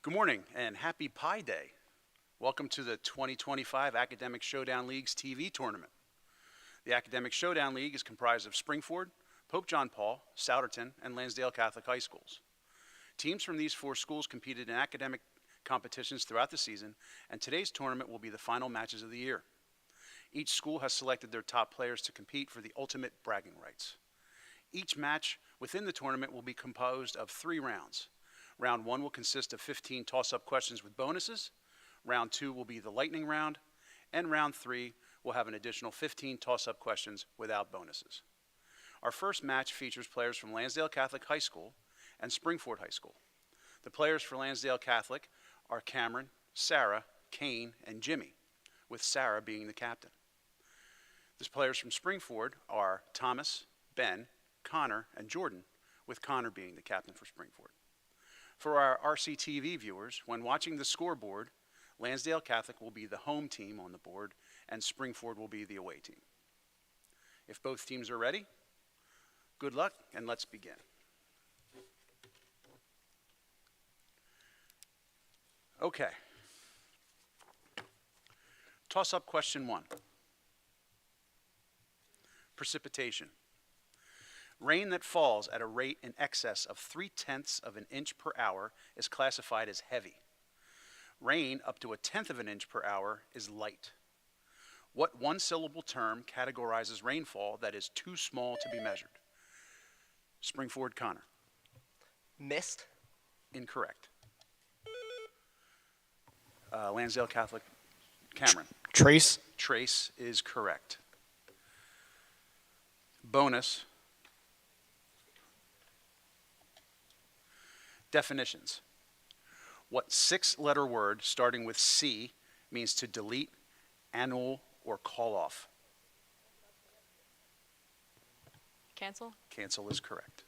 Good morning and happy Pi Day. Welcome to the 2025 Academic Showdown League's TV tournament. The Academic Showdown League is comprised of Springford, Pope John Paul, Souderton, and Lansdale Catholic High Schools. Teams from these four schools competed in academic competitions throughout the season, and today's tournament will be the final matches of the year. Each school has selected their top players to compete for the ultimate bragging rights. Each match within the tournament will be composed of 3 rounds. Round 1 will consist of 15 toss-up questions with bonuses. Round 2 will be the lightning round, and round 3 will have an additional 15 toss-up questions without bonuses. Our first match features players from Lansdale Catholic High School and Springford High School. The players for Lansdale Catholic are Cameron, Sarah, Kane, and Jimmy, with Sarah being the captain. The players from Springford are Thomas, Ben, Connor, and Jordan, with Connor being the captain for Springford. For our RCTV viewers, when watching the scoreboard, Lansdale Catholic will be the home team on the board, and Springford will be the away team. If both teams are ready, good luck, and let's begin. Okay. Toss-up question 1. Precipitation. Rain that falls at a rate in excess of 0.3 of an inch per hour is classified as heavy. Rain up to 1/10 of an inch per hour is light. What one-syllable term categorizes rainfall that is too small to be measured? Springford, Connor. Mist. Incorrect. Lansdale Catholic, Cameron. Trace. Trace is correct. Bonus. Definitions. What 6-letter word starting with C means to delete, annul, or call off? Cancel. Cancel is correct.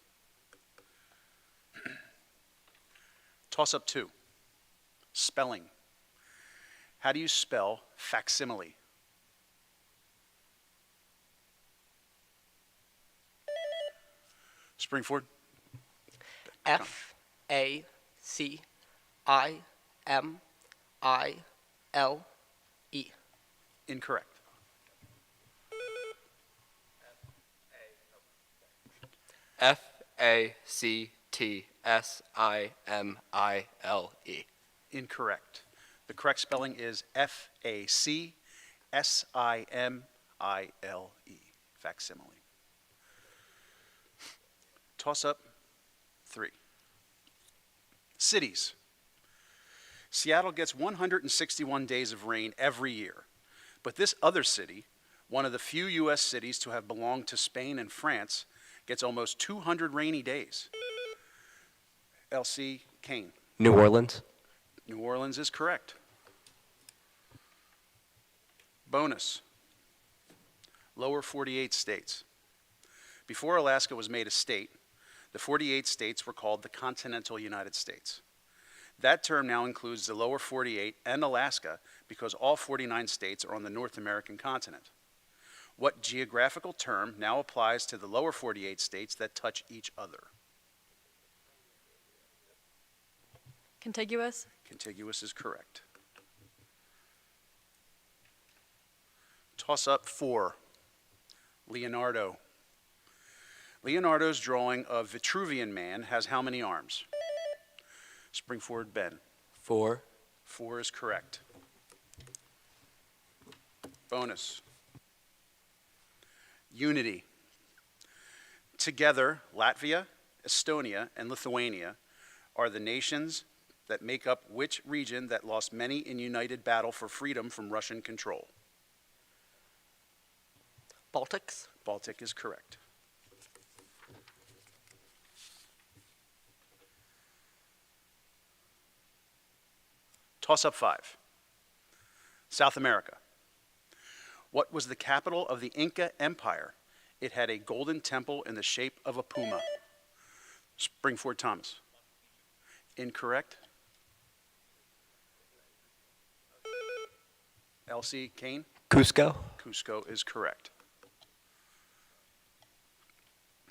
Toss-up 2. Spelling. How do you spell facsimile? Springford? Facimile. Incorrect. Factsimile. Incorrect. The correct spelling is Facsimile. Facsimile. Toss-up 3. Cities. Seattle gets 161 days of rain every year, but this other city, one of the few U.S. cities to have belonged to Spain and France, gets almost 200 rainy days. LC Kane. New Orleans. New Orleans is correct. Bonus. Lower 48 states. Before Alaska was made a state, the 48 states were called the continental United States. That term now includes the lower 48 and Alaska because all 49 states are on the North American continent. What geographical term now applies to the lower 48 states that touch each other? Contiguous. Contiguous is correct. Toss-up 4. Leonardo. Leonardo's drawing of Vitruvian Man has how many arms? Springford, Ben. 4. 4 is correct. Bonus. Unity. Together, Latvia, Estonia, and Lithuania are the nations that make up which region that lost many in united battle for freedom from Russian control? Baltics. Baltic is correct. Toss-up 5. South America. What was the capital of the Inca Empire? It had a golden temple in the shape of a puma. Springford, Thomas. Incorrect. LC Kane. Cusco. Cusco is correct.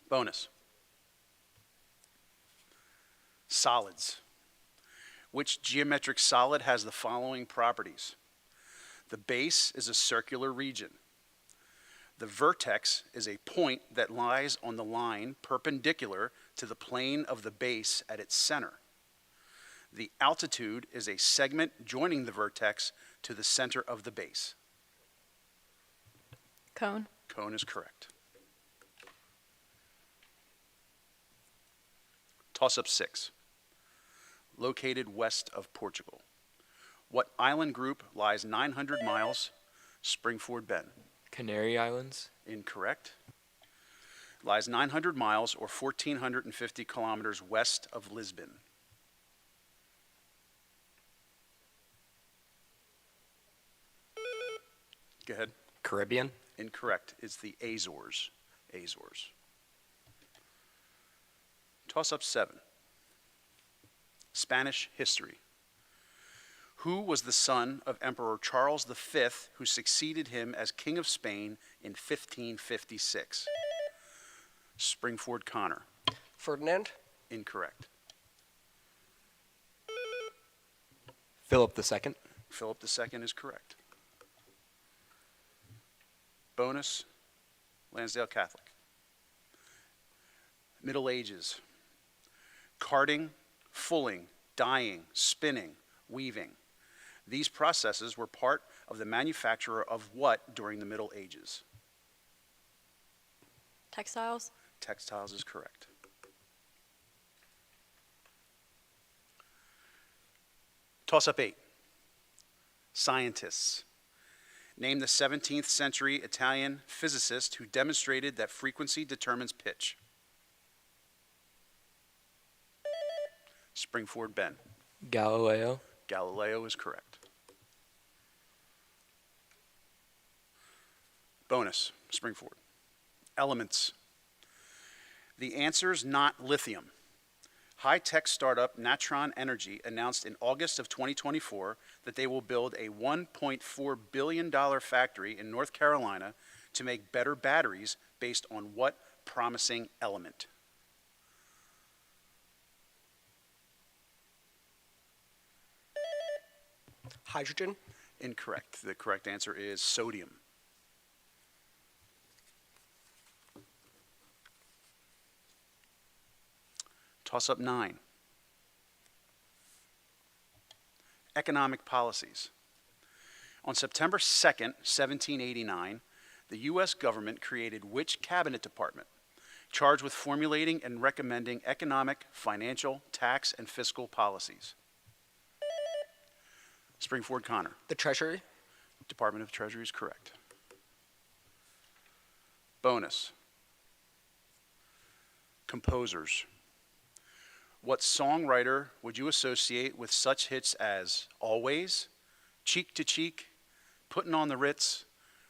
Bonus. Solids. Which geometric solid has the following properties? The base is a circular region. The vertex is a point that lies on the line perpendicular to the plane of the base at its center. The altitude is a segment joining the vertex to the center of the base. Cone. Cone is correct. Toss-up 6. Located west of Portugal. What island group lies 900 miles? Springford Bend. Canary Islands. Incorrect. Lies 900 miles or 1,450 kilometers west of Lisbon. Go ahead. Caribbean. Incorrect. It's the Azores. Azores. Toss-up 7. Spanish history. Who was the son of Emperor Charles V, who succeeded him as King of Spain in 1556? Springford Connor. Ferdinand. Incorrect. Philip II. Philip II is correct. Bonus, Lansdale Catholic. Middle Ages. Carding, fulling, dyeing, spinning, weaving. These processes were part of the manufacture of what during the Middle Ages? Textiles. Textiles is correct. Toss-up 8. Scientists. Name the 17th century Italian physicist who demonstrated that frequency determines pitch. Springford Ben. Galileo. Galileo is correct. Bonus, Springford. Elements. The answer's not lithium. High-tech startup Natron Energy announced in August of 2024 that they will build a $1.4 billion factory in North Carolina to make better batteries based on what promising element? Hydrogen. Incorrect. The correct answer is sodium. Toss-up 9. Economic policies. On September 2nd, 1789, the U.S. government created which cabinet department charged with formulating and recommending economic, financial, tax, and fiscal policies? Springford Connor. The Treasury. Department of Treasury is correct. Bonus. Composers. What songwriter would you associate with such hits as Always, Cheek to Cheek, Puttin' on the Ritz,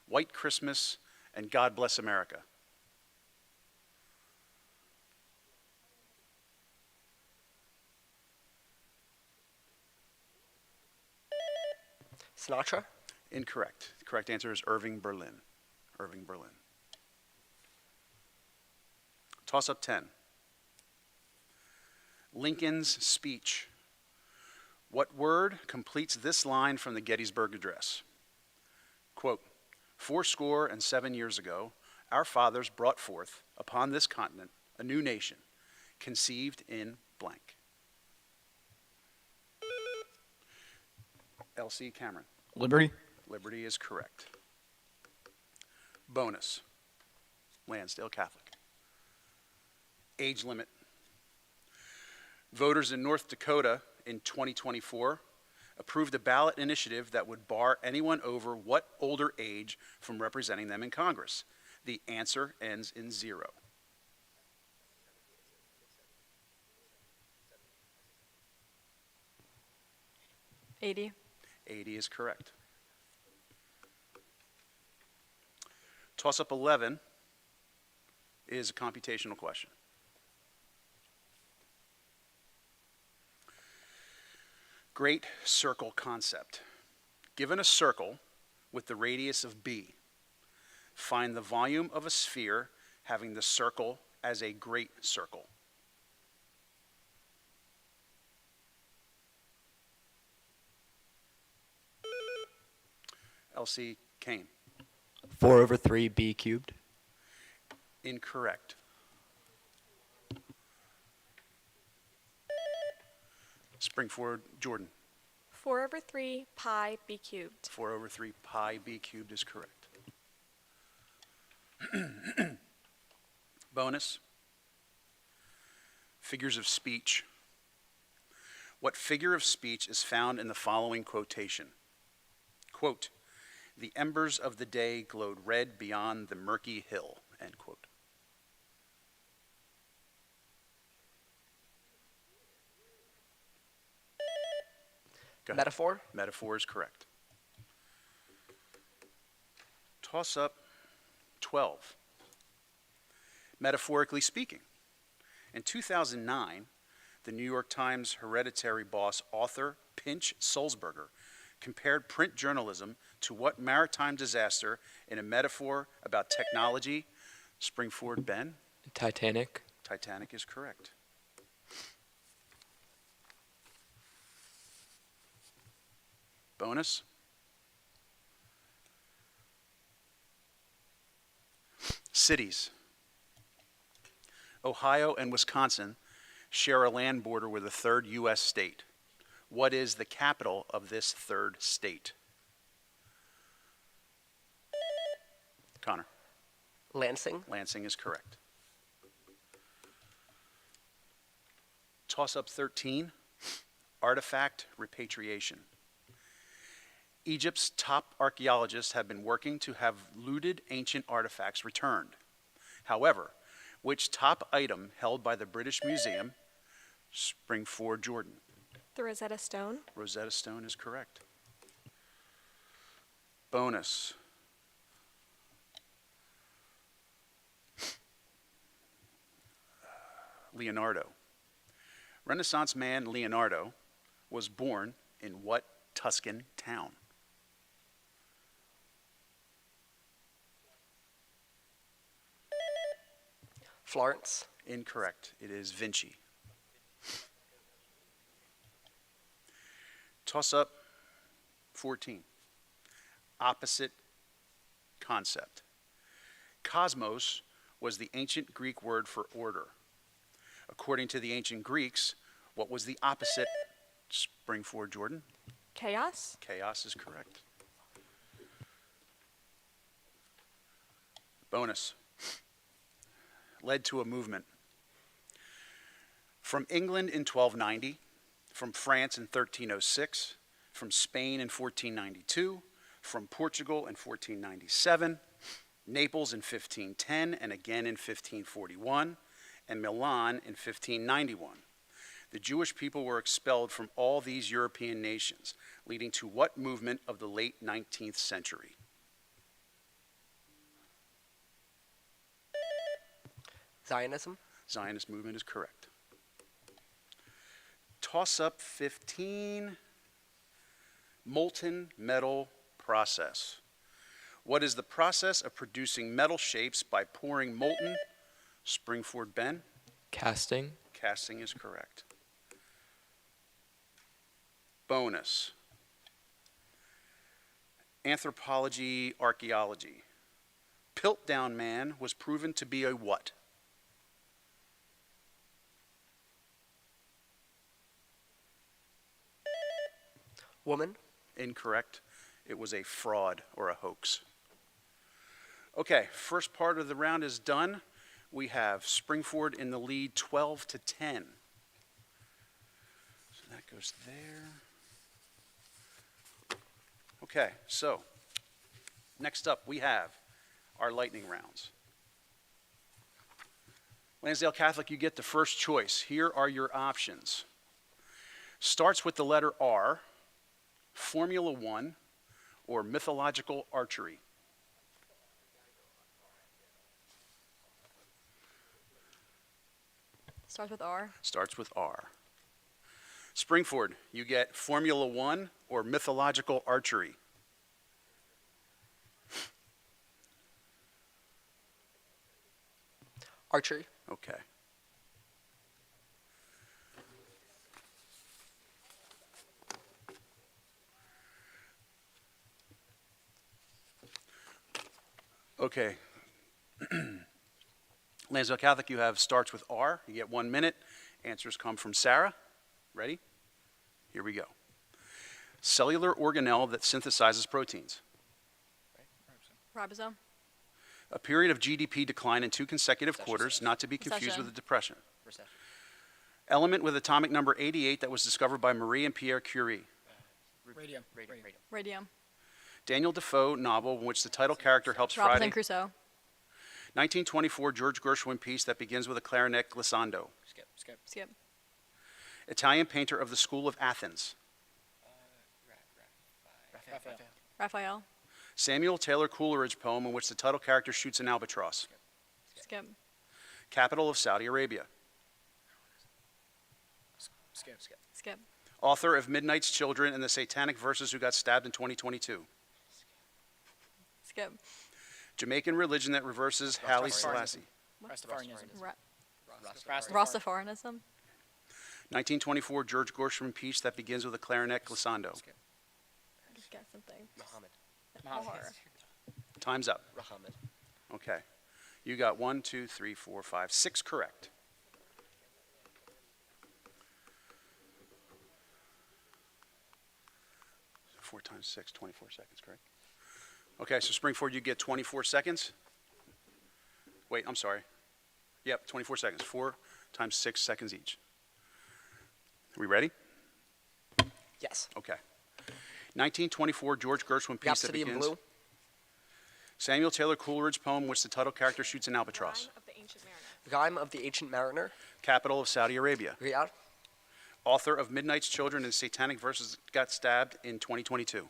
White Christmas, and God Bless America? Sinatra. Incorrect. The correct answer is Irving Berlin. Irving Berlin. Toss-up 10. Lincoln's speech. What word completes this line from the Gettysburg Address? Quote, 77 years ago, our fathers brought forth upon this continent a new nation, conceived in blank. L.C. Cameron. Liberty. Liberty is correct. Bonus. Lansdale Catholic. Age limit. Voters in North Dakota in 2024 approved a ballot initiative that would bar anyone over what older age from representing them in Congress? The answer ends in 0. '80. 80 is correct. Toss-up 11 is a computational question. Great circle concept. Given a circle with the radius of b, find the volume of a sphere having the circle as a great circle. Kelsey Kane. 4/3 b cubed. Incorrect. Springford Jordan. 4/3 pi b cubed. 4/3 pi b cubed is correct. Bonus. Figures of speech. What figure of speech is found in the following quotation? Quote, "The embers of the day glowed red beyond the murky hill," end quote. Go ahead. Metaphor. Metaphor is correct. Toss up 12. Metaphorically speaking, in 2009, the New York Times hereditary boss author Pinch Sulzberger compared print journalism to what maritime disaster in a metaphor about technology? Springford Ben? Titanic. Titanic is correct. Bonus. Cities. Ohio and Wisconsin share a land border with a third U.S. state. What is the capital of this third state? Connor. Lansing. Lansing is correct. Toss up 13. Artifact repatriation. Egypt's top archaeologists have been working to have looted ancient artifacts returned. However, which top item held by the British Museum? Springford Jordan. The Rosetta Stone. Rosetta Stone is correct. Bonus. Leonardo. Renaissance man Leonardo was born in what Tuscan town? Florence. Incorrect. It is Vinci. Toss up 14. Opposite concept. Cosmos was the ancient Greek word for order. According to the ancient Greeks, what was the opposite? Springford Jordan. Chaos. Chaos is correct. Bonus. Led to a movement. From England in 1290, from France in 1306, from Spain in 1492, from Portugal in 1497, Naples in 1510, and again in 1541, and Milan in 1591. The Jewish people were expelled from all these European nations, leading to what movement of the late 19th century? Zionism. Zionist movement is correct. Toss up 15. Molten metal process. What is the process of producing metal shapes by pouring molten? Springford Ben. Casting. Casting is correct. Bonus. Anthropology, archaeology. Piltdown Man was proven to be a what? Woman. Incorrect. It was a fraud or a hoax. Okay, first part of the round is done. We have Springford in the lead 12-10. So that goes there. Okay, so next up we have our lightning rounds. Lansdale Catholic, you get the first choice. Here are your options. Starts with the letter R, Formula One, or mythological archery. Starts with R. Starts with R. Springford, you get Formula One or mythological archery. Archery. Okay. Okay. Lansdale Catholic, you have starts with R. You get 1 minute. Answers come from Sarah. Ready? Here we go. Cellular organelle that synthesizes proteins. Ribosome. A period of GDP decline in 2 consecutive quarters, not to be confused Recession. with a depression. Recession. Element with atomic number 88 that was discovered by Marie and Pierre Curie. Radium. Radium. Daniel Defoe novel in which the title character helps Friday. Robinson Crusoe. 1924 George Gershwin piece that begins with a clarinet glissando. Skip. Italian painter of the School of Athens. Raphael. Raphael. Samuel Taylor Coleridge poem in which the title character shoots an albatross. Skip. Capital of Saudi Arabia. Skip. Author of Midnight's Children and the Satanic Verses who got stabbed in 2022. Skip. Jamaican religion that reverses Haile Selassie. Rastafarianism. Rastafarianism. 1924 George Gershwin piece that begins with a clarinet glissando. Just got something. Muhammad. R. Time's up. Muhammad. Okay. You got 1, 2, 3, 4, 5, 6 correct. So 4 times 6, 24 seconds, correct? Okay, so Springford, you get 24 seconds. Wait, I'm sorry. Yep, 24 seconds. 4 times 6 seconds each. Are we ready? Yes. Okay. 1924 George Gershwin piece that Rhapsody in begins. Blue. Samuel Taylor Coleridge poem in which the title character shoots an albatross. Rhyme of the Ancient Mariner. Rhyme of the Ancient Mariner. Capital of Saudi Arabia. Riyadh. Author of Midnight's Children and Satanic Verses got stabbed in 2022.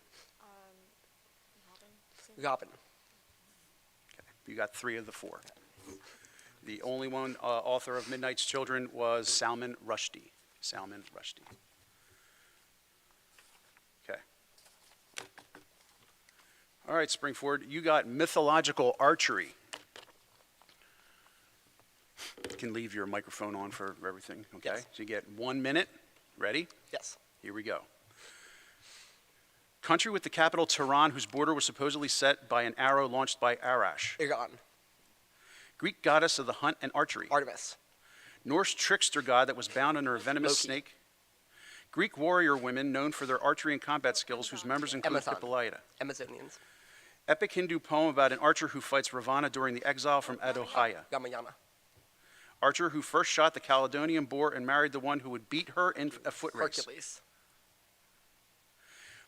Robin. Okay. You got 3 of the 4. The only one author of Midnight's Children was Salman Rushdie. Salman Rushdie. Okay. All right, Springford, you got mythological archery. You can leave your microphone on for everything, okay? Yes. So you get 1 minute. Ready? Yes. Here we go. Country with the capital Tehran, whose border was supposedly set by an arrow launched by Arash. Iran. Greek goddess of the hunt and archery. Artemis. Norse trickster god that was bound under a venomous Loki. snake. Greek warrior women known for their archery and combat skills, whose members include Amazon. Hippolyta. Amazonians. Epic Hindu poem about an archer who fights Ravana during the exile from Adohaya. Ramayana. Archer who first shot the Caledonian boar and married the one who would beat her in a foot race. Hercules.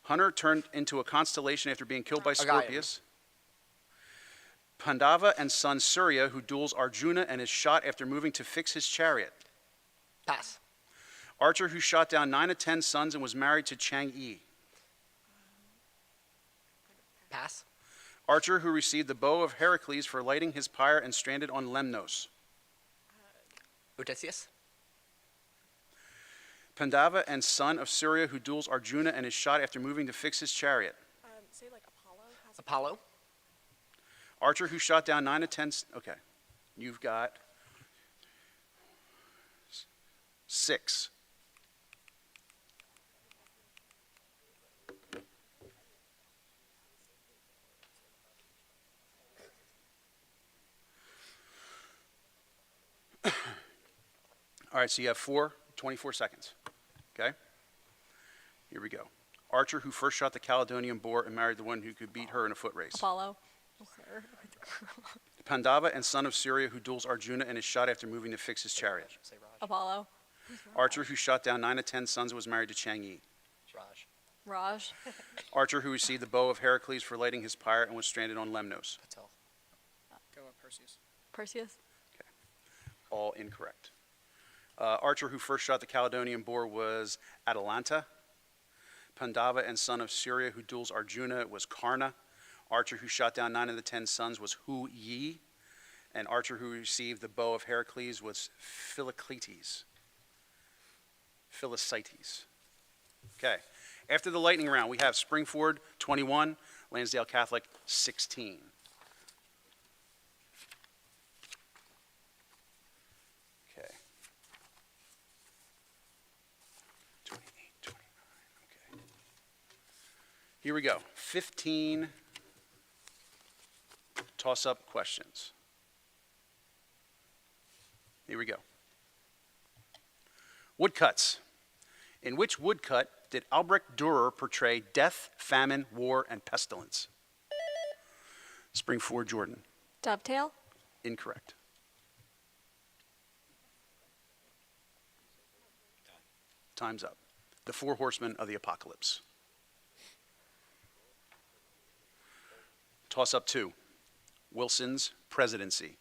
Hunter turned into a constellation after being killed by Orion. Scorpius. Pandava and son Surya, who duels Arjuna and is shot after moving to fix his chariot. Pass. Archer who shot down 9 of 10 sons and was married to Chang Yi. Pass. Archer who received the bow of Heracles for lighting his pyre and stranded on Lemnos. Odysseus. Pandava and son of Surya who duels Arjuna and is shot after moving to fix his chariot. Say like Apollo. Apollo. Archer who shot down 9 of 10. Okay. You've got 6. All right, so you have 24 seconds. Okay? Here we go. Archer who first shot the Caledonian boar and married the one who could beat her in a foot race. Apollo. Pandava and son of Surya who duels Arjuna and is shot after moving to fix his chariot. Say Raj. Apollo. Archer who shot down 9 of 10 sons and was married to Chang Yi. Raj. Raj. Archer who received the bow of Heracles for lighting his pyre and was stranded on Lemnos. Patel. Go Perseus. Perseus. All incorrect. Archer who first shot the Caledonian boar was Atalanta. Pandava and son of Surya who duels Arjuna was Karna. Archer who shot down 9 of the 10 sons was Hu Yi. And archer who received the bow of Heracles was Philocletes. Philocites. Okay. After the lightning round, we have Springford 21, Lansdale Catholic 16. Okay. 28, 29. Okay. Here we go. 15 Toss-up questions. Here we go. Woodcuts. In which woodcut did Albrecht Dürer portray death, famine, war, and pestilence? Springford, Jordan. Dovetail. Incorrect. Time's up. The Four Horsemen of the Apocalypse. Toss-up 2. Wilson's presidency.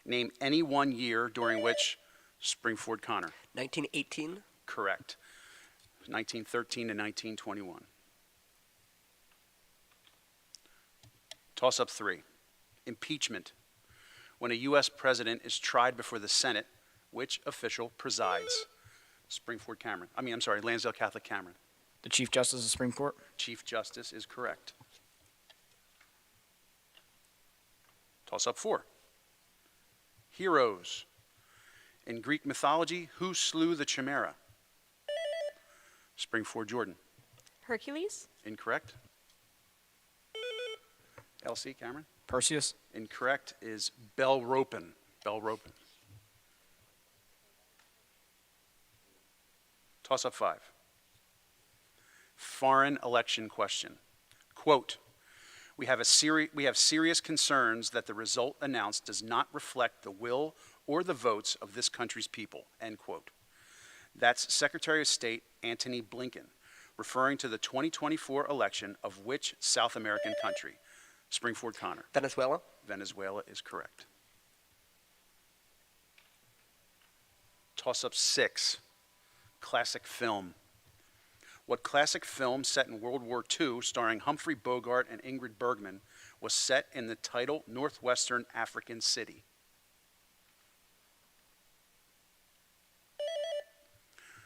Name any one year during which Springford Connor. 1918. Correct. 1913 to 1921. Toss-up 3. Impeachment. When a U.S. president is tried before the Senate, which official presides? Lansdale Catholic Cameron. The Chief Justice of the Supreme Court. Chief Justice is correct. Toss-up 4. Heroes. In Greek mythology, who slew the Chimera? Springford, Jordan. Hercules. Incorrect. LC, Cameron. Perseus. Incorrect is Belropin. Belropin. Toss-up 5. Foreign election question. Quote, we have serious concerns that the result announced does not reflect the will or the votes of this country's people, end quote. That's Secretary of State Antony Blinken, referring to the 2024 election of which South American country? Springford Connor. Venezuela. Venezuela is correct. Toss-up 6. Classic film. What classic film set in World War II starring Humphrey Bogart and Ingrid Bergman was set in the title Northwestern African City?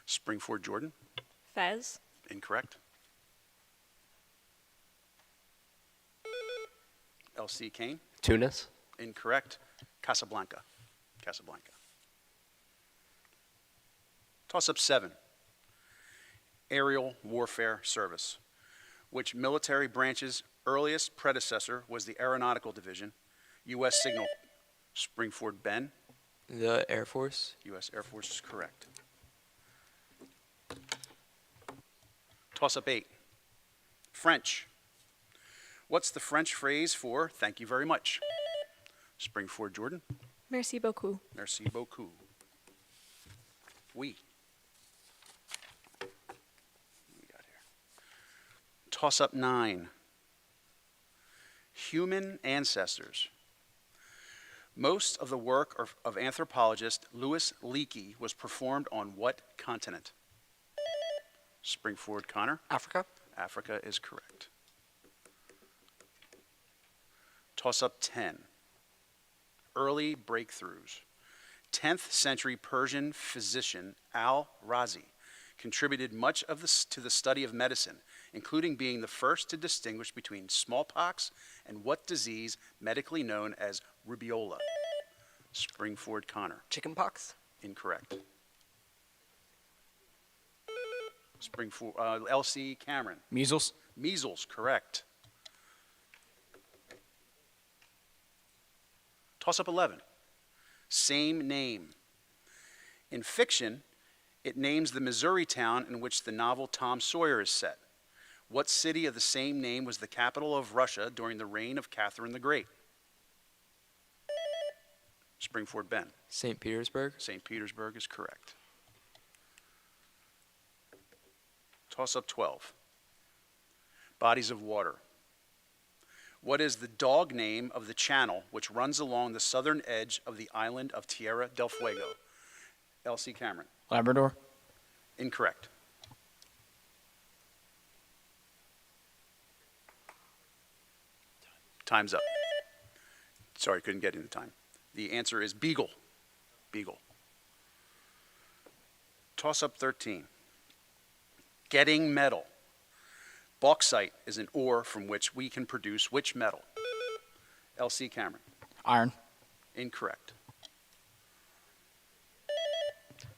Springford, Jordan. Fez. Incorrect. LC Kane. Tunis. Incorrect. Casablanca. Casablanca. Toss-up 7. Aerial Warfare Service. Which military branch's earliest predecessor was the Aeronautical Division, U.S. Signal. Springford, Ben. The Air Force. U.S. Air Force is correct. Toss-up 8. French. What's the French phrase for thank you very much? Springford, Jordan. Merci beaucoup. Merci beaucoup. Oui. What we got here? Toss-up 9. Human ancestors. Most of the work of anthropologist Louis Leakey was performed on what continent? Springford, Connor. Africa. Africa is correct. Toss-up 10. Early breakthroughs. 10th century Persian physician Al-Razi contributed much to the study of medicine, including being the first to distinguish between smallpox and what disease medically known as rubeola? Springford, Connor. Chickenpox. Incorrect. Springford, LC, Cameron. Measles. Measles, correct. Toss-up 11. Same name. In fiction, it names the Missouri town in which the novel Tom Sawyer is set. What city of the same name was the capital of Russia during the reign of Catherine the Great? Springford, Ben. St. Petersburg. St. Petersburg is correct. Toss-up 12. Bodies of water. What is the dog name of the channel which runs along the southern edge of the island of Tierra del Fuego? LC Cameron. Labrador. Incorrect. Time's up. Sorry, couldn't get into time. The answer is Beagle. Beagle. Toss-up 13. Getting metal. Bauxite is an ore from which we can produce which metal? LC Cameron. Iron. Incorrect.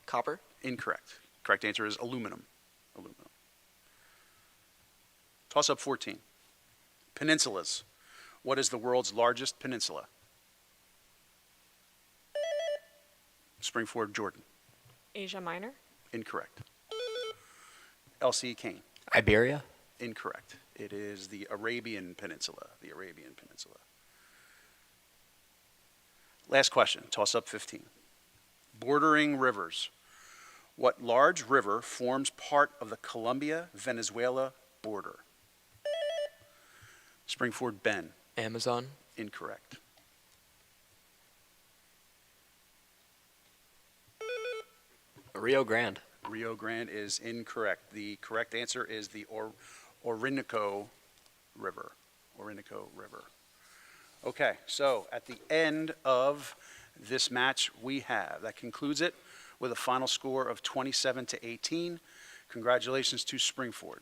Copper. Incorrect. Correct answer is aluminum. Aluminum. Toss-up 14. Peninsulas. What is the world's largest peninsula? Springford, Jordan. Asia Minor. Incorrect. Elsie Kane. Iberia. Incorrect. It is the Arabian Peninsula. The Arabian Peninsula. Last question, toss up 15. Bordering rivers. What large river forms part of the Colombia-Venezuela border? Springford Bend. Amazon. Incorrect. Rio Grande. Rio Grande is incorrect. The correct answer is the Orinoco River. Orinoco River. Okay, so at the end of this match that concludes it with a final score of 27-18. Congratulations to Springford.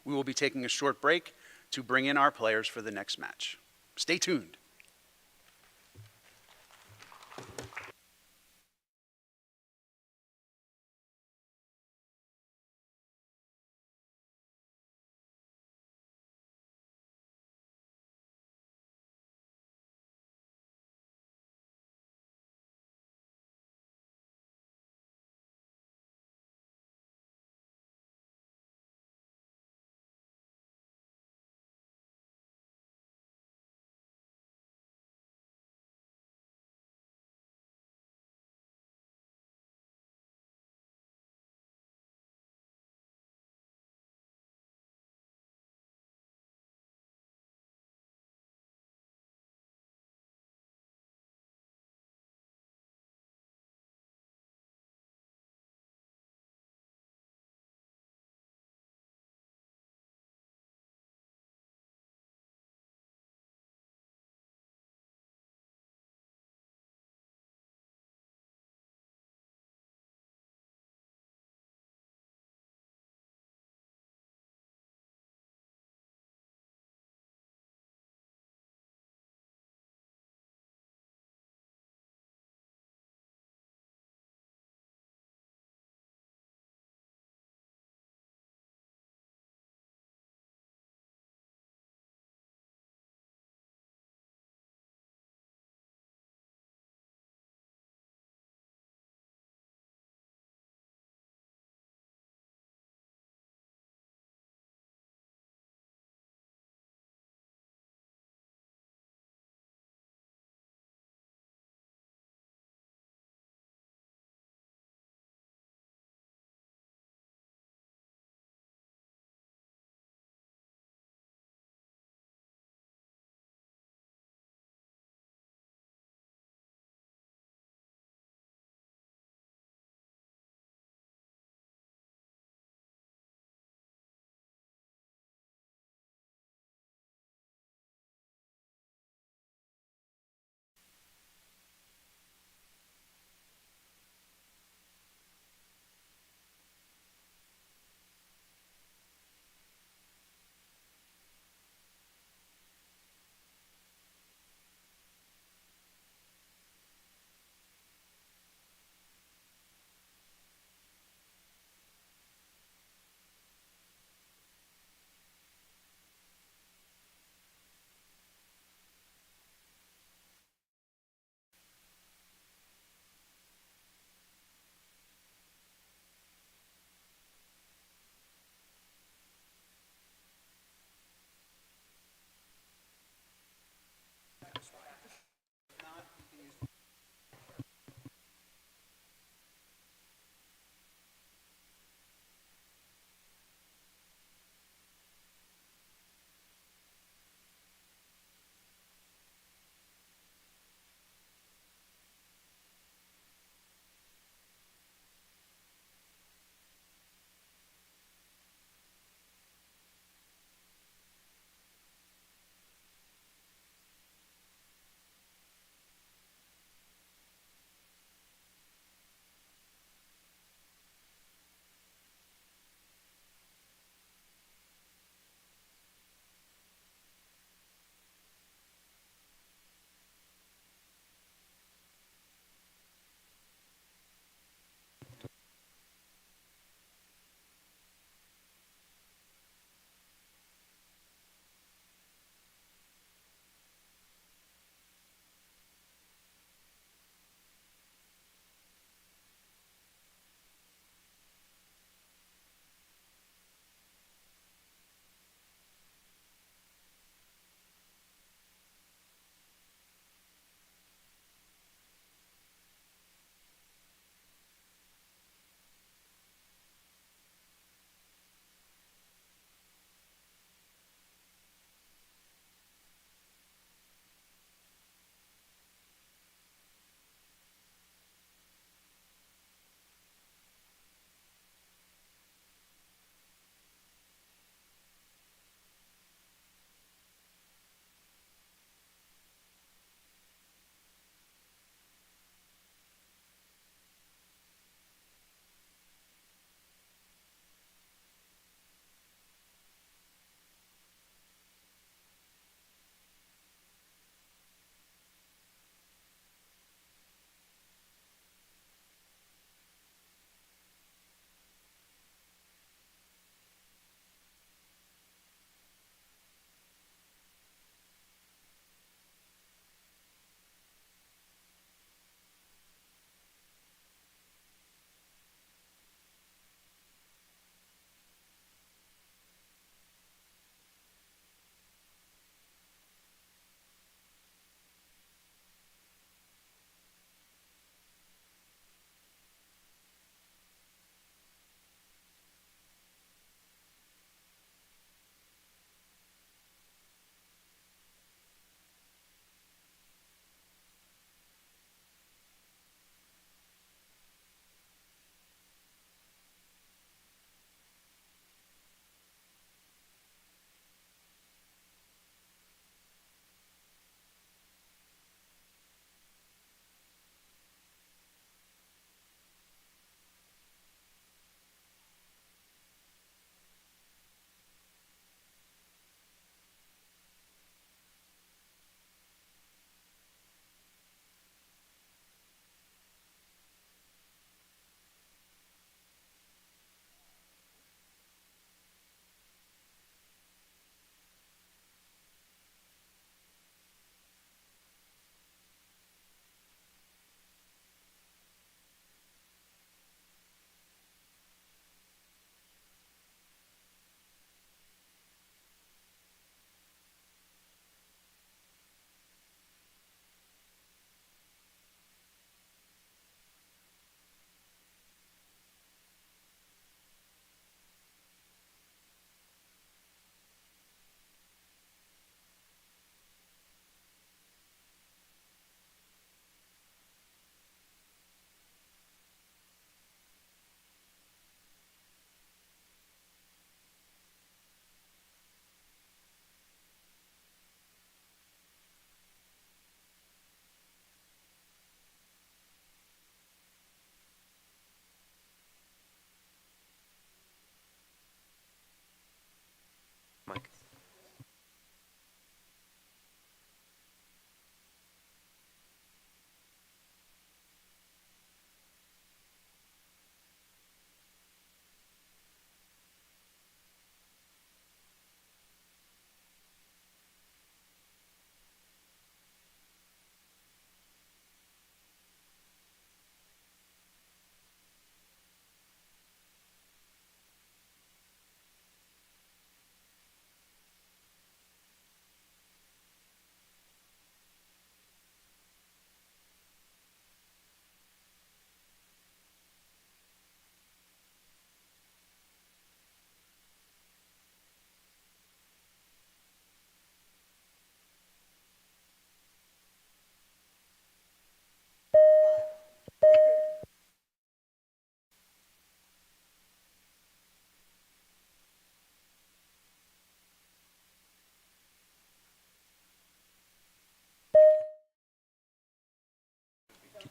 We will be taking a short break to bring in our players for the next match. Stay tuned.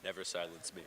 Never silence me.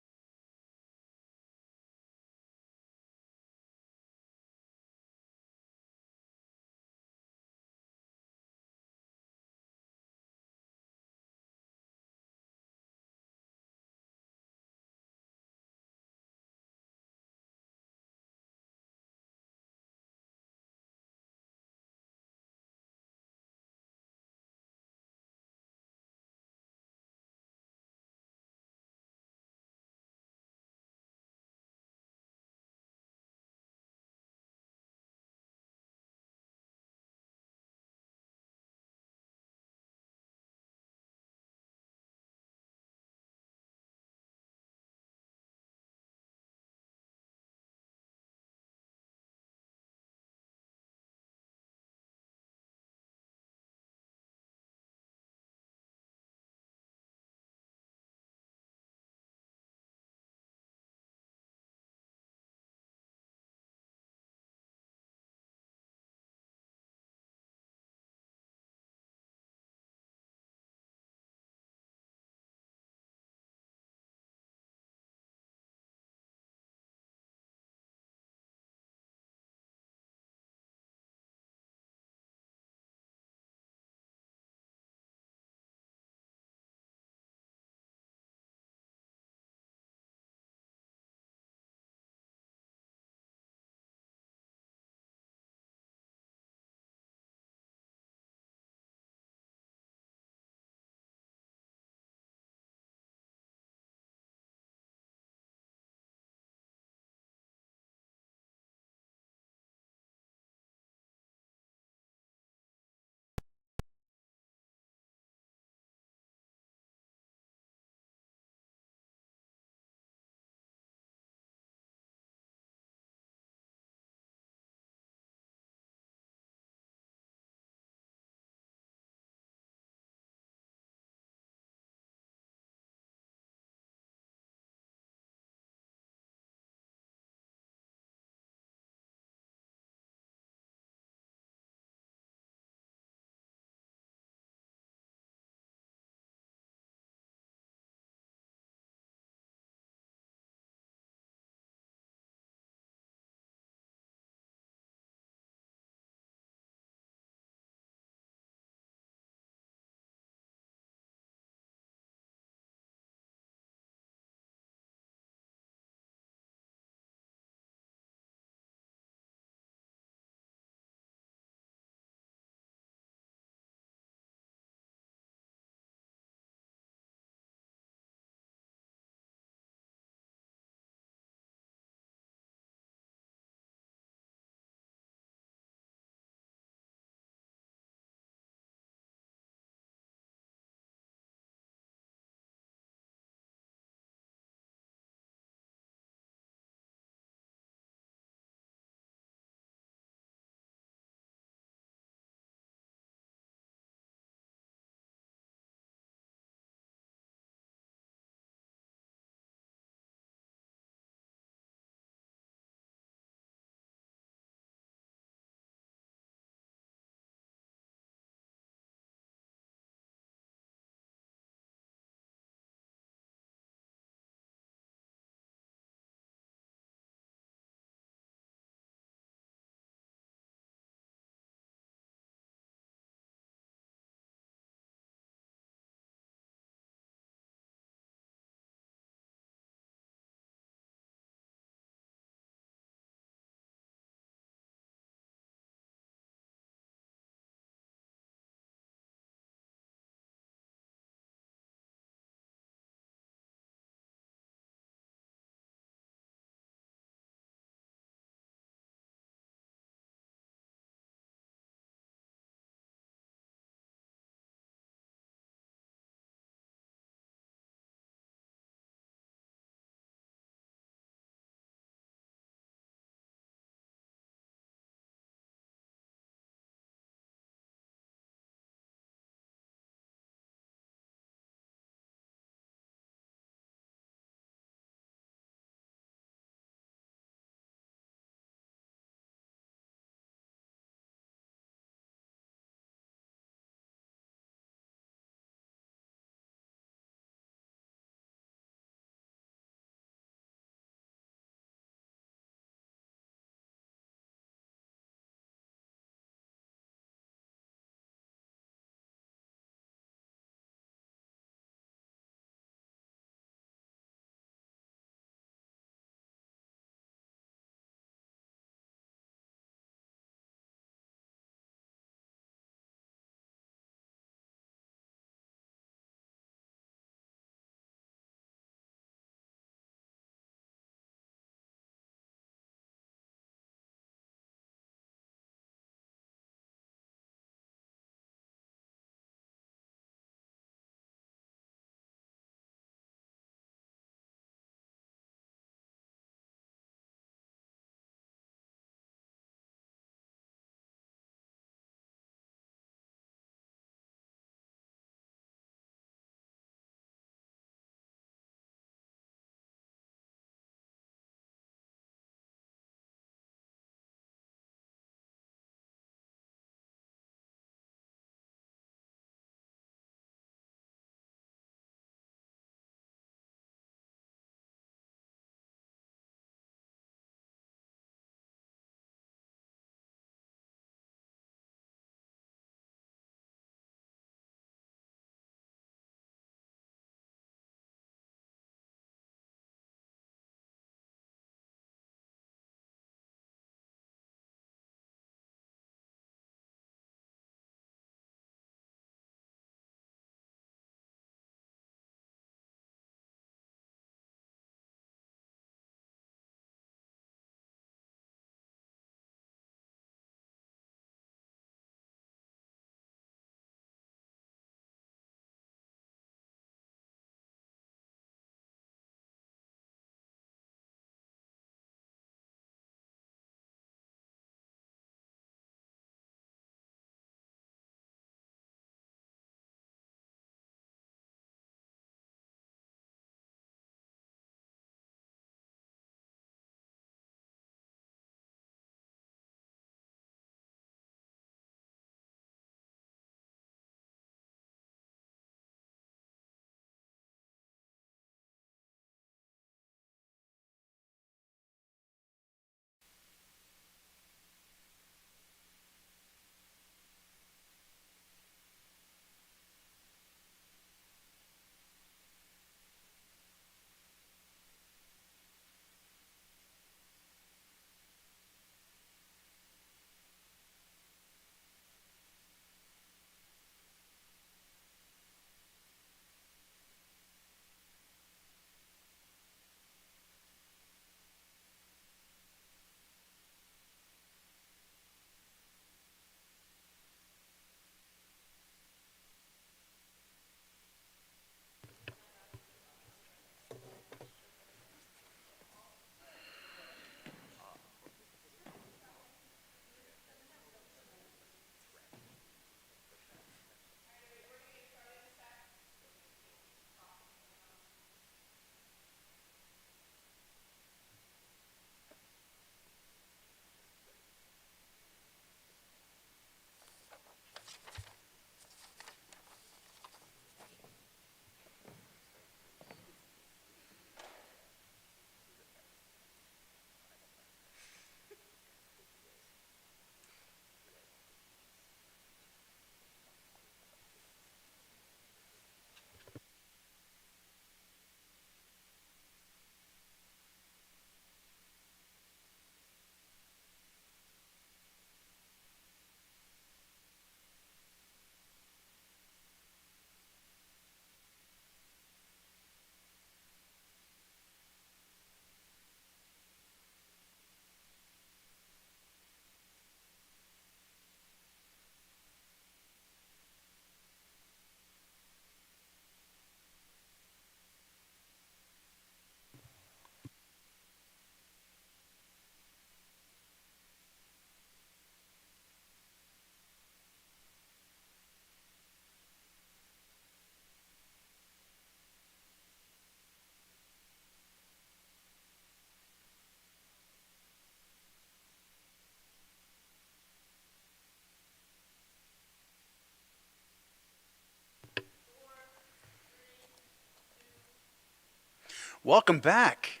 Welcome back.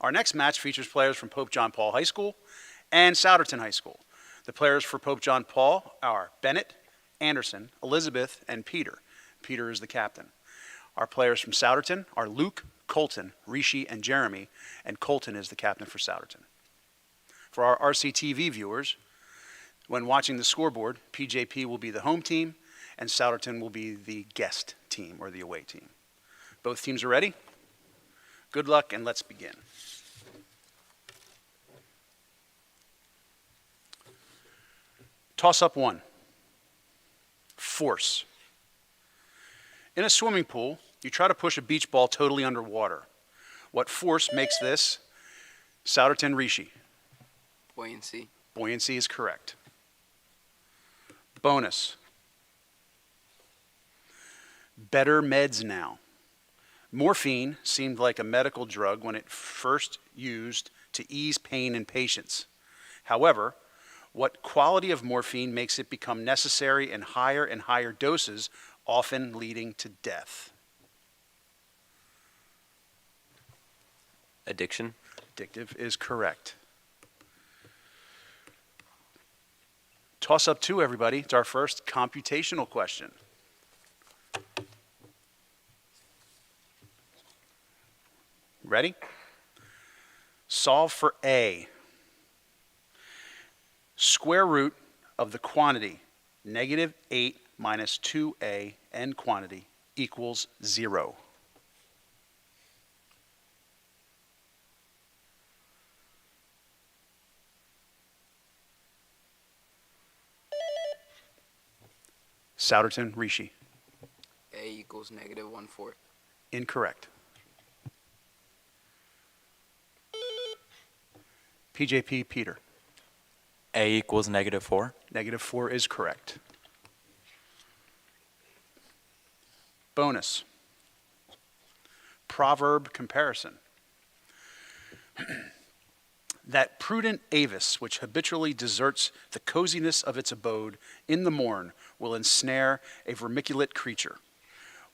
Our next match features players from Pope John Paul High School and Souderton High School. The players for Pope John Paul are Bennett, Anderson, Elizabeth, and Peter. Peter is the captain. Our players from Souderton are Luke, Colton, Rishi, and Jeremy, and Colton is the captain for Souderton. For our RCTV viewers, when watching the scoreboard, PJP will be the home team, and Souderton will be the guest team or the away team. Both teams are ready? Good luck, and let's begin. Toss-up 1. Force. In a swimming pool, you try to push a beach ball totally underwater. What force makes this? Souderton, Rishi. Buoyancy. Buoyancy is correct. Bonus. Better meds now. Morphine seemed like a medical drug when it first used to ease pain in patients. However, what quality of morphine makes it become necessary in higher and higher doses, often leading to death? Addiction. Addictive is correct. Toss up 2, everybody. It's our first computational question. Ready? Solve for A. Square root of the quantity -8 minus 2A n quantity equals 0. Souderton, Rishi. A equals -1/4. Incorrect. PJP, Peter. A equals -4. -4 is correct. Bonus. Proverb comparison. That prudent avis which habitually deserts the coziness of its abode in the morn will ensnare a vermiculate creature.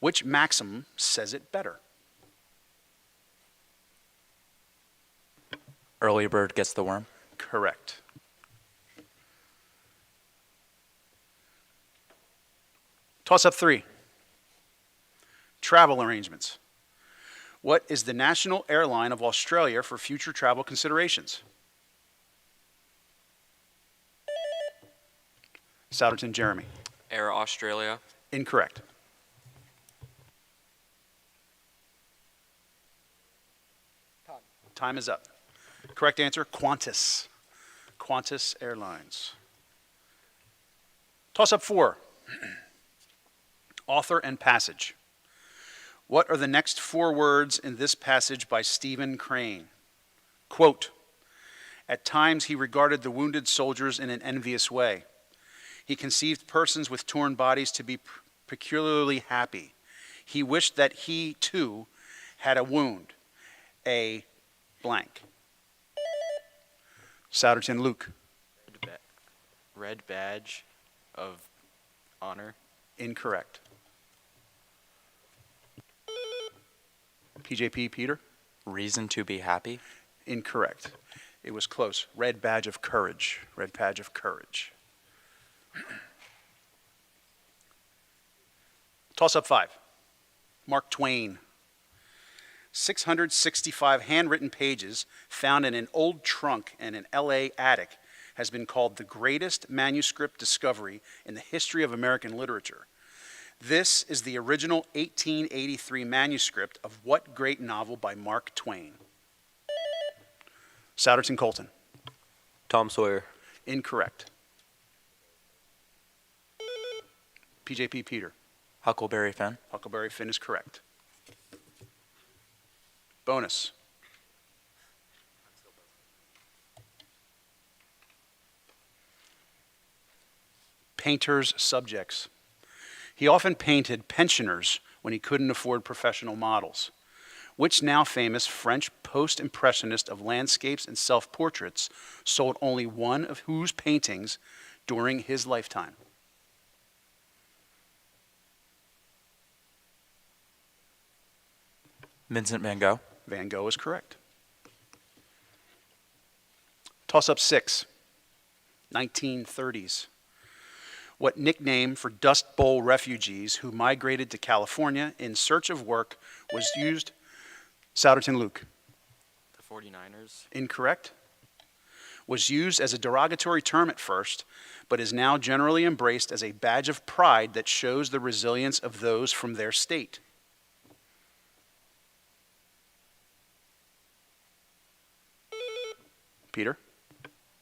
Which maxim says it better? Early bird gets the worm. Correct. Toss up 3. Travel arrangements. What is the national airline of Australia for future travel considerations? Souderton, Jeremy. Air Australia. Incorrect. Time is up. Correct answer, Qantas. Qantas Airlines. Toss up 4. Author and passage. What are the next 4 words in this passage by Stephen Crane? Quote, at times he regarded the wounded soldiers in an envious way. He conceived persons with torn bodies to be peculiarly happy. He wished that he, too, had a wound. A blank. Souderton, Luke. Red badge of honor. Incorrect. PJP, Peter. Reason to be happy. Incorrect. It was close. Red badge of courage. Red badge of courage. Toss up 5. Mark Twain. 665 handwritten pages found in an old trunk in an LA attic has been called the greatest manuscript discovery in the history of American literature. This is the original 1883 manuscript of what great novel by Mark Twain? Souderton, Colton. Tom Sawyer. Incorrect. PJP, Peter. Huckleberry Finn. Huckleberry Finn is correct. Bonus. Painter's subjects. He often painted pensioners when he couldn't afford professional models. Which now famous French post-impressionist of landscapes and self-portraits sold only one of whose paintings during his lifetime? Vincent van Gogh. Van Gogh is correct. Toss-up 6, 1930s. What nickname for Dust Bowl refugees who migrated to California in search of work was used? Souderton Luke. The 49ers. Incorrect. Was used as a derogatory term at first, but is now generally embraced as a badge of pride that shows the resilience of those from their state. Peter?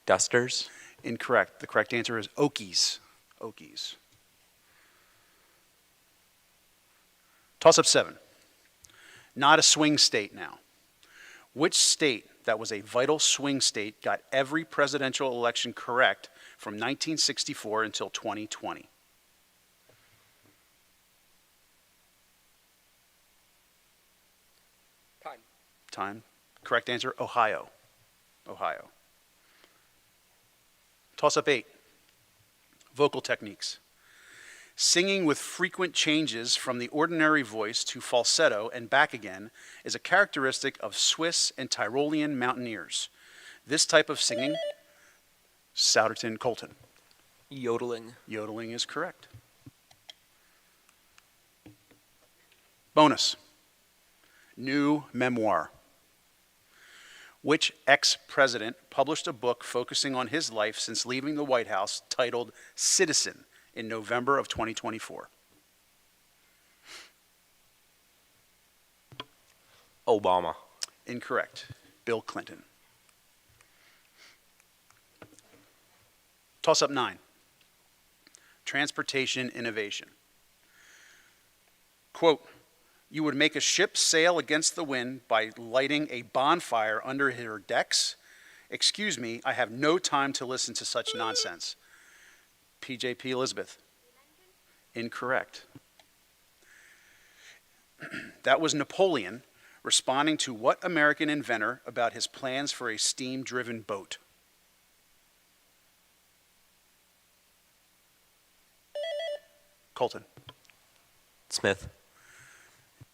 Dusters. Incorrect. The correct answer is Okies. Okies. Toss-up 7. Not a swing state now. Which state that was a vital swing state got every presidential election correct from 1964 until 2020? Time. Correct answer, Ohio. Ohio. Toss-up 8. Vocal techniques. Singing with frequent changes from the ordinary voice to falsetto and back again is a characteristic of Swiss and Tyrolean mountaineers. This type of singing, Souderton Colton. Yodeling. Yodeling is correct. Bonus. New memoir. Which ex-president published a book focusing on his life since leaving the White House titled Citizen in November of 2024? Obama. Incorrect. Bill Clinton. Toss-up 9. Transportation innovation. Quote, you would make a ship sail against the wind by lighting a bonfire under her decks? Excuse me, I have no time to listen to such nonsense. PJP Elizabeth. Incorrect. That was Napoleon responding to what American inventor about his plans for a steam-driven boat? Colton. Smith.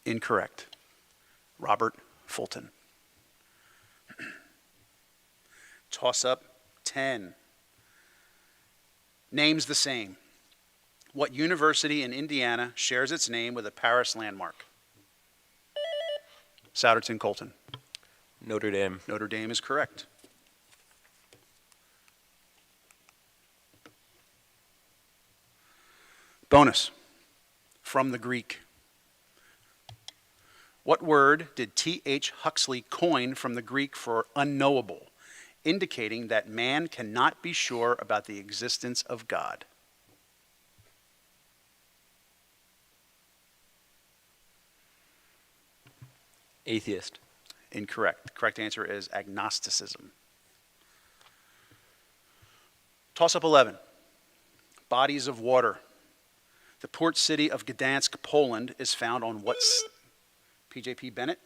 Incorrect. Robert Fulton. Toss-up 10. Names the same. What university in Indiana shares its name with a Paris landmark? Souderton Colton. Notre Dame. Notre Dame is correct. Bonus. From the Greek. What word did T.H. Huxley coin from the Greek for unknowable, indicating that man cannot be sure about the existence of God? Atheist. Incorrect. The correct answer is agnosticism. Toss-up 11. Bodies of water. The port city of Gdansk, Poland is found on what? PJP Bennett?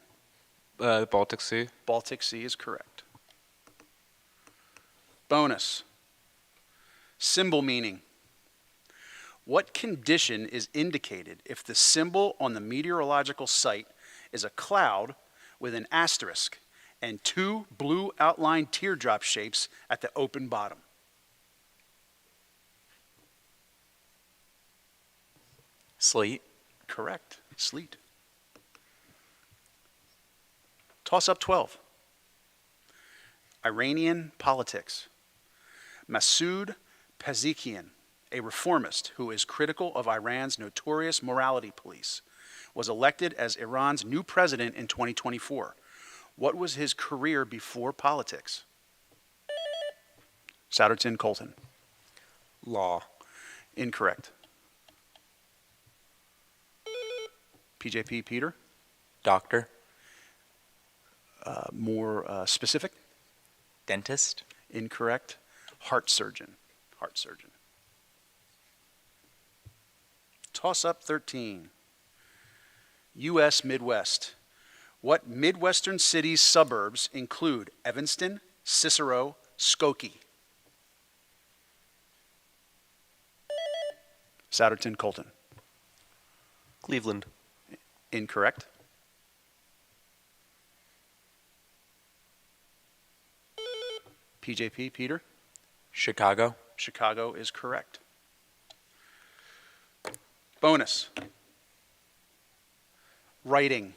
Baltic Sea. Baltic Sea is correct. Bonus. Symbol meaning. What condition is indicated if the symbol on the meteorological site is a cloud with an asterisk and two blue outlined teardrop shapes at the open bottom? Sleet. Correct. Sleet. Toss-up 12. Iranian politics. Masoud Pezeshkian, a reformist who is critical of Iran's notorious morality police, was elected as Iran's new president in 2024. What was his career before politics? Souderton Colton. Law. Incorrect. PJP Peter. Doctor. More specific. Dentist. Incorrect. Heart surgeon. Heart surgeon. Toss-up 13. U.S. Midwest. What Midwestern cities' suburbs include Evanston, Cicero, Skokie? Souderton Colton. Cleveland. Incorrect. PJP, Peter? Chicago. Chicago is correct. Bonus. Writing.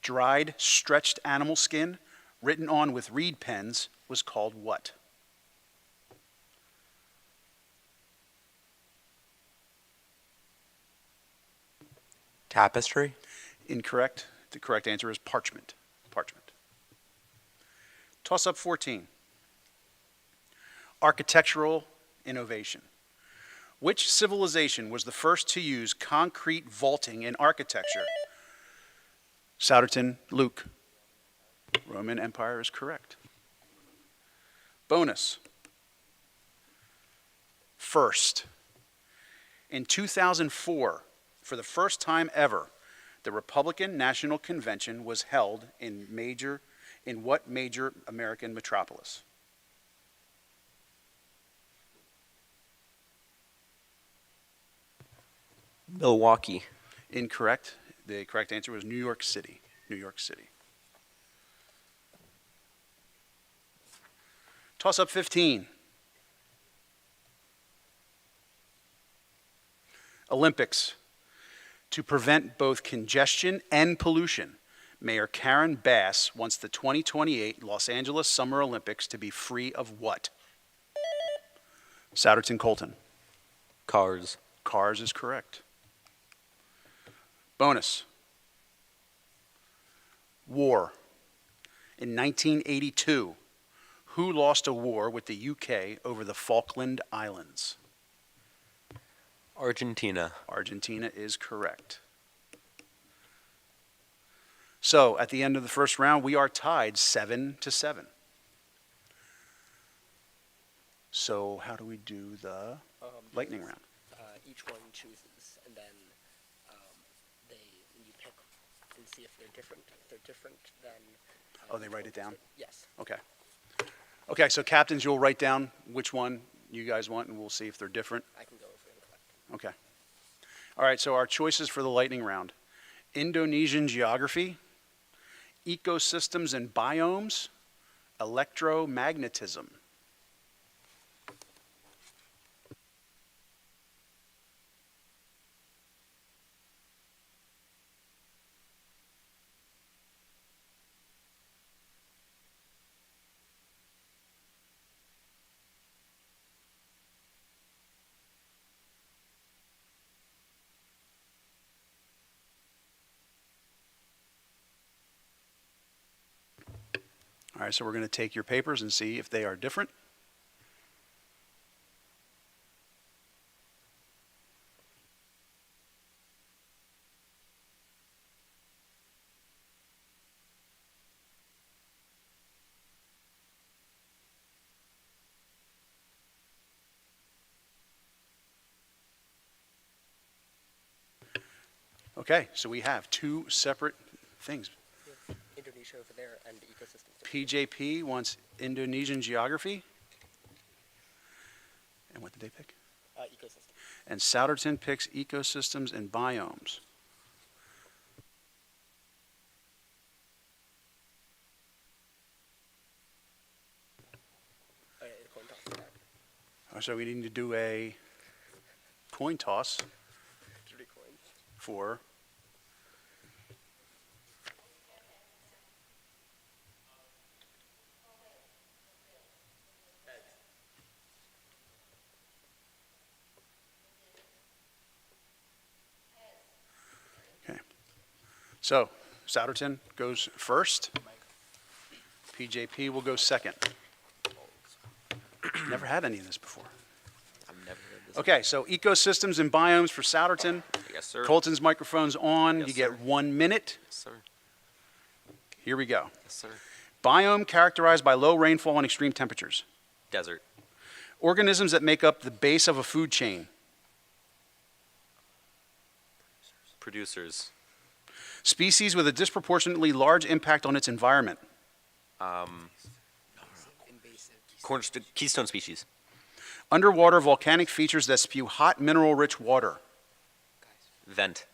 Dried, stretched animal skin written on with reed pens was called what? Tapestry. Incorrect. The correct answer is parchment. Parchment. Toss up 14. Architectural innovation. Which civilization was the first to use concrete vaulting in architecture? Souderton, Luke. Roman Empire is correct. Bonus. First. In 2004, for the first time ever, the Republican National Convention was held in what major American metropolis? Milwaukee. Incorrect. The correct answer was New York City. New York City. Toss up 15. Olympics. To prevent both congestion and pollution, Mayor Karen Bass wants the 2028 Los Angeles Summer Olympics to be free of what? Souderton, Colton. Cars. Cars is correct. Bonus. War. In 1982, who lost a war with the UK over the Falkland Islands? Argentina. Argentina is correct. So, at the end of the first round, we are tied 7-7. So, how do we do the lightning round? Each one chooses, and then you pick and see if they're different. If they're different, then Oh, they write it down? Yes. Okay. Okay, so captains, you'll write down which one you guys want, and we'll see if they're different. I can go over and collect. Okay. All right, so our choices for the lightning round. Indonesian geography, ecosystems and biomes, electromagnetism. All right, so we're going to take your papers and see if they are different. Okay, so we have two separate things. Indonesia over there and ecosystems. PJP wants Indonesian geography. And what did they pick? Ecosystem. And Souderton picks ecosystems and biomes. Coin toss for that. So we need to do a coin toss 3 coins. for okay. So Souderton goes first. PJP will go second. Never had any of this before. I've never heard this. Okay, so ecosystems and biomes for Souderton. Yes, sir. Colton's microphone's on. Yes, You get sir. 1 minute. Yes, sir. Here we go. Yes, sir. Biome characterized by low rainfall and extreme temperatures. Desert. Organisms that make up the base of a food chain. Producers. Species with a disproportionately large impact on its environment. Invasive. Keystone species. Underwater volcanic features that spew hot mineral-rich water. Vent.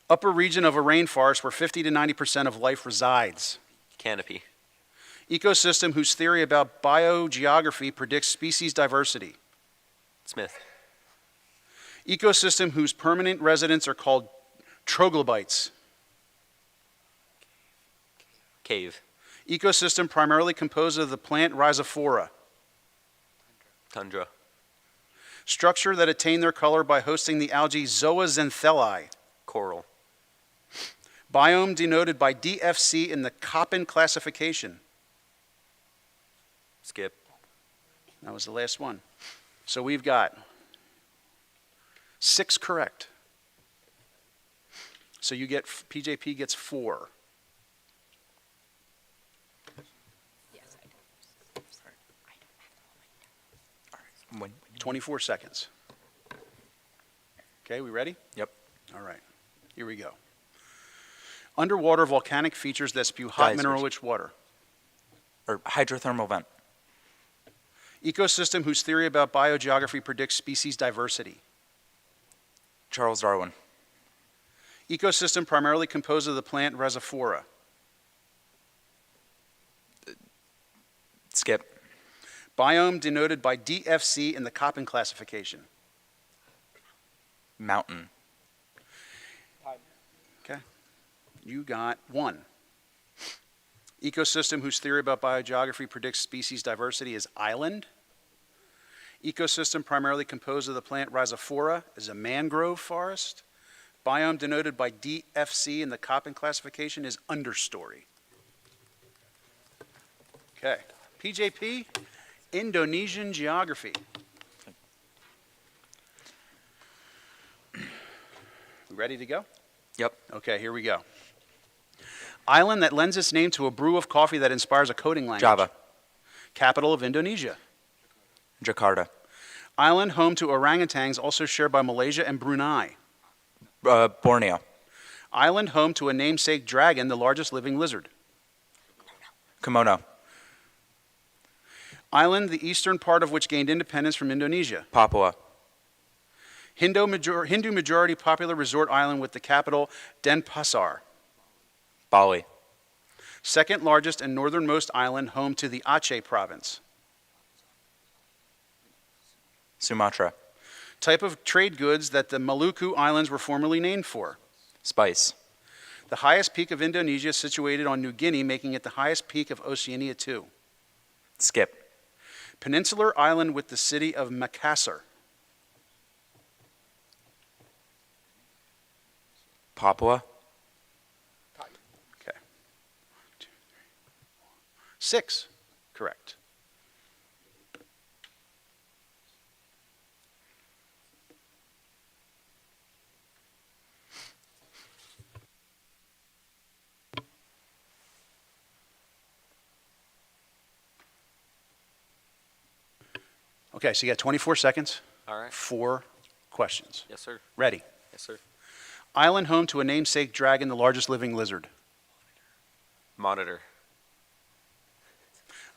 Upper region of a rainforest where 50 to 90% of life resides. Canopy. Ecosystem whose theory about biogeography predicts species diversity. Smith. Ecosystem whose permanent residents are called troglobites. Cave. Ecosystem primarily composed of the plant Rhizophora. Tundra. Structure that attain their color by hosting the algae Zooxanthellae. Coral. Biome denoted by DFC in the Köppen classification. Skip. That was the last one. So we've got 6 correct. So you get, PJP gets 4. When, 24 seconds. Okay, we ready? Yep. All right, here we go. Underwater volcanic features that spew hot Geysers. mineral-rich water. or hydrothermal vent. Ecosystem whose theory about biogeography predicts species diversity. Charles Darwin. Ecosystem primarily composed of the plant Rhizophora. Skip. Biome denoted by DFC in the Köppen classification. Mountain. Okay. You got 1. Ecosystem whose theory about biogeography predicts species diversity is island. Ecosystem primarily composed of the plant Rhizophora is a mangrove forest. Biome denoted by DFC in the Köppen classification is understory. Okay. PJP, Indonesian geography. We ready to go? Yep. Okay, here we go. Island that lends its name to a brew of coffee that inspires a coding language. Java. Capital of Indonesia. Jakarta. Island home to orangutans also shared by Malaysia and Brunei. Borneo. Island home to a namesake dragon, the largest living lizard. Kimono. Island, the eastern part of which gained independence from Indonesia. Papua. Hindu majority popular resort island with the capital Denpasar. Bali. Second largest and northernmost island home to the Aceh province. Sumatra. Type of trade goods that the Maluku Islands were formerly named for. Spice. The highest peak of Indonesia situated on New Guinea, making it the highest peak of Oceania too. Skip. Peninsular island with the city of Makassar. Papua. Okay. 2, 3, 4, 6. Correct. Okay, so you got 24 seconds, All right. 4 questions. Yes, sir. Ready. Yes, sir. Island home to a namesake dragon, the largest living lizard. Monitor.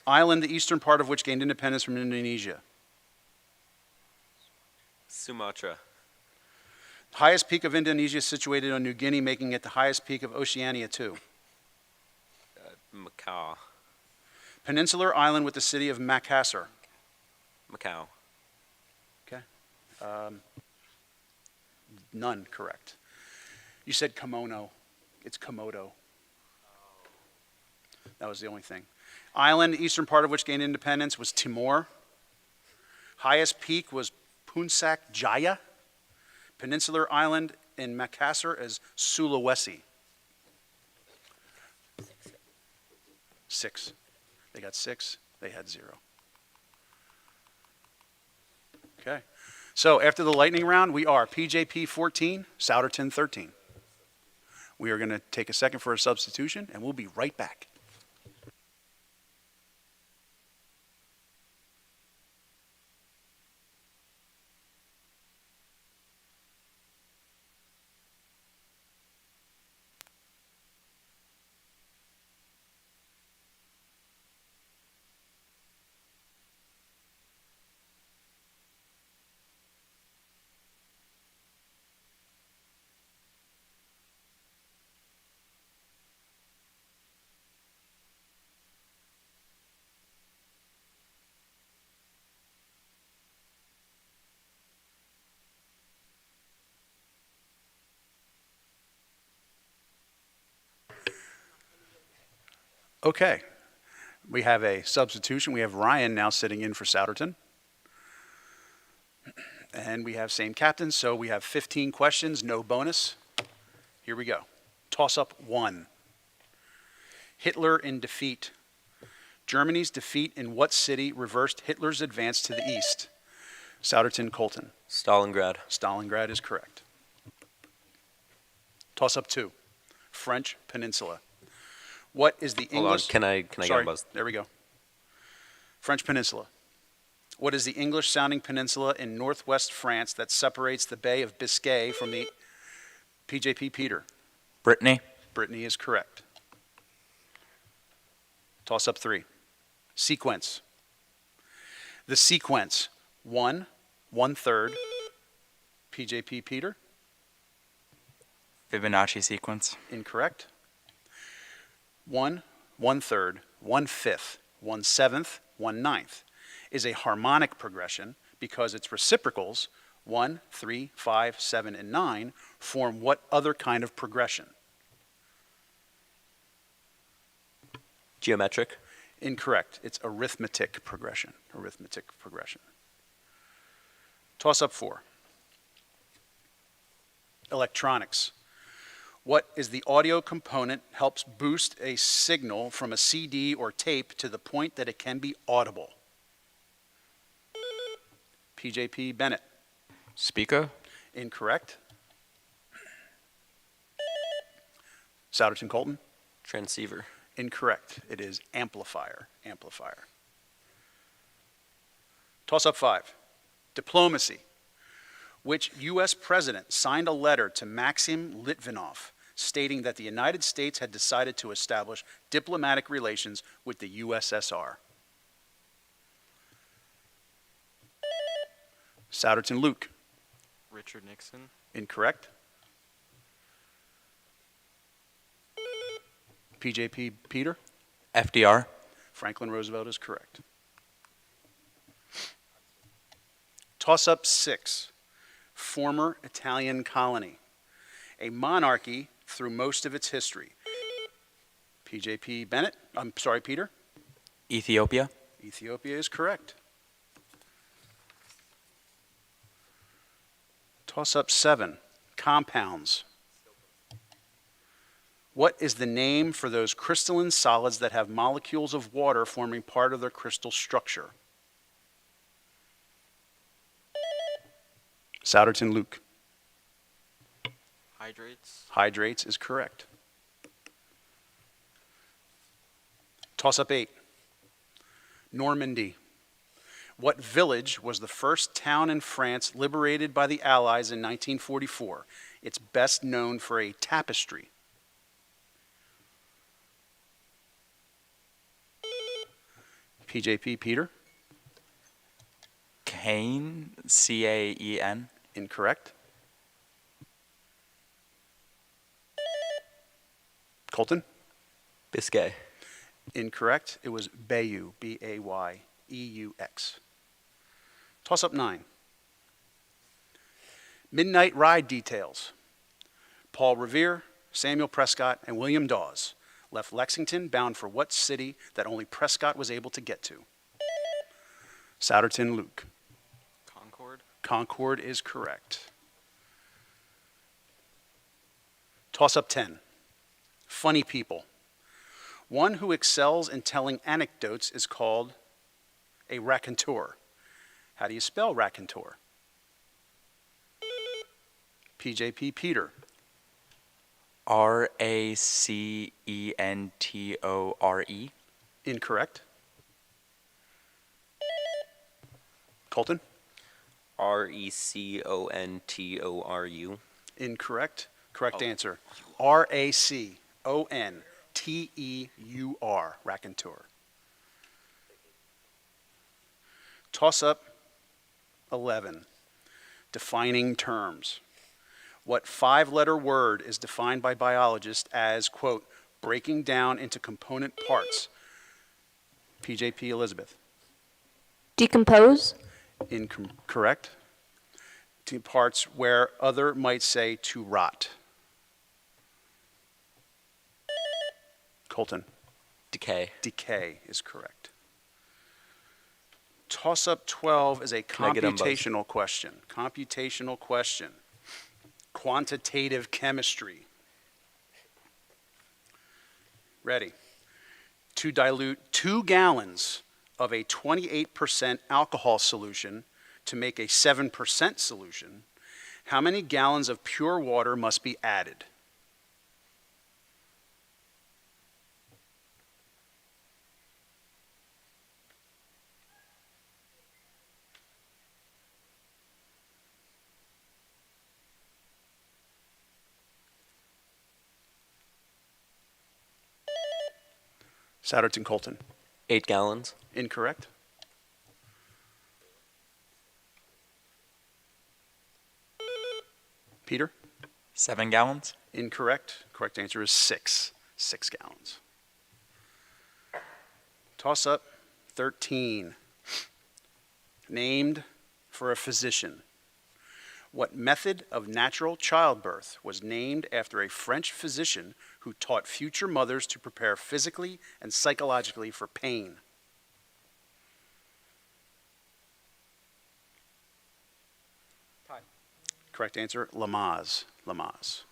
Island, the eastern part of which gained independence from Indonesia. Sumatra. Highest peak of Indonesia situated on New Guinea, making it the highest peak of Oceania too. Macau. Peninsular island with the city of Makassar. Macau. Okay. None correct. You said kimono. It's Komodo. That was the only thing. Island, the eastern part of which gained independence, was Timor. Highest peak was Puncak Jaya. Peninsular island in Makassar is Sulawesi. 6. They got 6. They had 0. Okay. So after the lightning round, we are PJP 14, Souderton 13. We are going to take a second for a substitution, and we'll be right back. Okay. We have a substitution. We have Ryan now sitting in for Souderton. And we have same captain, so we have 15 questions, no bonus. Here we go. Toss up 1. Hitler in defeat. Germany's defeat in what city reversed Hitler's advance to the east? Souderton, Colton. Stalingrad. Stalingrad is correct. Toss up 2. French Peninsula. What is the Hold on. English? Can I get Sorry, a buzz? there we go. French Peninsula. What is the English-sounding peninsula in northwest France that separates the Bay of Biscay from the PJP Peter? Brittany. Brittany is correct. Toss up 3. Sequence. The sequence. 1, 1/3. PJP Peter? Fibonacci sequence. Incorrect. 1, 1/3, 1/5, 1/7, 1/9 is a harmonic progression because its reciprocals, 1, 3, 5, 7, and 9, form what other kind of progression? Geometric. Incorrect. It's arithmetic progression. Arithmetic progression. Toss up 4. Electronics. What is the audio component helps boost a signal from a CD or tape to the point that it can be audible? PJP Bennett. Speaker. Incorrect. Souderton Colton. Transceiver. Incorrect. It is amplifier. Amplifier. Toss up 5. Diplomacy. Which U.S. president signed a letter to Maxim Litvinov stating that the United States had decided to establish diplomatic relations with the USSR? Souderton Luke. Richard Nixon. Incorrect. PJP Peter. FDR. Franklin Roosevelt is correct. Toss up 6. Former Italian colony. A monarchy through most of its history. PJP Bennett. I'm sorry, Peter. Ethiopia. Ethiopia is correct. Toss up 7. Compounds. What is the name for those crystalline solids that have molecules of water forming part of their crystal structure? Souderton Luke. Hydrates. Hydrates is correct. Toss up 8. Normandy. What village was the first town in France liberated by the Allies in 1944? It's best known for a tapestry. PJP Peter. Caen. Caen. Incorrect. Colton. Biscay. Incorrect. It was Bayeux. B-A-Y-E-U-X. Toss up 9. Midnight ride details. Paul Revere, Samuel Prescott, and William Dawes left Lexington bound for what city that only Prescott was able to get to? Souderton Luke. Concord. Concord is correct. Toss up 10. Funny people. One who excels in telling anecdotes is called a raconteur. How do you spell raconteur? PJP Peter. Racentore. Incorrect. Colton. RECONTORU. Incorrect. Correct answer. RACONTEUR. Raconteur. Toss up 11. Defining terms. What 5-letter word is defined by biologists as, quote, breaking down into component parts? PJP Elizabeth. Decompose. Incorrect. To parts where other might say to rot. Colton. Decay. Decay is correct. Toss-up 12 is a Can I get 'em both? computational question. Computational question. Quantitative chemistry. Ready? To dilute 2 gallons of a 28% alcohol solution to make a 7% solution, how many gallons of pure water must be added? Souderton Colton. 8 gallons. Incorrect. Peter? 7 gallons. Incorrect. Correct answer is 6. 6 gallons. Toss up 13. Named for a physician. What method of natural childbirth was named after a French physician who taught future mothers to prepare physically and psychologically for pain? Correct answer, Lamaze. Lamaze.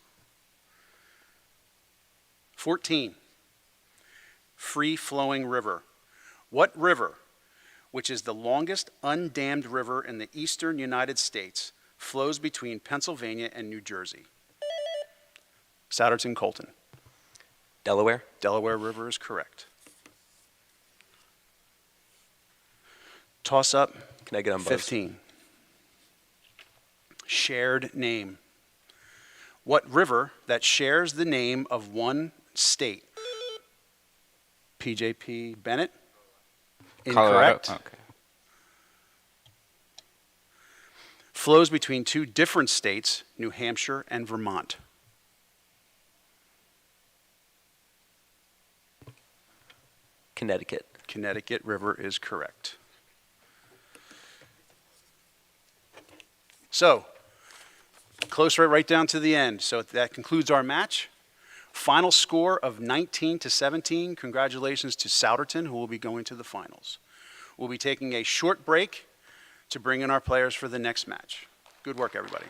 14. Free-flowing river. What river, which is the longest undammed river in the eastern United States, flows between Pennsylvania and New Jersey? Souderton Colton. Delaware. Delaware River is correct. Toss up Can I get 'em both? 15. Shared name. What river that shares the name of one state? PJP Bennett? Incorrect. Colorado. Okay. Flows between 2 different states, New Hampshire and Vermont. Connecticut. Connecticut River is correct. So, close right down to the end. So that concludes our match. Final score of 19-17. Congratulations to Souderton, who will be going to the finals. We'll be taking a short break to bring in our players for the next match. Good work, everybody.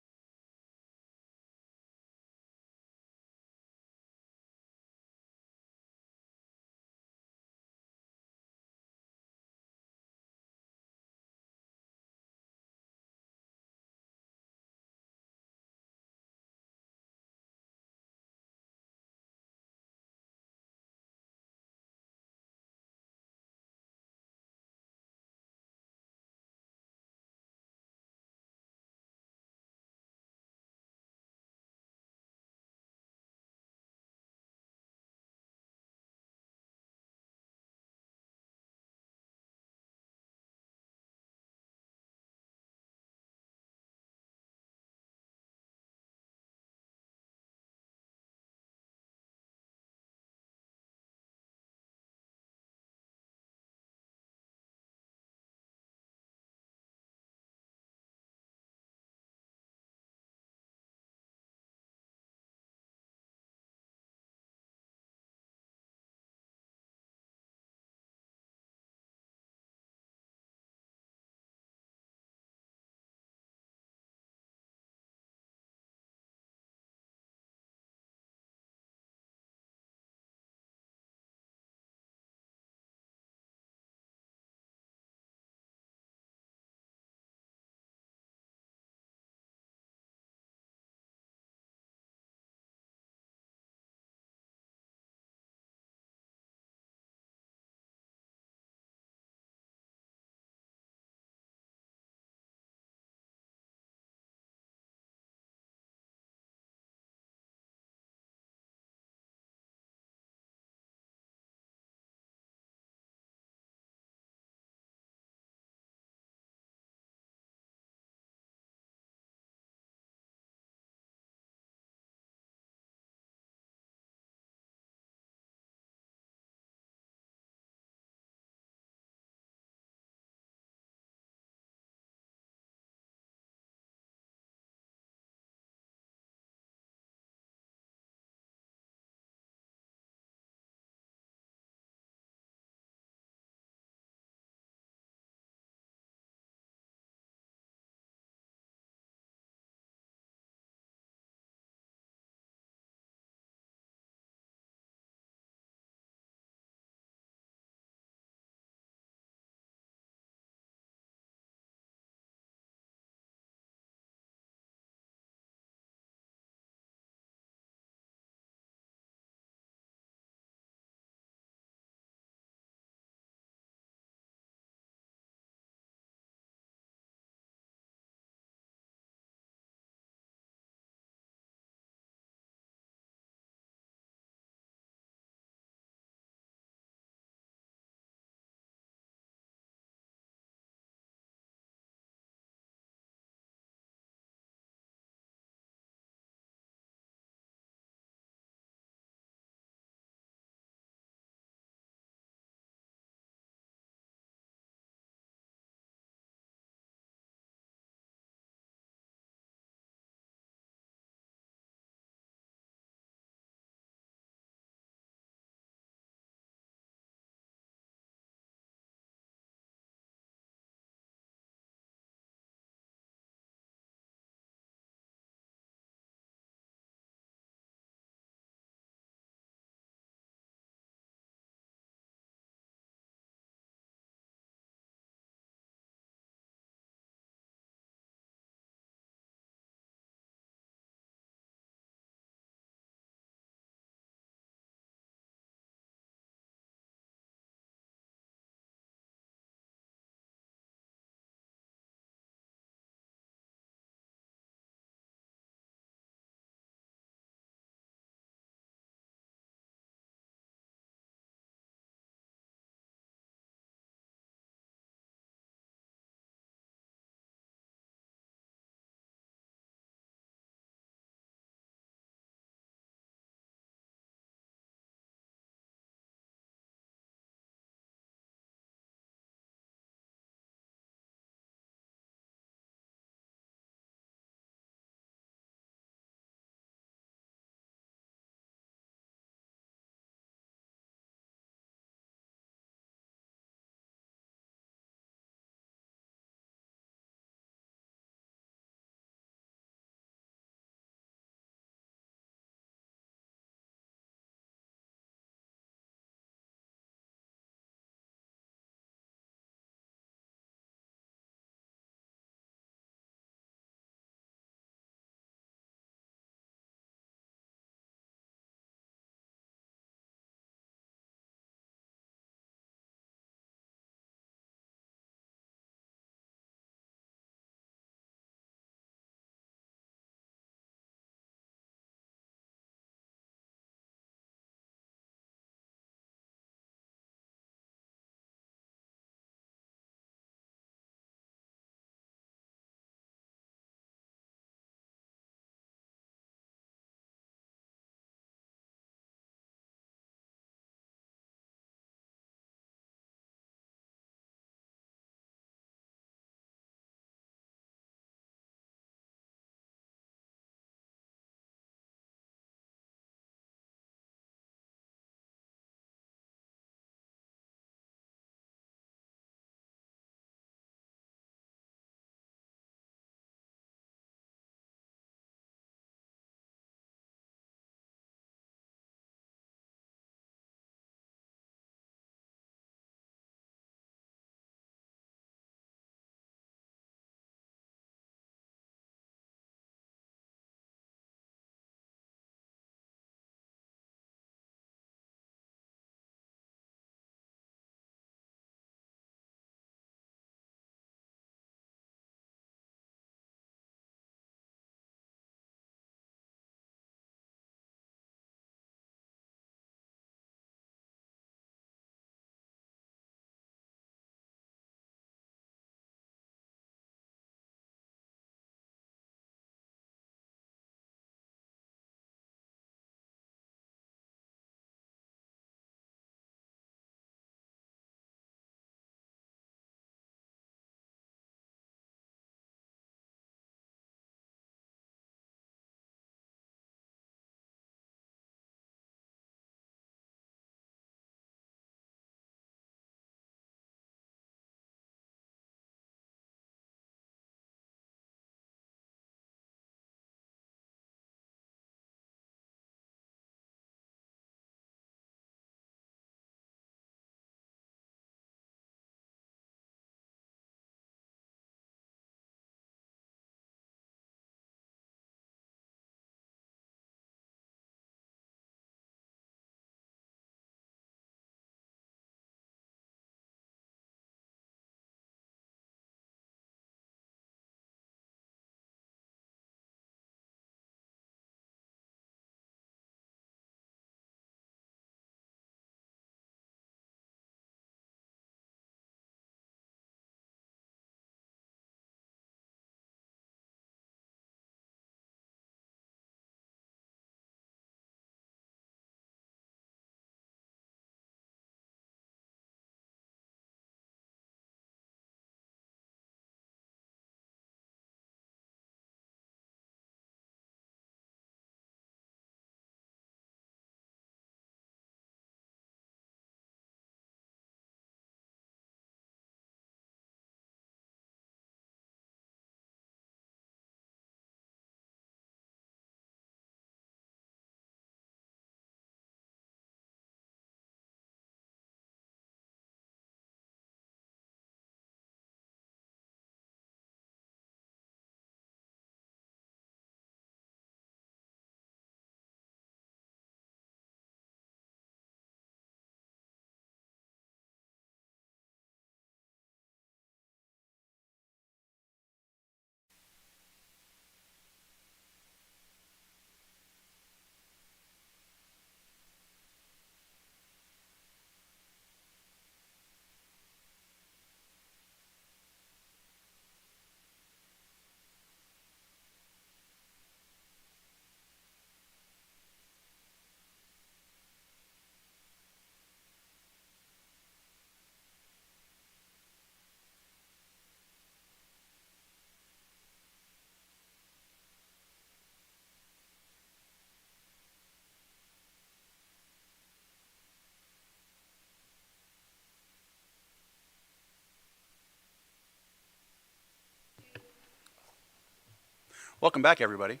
Welcome back, everybody.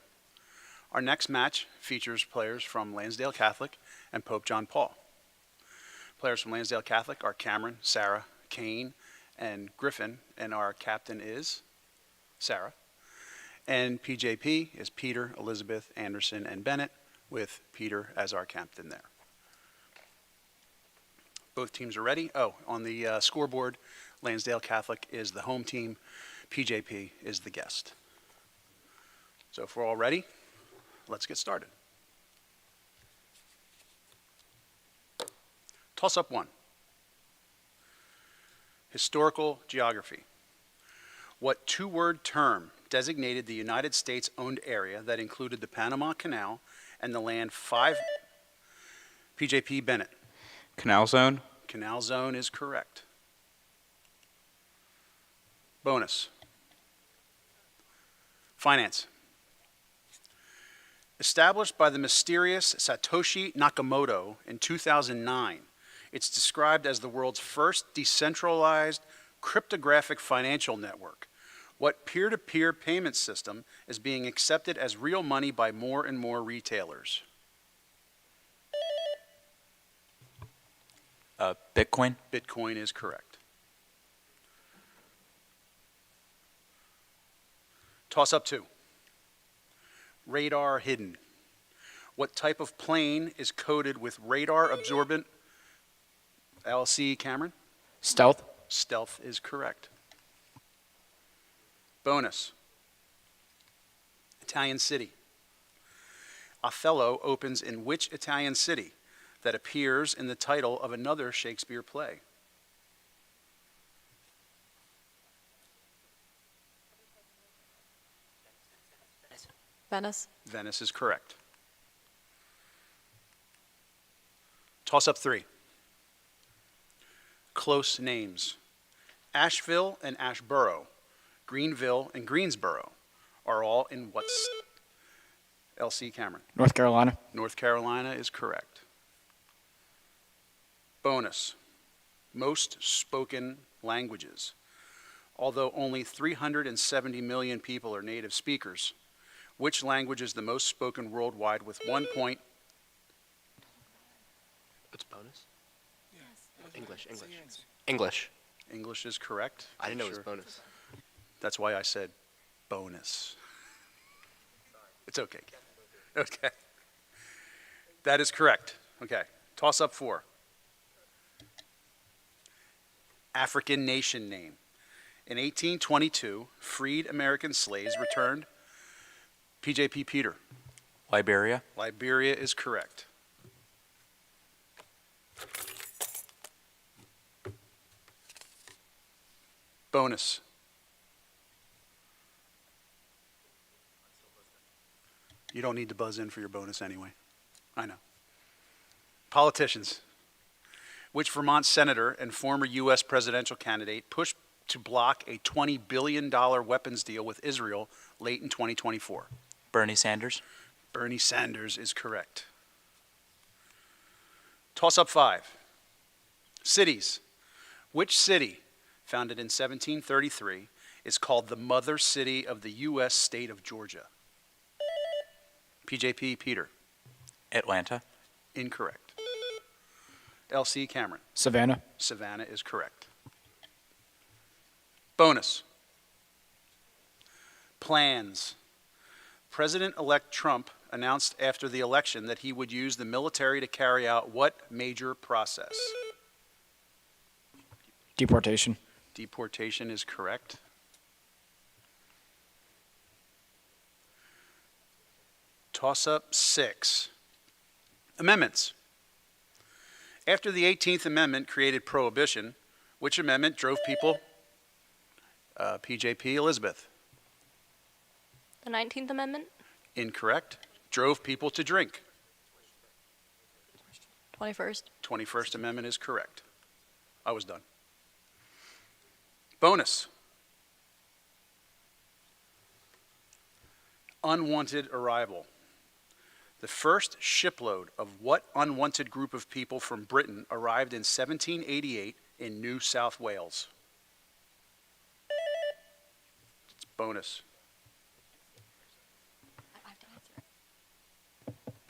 Our next match features players from Lansdale Catholic and Pope John Paul. Players from Lansdale Catholic are Cameron, Sarah, Kane, and Griffin, and our captain is Sarah. And PJP is Peter, Elizabeth, Anderson, and Bennett, with Peter as our captain there. Both teams are ready. Oh, on the scoreboard, Lansdale Catholic is the home team, PJP is the guest. So if we're all ready, let's get started. Toss-up 1. Historical geography. What two-word term designated the United States-owned area that included the Panama Canal and the land 5... PJP Bennett. Canal Zone. Canal Zone is correct. Bonus. Finance. Established by the mysterious Satoshi Nakamoto in 2009, it's described as the world's first decentralized cryptographic financial network. What peer-to-peer payment system is being accepted as real money by more and more retailers? Bitcoin. Bitcoin is correct. Toss-up 2. Radar hidden. What type of plane is coated with radar absorbent? LC Cameron? Stealth. Stealth is correct. Bonus. Italian city. Othello opens in which Italian city that appears in the title of another Shakespeare play? Venice. Venice is correct. Toss-up 3. Close names. Asheville and Ashboro, Greenville and Greensboro are all in what LC Cameron? North Carolina. North Carolina is correct. Bonus. Most spoken languages. Although only 370 million people are native speakers, which language is the most spoken worldwide with 1 point? What's bonus? English. English. English is correct. I didn't know it Sure. was bonus. That's why I said bonus. It's okay. Okay. That is correct. Okay. Toss up 4. African nation name. In 1822, freed American slaves returned. PJP Peter. Liberia. Liberia is correct. Bonus. You don't need to buzz in for your bonus anyway. I know. Politicians. Which Vermont senator and former U.S. presidential candidate pushed to block a $20 billion weapons deal with Israel late in 2024? Bernie Sanders. Bernie Sanders is correct. Toss up 5. Cities. Which city, founded in 1733, is called the mother city of the U.S. state of Georgia? PJP Peter. Atlanta. Incorrect. LC Cameron. Savannah. Savannah is correct. Bonus. Plans. President-elect Trump announced after the election that he would use the military to carry out what major process? Deportation. Deportation is correct. Toss-up 6. Amendments. After the 18th Amendment created prohibition, which amendment drove people? PJP Elizabeth. The 19th Amendment. Incorrect. Drove people to drink. 21st. 21st Amendment is correct. I was done. Bonus. Unwanted arrival. The first shipload of what unwanted group of people from Britain arrived in 1788 in New South Wales? It's bonus.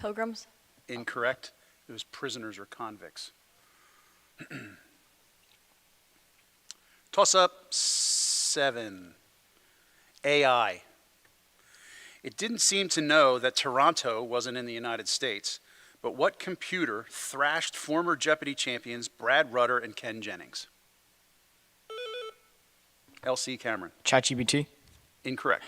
Pilgrims. Incorrect. It was prisoners or convicts. Toss up 7. AI. It didn't seem to know that Toronto wasn't in the United States, but what computer thrashed former Jeopardy champions Brad Rutter and Ken Jennings? LC Cameron. ChatGPT. Incorrect.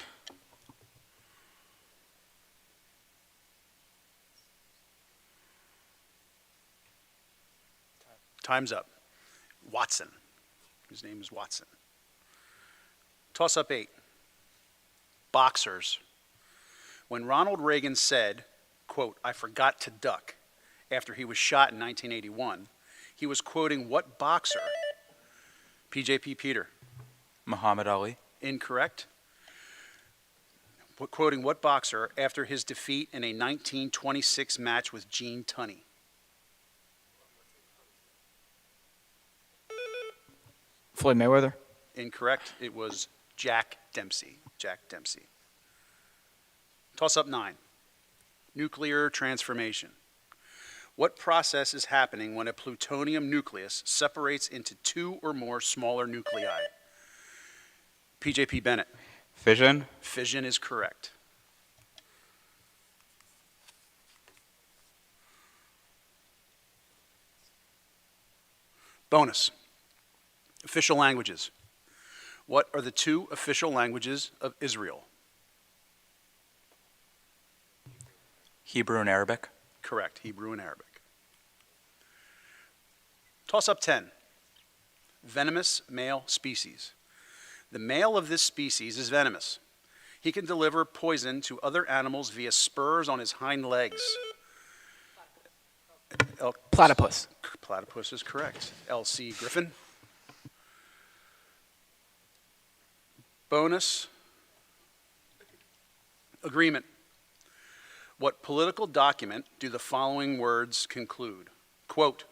Time's up. Watson. His name is Watson. Toss up 8. Boxers. When Ronald Reagan said, quote, "I forgot to duck," after he was shot in 1981, he was quoting what boxer? PJP Peter. Muhammad Ali. Incorrect. Quoting what boxer after his defeat in a 1926 match with Gene Tunney? Floyd Mayweather. Incorrect. It was Jack Dempsey. Jack Dempsey. Toss up 9. Nuclear transformation. What process is happening when a plutonium nucleus separates into 2 or more smaller nuclei? PJP Bennett. Fission. Fission is correct. Bonus. Official languages. What are the 2 official languages of Israel? Hebrew and Arabic. Correct. Hebrew and Arabic. Toss up 10. Venomous male species. The male of this species is venomous. He can deliver poison to other animals via spurs on his hind legs. Platypus. Platypus is correct. LC Griffin. Bonus. Agreement. What political document do the following words conclude? Quote,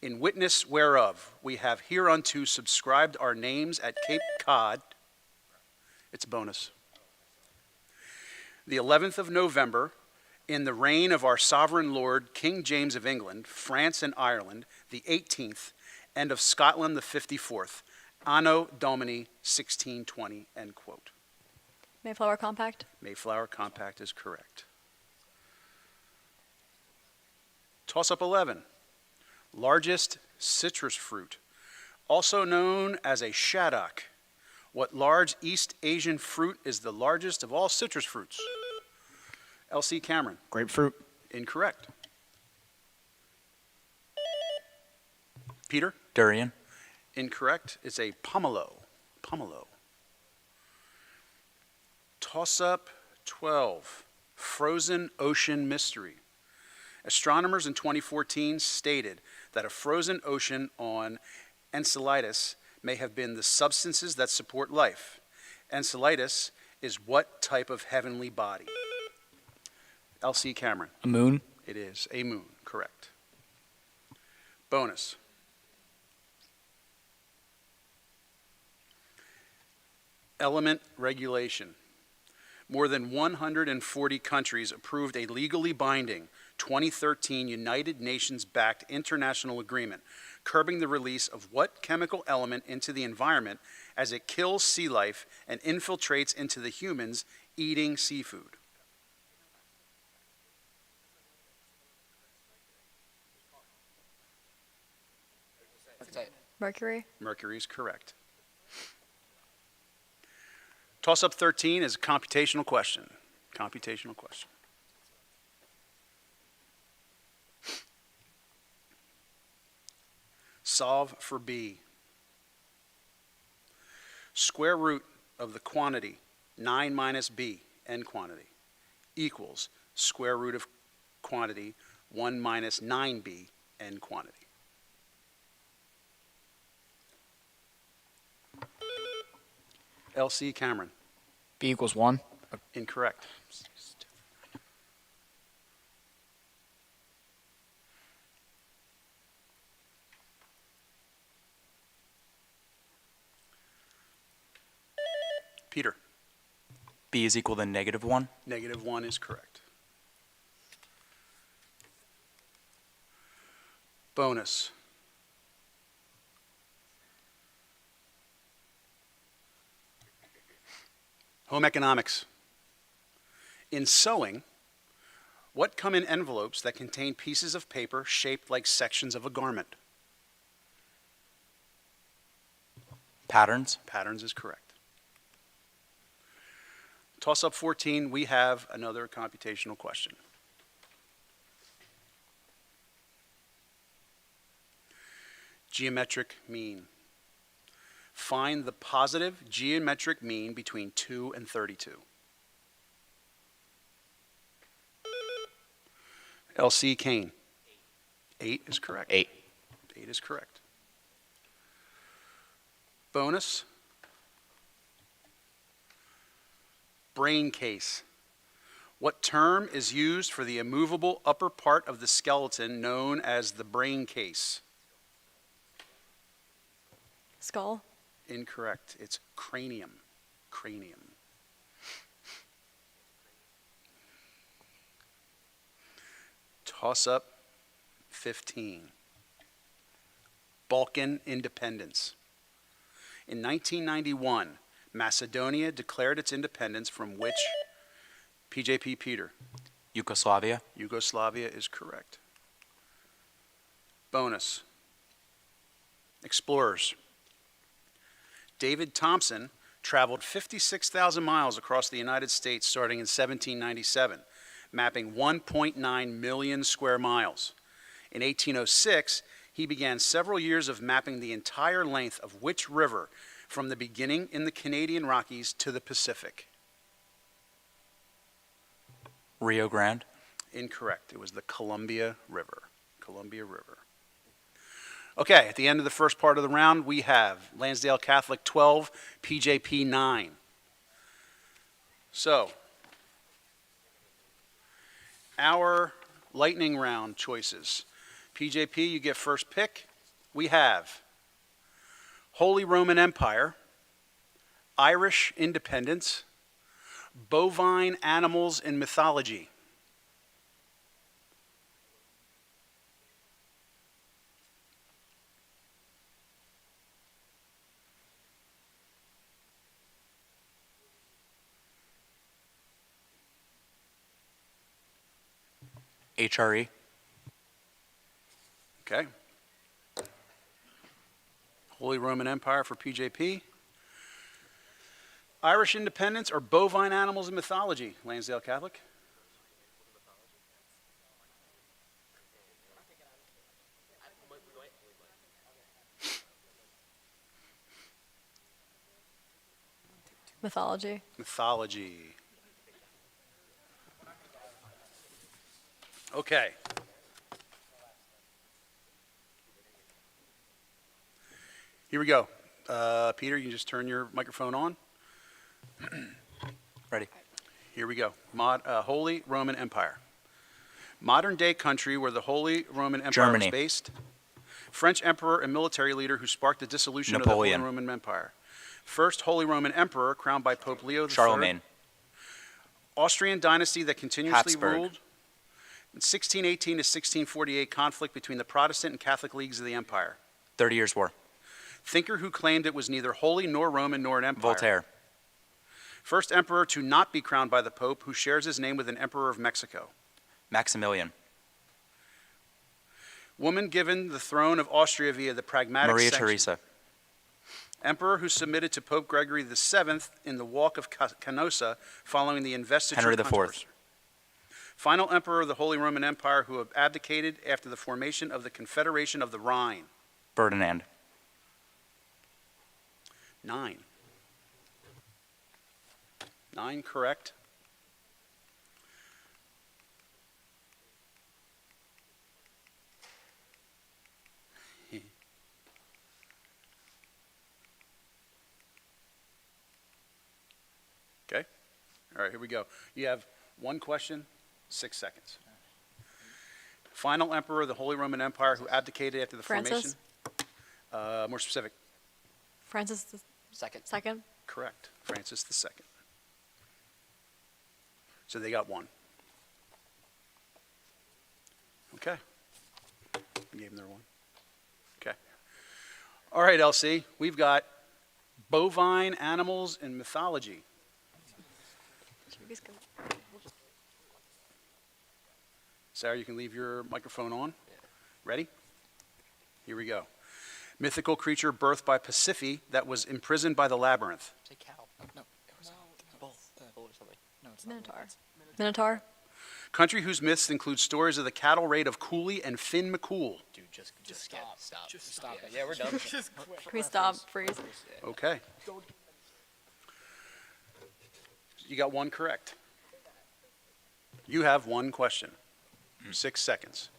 "In witness whereof we have hereunto subscribed our names at Cape Cod." It's a bonus. The 11th of November, in the reign of our sovereign lord, King James of England, France and Ireland, the 18th, and of Scotland the 54th, Anno Domini 1620, end quote. Mayflower Compact. Mayflower Compact is correct. Toss up 11. Largest citrus fruit, also known as a shaddock. What large East Asian fruit is the largest of all citrus fruits? LC Cameron. Grapefruit. Incorrect. Peter. Durian. Incorrect. It's a pomelo. Pomelo. Toss up 12. Frozen ocean mystery. Astronomers in 2014 stated that a frozen ocean on Enceladus may have been the substances that support life. Enceladus is what type of heavenly body? LC Cameron. A moon. It is a moon, correct. Bonus. Element regulation. More than 140 countries approved a legally binding 2013 United Nations-backed international agreement curbing the release of what chemical element into the environment as it kills sea life and infiltrates into the humans eating seafood. That's it. Mercury. Mercury is correct. Toss-up 13 is a computational question. Computational question. Solve for B. Square root of the quantity 9 minus B, n quantity, equals square root of quantity 1 minus 9B, n quantity. LC Cameron. B equals 1. Incorrect. Peter. B is equal to -1. -1 is correct. Bonus. Home economics. In sewing, what come in envelopes that contain pieces of paper shaped like sections of a garment? Patterns. Patterns is correct. Toss-up 14, we have another computational question. Geometric mean. Find the positive geometric mean between 2 and 32. LC Kane. 8 is correct. 8. 8 is correct. Bonus. Brain case. What term is used for the immovable upper part of the skeleton known as the brain case? Skull. Incorrect. It's cranium. Cranium. Toss up 15. Balkan independence. In 1991, Macedonia declared its independence from which? PJP Peter. Yugoslavia. Yugoslavia is correct. Bonus. Explorers. David Thompson traveled 56,000 miles across the United States starting in 1797, mapping 1.9 million square miles. In 1806, he began several years of mapping the entire length of which river from the beginning in the Canadian Rockies to the Pacific? Rio Grande. Incorrect. It was the Columbia River. Columbia River. Okay, at the end of the first part of the round, we have Lansdale Catholic 12, PJP 9. So, our lightning round choices. PJP, you get first pick. We have Holy Roman Empire, Irish independence, bovine animals in mythology. HRE. Okay. Holy Roman Empire for PJP. Irish independence or bovine animals in mythology, Lansdale Catholic? Mythology. Mythology. Okay. Here we go. Peter, you can just turn your microphone on. Ready. Here we go. Holy Roman Empire. Modern day country where the Holy Roman Empire Germany. was based. French emperor and military leader who sparked the dissolution Napoleon. of the Holy Roman Empire. First Holy Roman Emperor crowned by Pope Leo III. Charlemagne. Austrian dynasty that continuously Habsburg. ruled. In 1618 to 1648, conflict between the Protestant and Catholic leagues of the empire. 30 Years' War. Thinker who claimed it was neither holy nor Roman nor an empire. Voltaire. First emperor to not be crowned by the Pope, who shares his name with an emperor of Mexico. Maximilian. Woman given the throne of Austria via the pragmatic Maria sanction. Theresa. Emperor who submitted to Pope Gregory VII in the Walk of Canossa following the investiture Henry IV. controversy. Final emperor of the Holy Roman Empire who abdicated after the formation of the Confederation of the Rhine. Ferdinand. 9. 9 correct. Okay. All right, here we go. You have one question, 6 seconds. Final emperor of the Holy Roman Empire who abdicated after the Francis? formation. More specific. Francis the Second. second. Correct. Francis II. So they got one. Okay. You gave them their one? Okay. All right, LC, we've got bovine animals and mythology. Sarah, you can leave your microphone on. Ready? Here we go. Mythical creature birthed by Pasiphae that was imprisoned by the labyrinth. Say cow. No, it was Bull. Bull or something. no, it's Minotaur. Minotaur. Country whose myths include stories of the cattle raid of Cooley and Finn McCool. Dude, just stop. Just stop it. Yeah, we're done. Can we stop, freeze? Okay. You got one correct. You have one question. 6 seconds.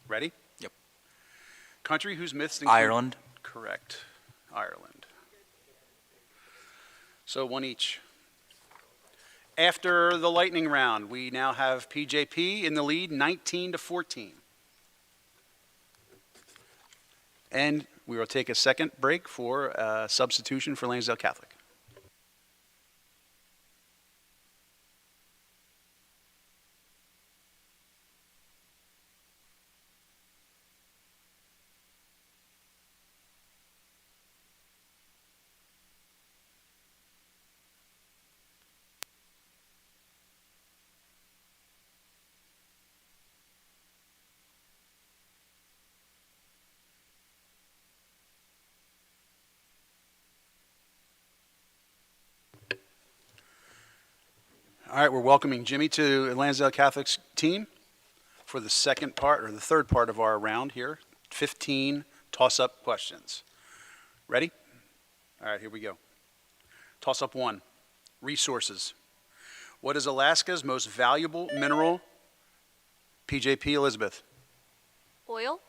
Ready? Yep. Country whose myths include... Ireland. Correct. Ireland. So one each. After the lightning round, we now have PJP in the lead, 19-14. And we will take a second break for substitution for Lansdale Catholic. All right, we're welcoming Jimmy to Lansdale Catholic's team for the second part, or the third part of our round here. 15 toss-up questions. Ready? All right, here we go. Toss-up 1, resources. What is Alaska's most valuable mineral? PJP, Elizabeth. Oil.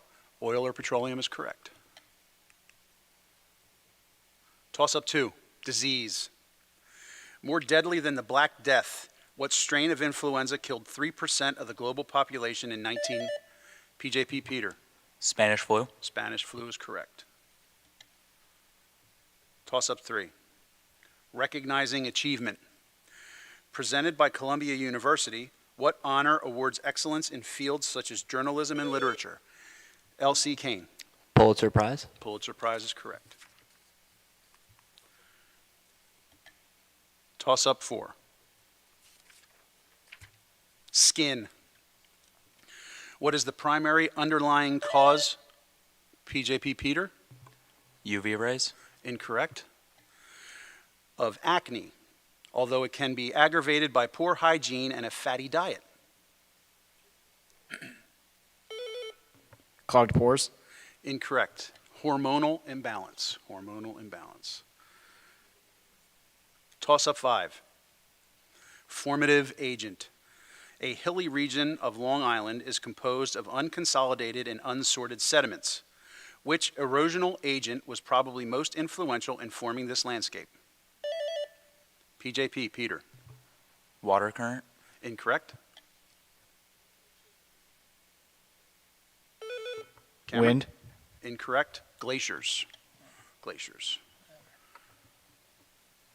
Oil or petroleum is correct. Toss-up 2, disease. More deadly than the Black Death, what strain of influenza killed 3% of the global population in 19... PJP Peter. Spanish flu. Spanish flu is correct. Toss-up 3, recognizing achievement. Presented by Columbia University, what honor awards excellence in fields such as journalism and literature? L.C. Kane. Pulitzer Prize. Pulitzer Prize is correct. Toss-up 4. Skin. What is the primary underlying cause? PJP Peter? UV rays. Incorrect. Of acne, although it can be aggravated by poor hygiene and a fatty diet. Clogged pores. Incorrect. Hormonal imbalance. Hormonal imbalance. Toss-up 5. Formative agent. A hilly region of Long Island is composed of unconsolidated and unsorted sediments. Which erosional agent was probably most influential in forming this landscape? PJP, Peter. Water current. Incorrect. Cameron? Wind. Incorrect. Glaciers. Glaciers.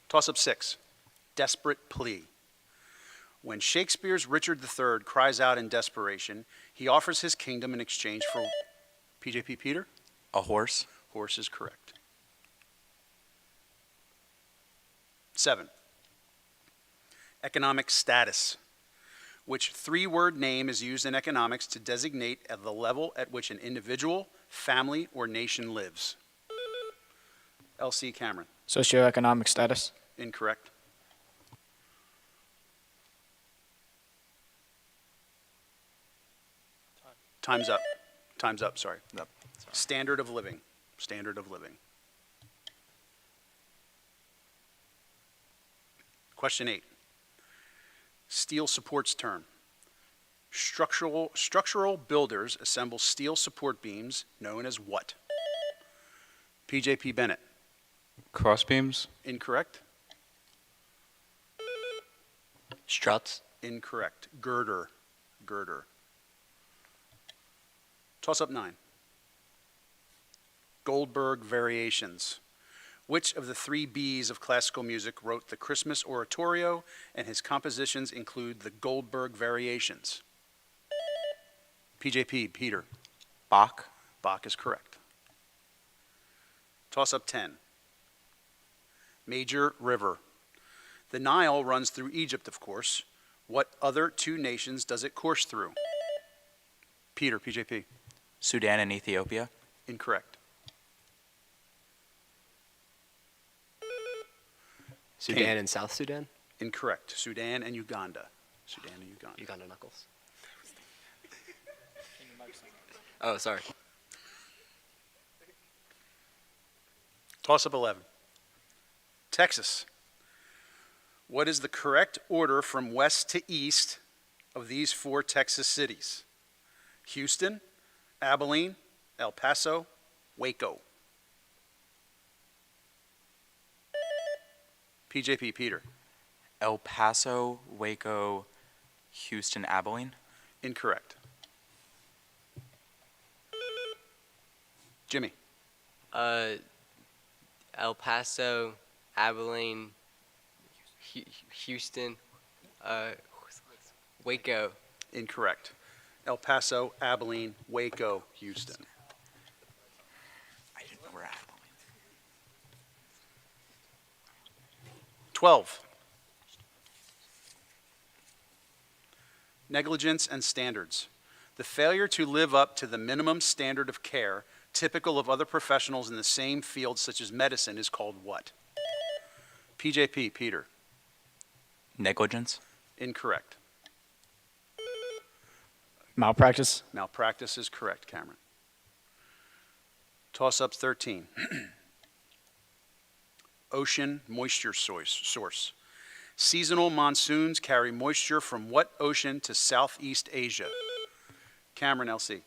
Toss-up 6. Desperate plea. When Shakespeare's Richard III cries out in desperation, he offers his kingdom in exchange for PJP Peter? A horse. Horse is correct. 7. Economic status. Which 3-word name is used in economics to designate at the level at which an individual, family, or nation lives? L.C. Cameron. Socioeconomic status. Incorrect. Time's up. Time's up, sorry. Yep. Standard of living. Standard of living. Question 8. Steel supports term. Structural builders assemble steel support beams known as what? PJP Bennett. Crossbeams. Incorrect. Struts. Incorrect. Girder. Girder. Toss-up 9. Goldberg Variations. Which of the 3 Bs of classical music wrote the Christmas Oratorio, and his compositions include the Goldberg Variations? PJP, Peter. Bach. Bach is correct. Toss up 10. Major river. The Nile runs through Egypt, of course. What other two nations does it course through? Peter, PJP. Sudan and Ethiopia. Incorrect. Sudan Kane. and South Sudan. Incorrect. Sudan and Uganda. Sudan and Uganda. Uganda Knuckles. Oh, sorry. Toss up 11. Texas. What is the correct order from west to east of these four Texas cities? Houston, Abilene, El Paso, Waco. PJP, Peter. El Paso, Waco, Houston, Abilene. Incorrect. Jimmy. El Paso, Abilene, Houston, Waco. Incorrect. El Paso, Abilene, Waco, Houston. I didn't know where Abilene. 12. Negligence and standards. The failure to live up to the minimum standard of care typical of other professionals in the same field such as medicine is called what? PJP, Peter. Negligence. Incorrect. Malpractice. Malpractice is correct, Cameron. Toss up 13. Ocean moisture source. Seasonal monsoons carry moisture from what ocean to Southeast Asia? Cameron, LC.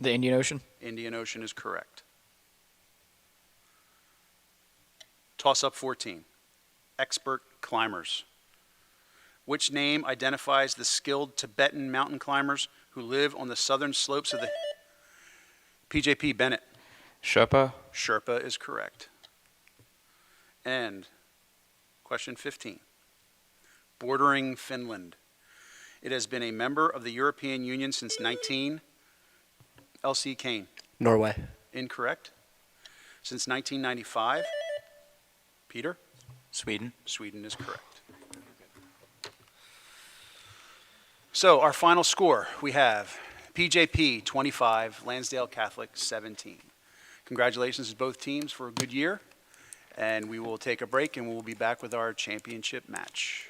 The Indian Ocean. Indian Ocean is correct. Toss up 14. Expert climbers. Which name identifies the skilled Tibetan mountain climbers who live on the southern slopes of the... PJP, Bennett. Sherpa, Sherpa is correct. And question 15. Bordering Finland. It has been a member of the European Union since 19... LC Kane. Norway. Incorrect. Since 1995. Peter? Sweden. Sweden is correct. So our final score, we have PJP 25, Lansdale Catholic 17. Congratulations to both teams for a good year. And we will take a break and we'll be back with our championship match.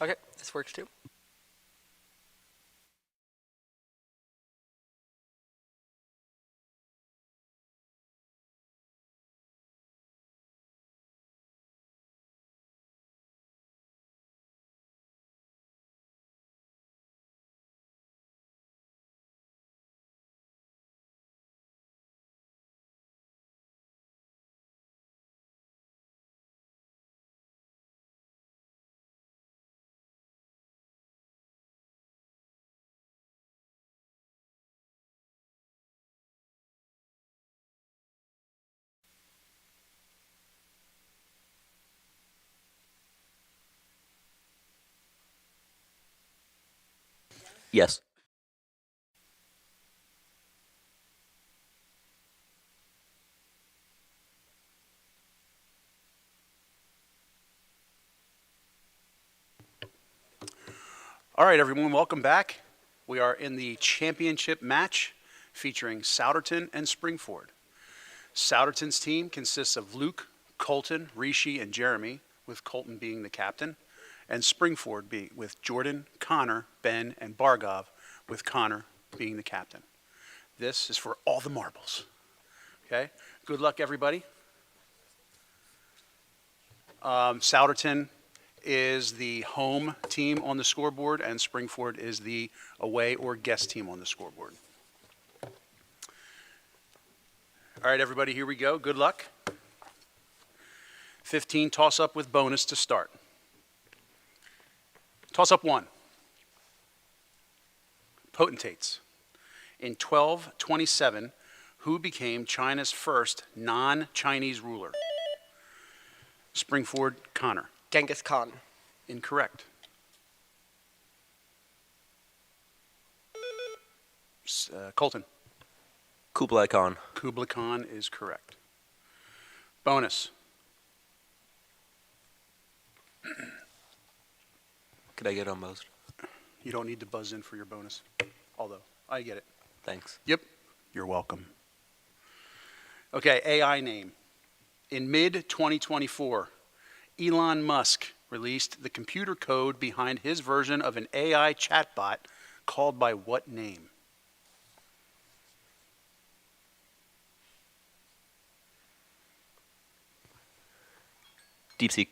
Okay, this works too. Yes. All right, everyone, welcome back. We are in the championship match featuring Souderton and Springford. Souderton's team consists of Luke, Colton, Rishi, and Jeremy, with Colton being the captain, and Springford with Jordan, Connor, Ben, and Bargov, with Connor being the captain. This is for all the marbles. Okay? Good luck, everybody. Souderton is the home team on the scoreboard, and Springford is the away or guest team on the scoreboard. All right, everybody, here we go. Good luck. 15 toss-up with bonus to start. Toss-up 1. Potentates. In 1227, who became China's first non-Chinese ruler? Springford, Connor. Genghis Khan. Incorrect. Colton. Kublai Khan. Kublai Khan is correct. Bonus. Could I get on most? You don't need to buzz in for your bonus, although I get it. Thanks. Yep, you're welcome. Okay, AI name. In mid-2024, Elon Musk released the computer code behind his version of an AI chatbot called by what name? DeepSeek.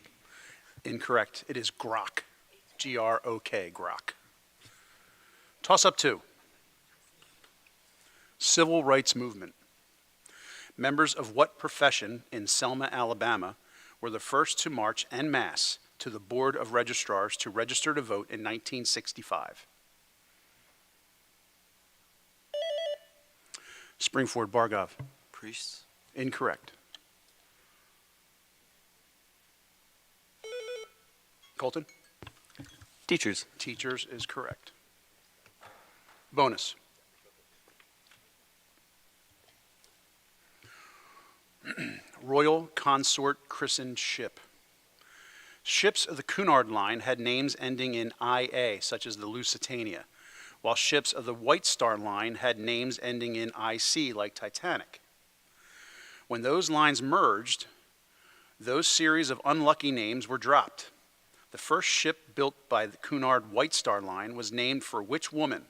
Incorrect. It is Grok. G-R-O-K, Grok. Toss-up 2. Civil rights movement. Members of what profession in Selma, Alabama, were the first to march en masse to the Board of Registrars to register to vote in 1965? Springford, Bargov. Priests. Incorrect. Colton? Teachers. Teachers is correct. Bonus. Royal Consort christened ship. Ships of the Cunard Line had names ending in IA, such as the Lusitania, while ships of the White Star Line had names ending in IC, like Titanic. When those lines merged, those series of unlucky names were dropped. The first ship built by the Cunard White Star Line was named for which woman?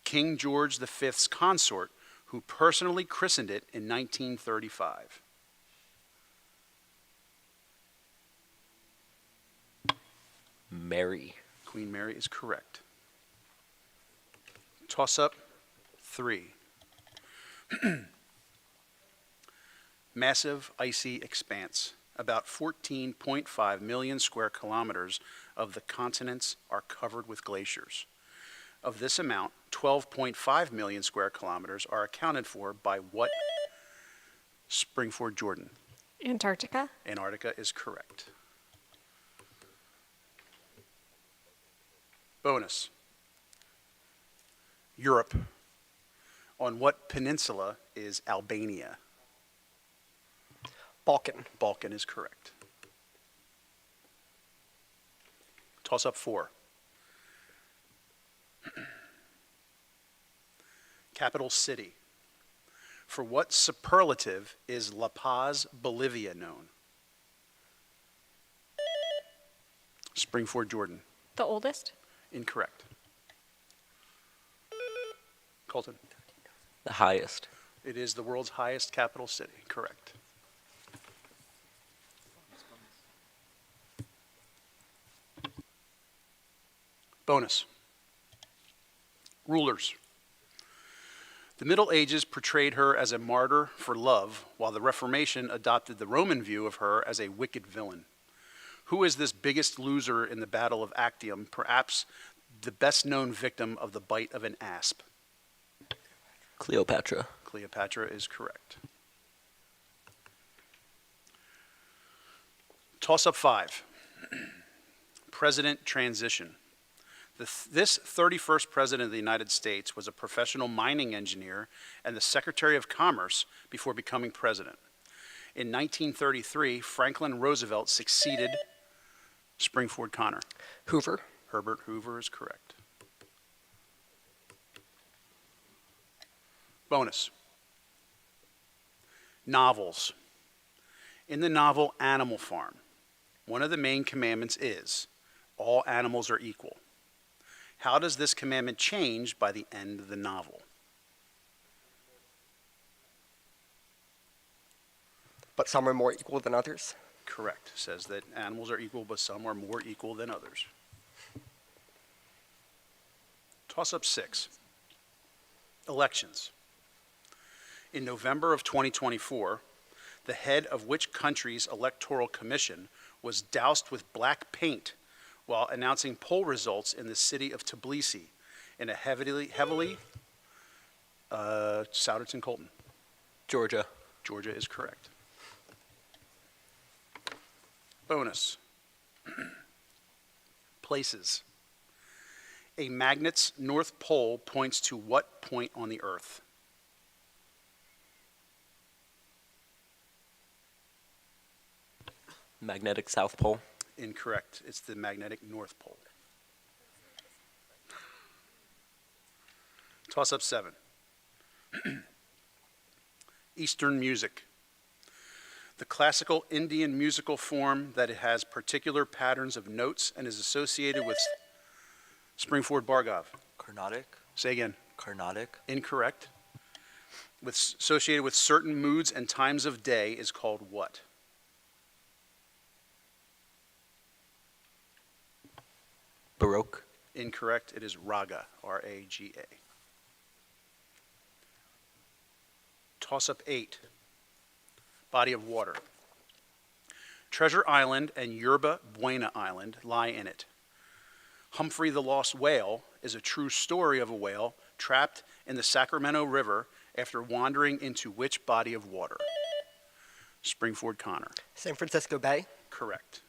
King George V's consort, who personally christened it in 1935. Mary. Queen Mary is correct. Toss-up 3. Massive icy expanse. About 14.5 million square kilometers of the continents are covered with glaciers. Of this amount, 12.5 million square kilometers are accounted for by what? Springford, Jordan. Antarctica. Antarctica is correct. Bonus. Europe. On what peninsula is Albania? Balkan. Balkan is correct. Toss-up 4. Capital city. For what superlative is La Paz, Bolivia known? Springford, Jordan. The oldest? Incorrect. Colton. The highest. It is the world's highest capital city. Correct. Bonus. Rulers. The Middle Ages portrayed her as a martyr for love, while the Reformation adopted the Roman view of her as a wicked villain. Who is this biggest loser in the Battle of Actium, perhaps the best-known victim of the bite of an asp? Cleopatra. Cleopatra is correct. Toss-up 5. President transition. This 31st President of the United States was a professional mining engineer and the Secretary of Commerce before becoming president. In 1933, Franklin Roosevelt succeeded Springford Connor. Hoover. Herbert Hoover is correct. Bonus. Novels. In the novel Animal Farm, one of the main commandments is, all animals are equal. How does this commandment change by the end of the novel? But some are more equal than others. Correct. Says that animals are equal, but some are more equal than others. Toss-up 6. Elections. In November of 2024, the head of which country's electoral commission was doused with black paint while announcing poll results in the city of Tbilisi in a heavily Souderton Colton. Georgia. Georgia is correct. Bonus. Places. A magnet's north pole points to what point on the Earth? Magnetic South Pole. Incorrect. It's the magnetic North Pole. Toss-up 7. Eastern music. The classical Indian musical form that it has particular patterns of notes and is associated with Springford Bargov. Carnatic. Say again. Carnatic. Incorrect. Associated with certain moods and times of day is called what? Baroque. Incorrect. It is raga, R-A-G-A. Toss-up 8. Body of water. Treasure Island and Yerba Buena Island lie in it. Humphrey the Lost Whale is a true story of a whale trapped in the Sacramento River after wandering into which body of water? Springford Connor. San Francisco Bay. Correct.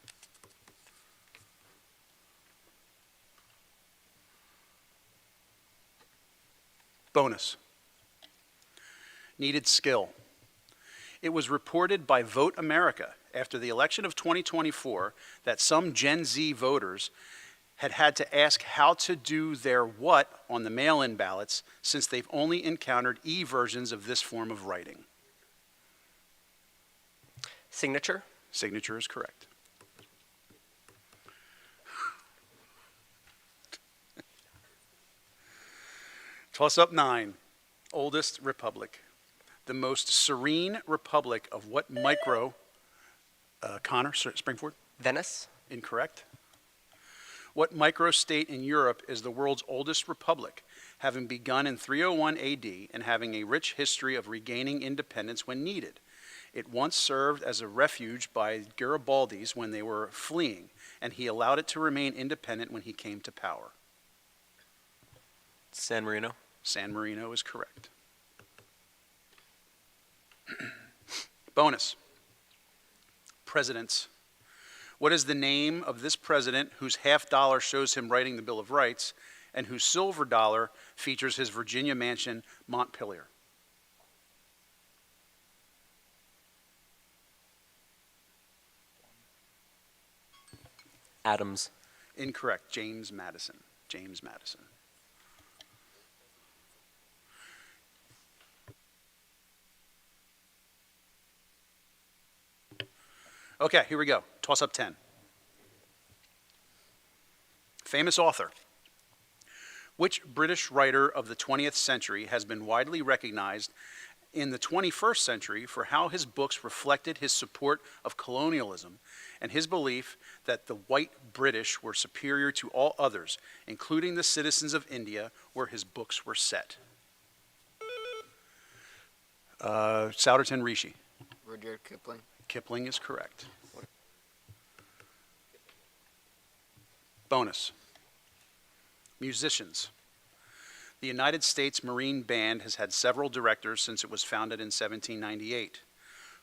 Bonus. Needed skill. It was reported by Vote America after the election of 2024 that some Gen Z voters had to ask how to do their what on the mail-in ballots since they've only encountered e-versions of this form of writing. Signature. Signature is correct. Toss-up 9. Oldest republic. The most serene republic of what micro? Connor, Springford? Venice. Incorrect. What microstate in Europe is the world's oldest republic, having begun in 301 AD and having a rich history of regaining independence when needed? It once served as a refuge by Garibaldis when they were fleeing, and he allowed it to remain independent when he came to power. San Marino. San Marino is correct. Bonus. Presidents. What is the name of this president whose half dollar shows him writing the Bill of Rights and whose silver dollar features his Virginia mansion, Montpelier? Adams. Incorrect. James Madison. James Madison. Okay, here we go. Toss up 10. famous author. Which British writer of the 20th century has been widely recognized in the 21st century for how his books reflected his support of colonialism and his belief that the white British were superior to all others, including the citizens of India where his books were set? Souderton Rishi. Rudyard Kipling. Kipling is correct. Bonus. Musicians. The United States Marine Band has had several directors since it was founded in 1798.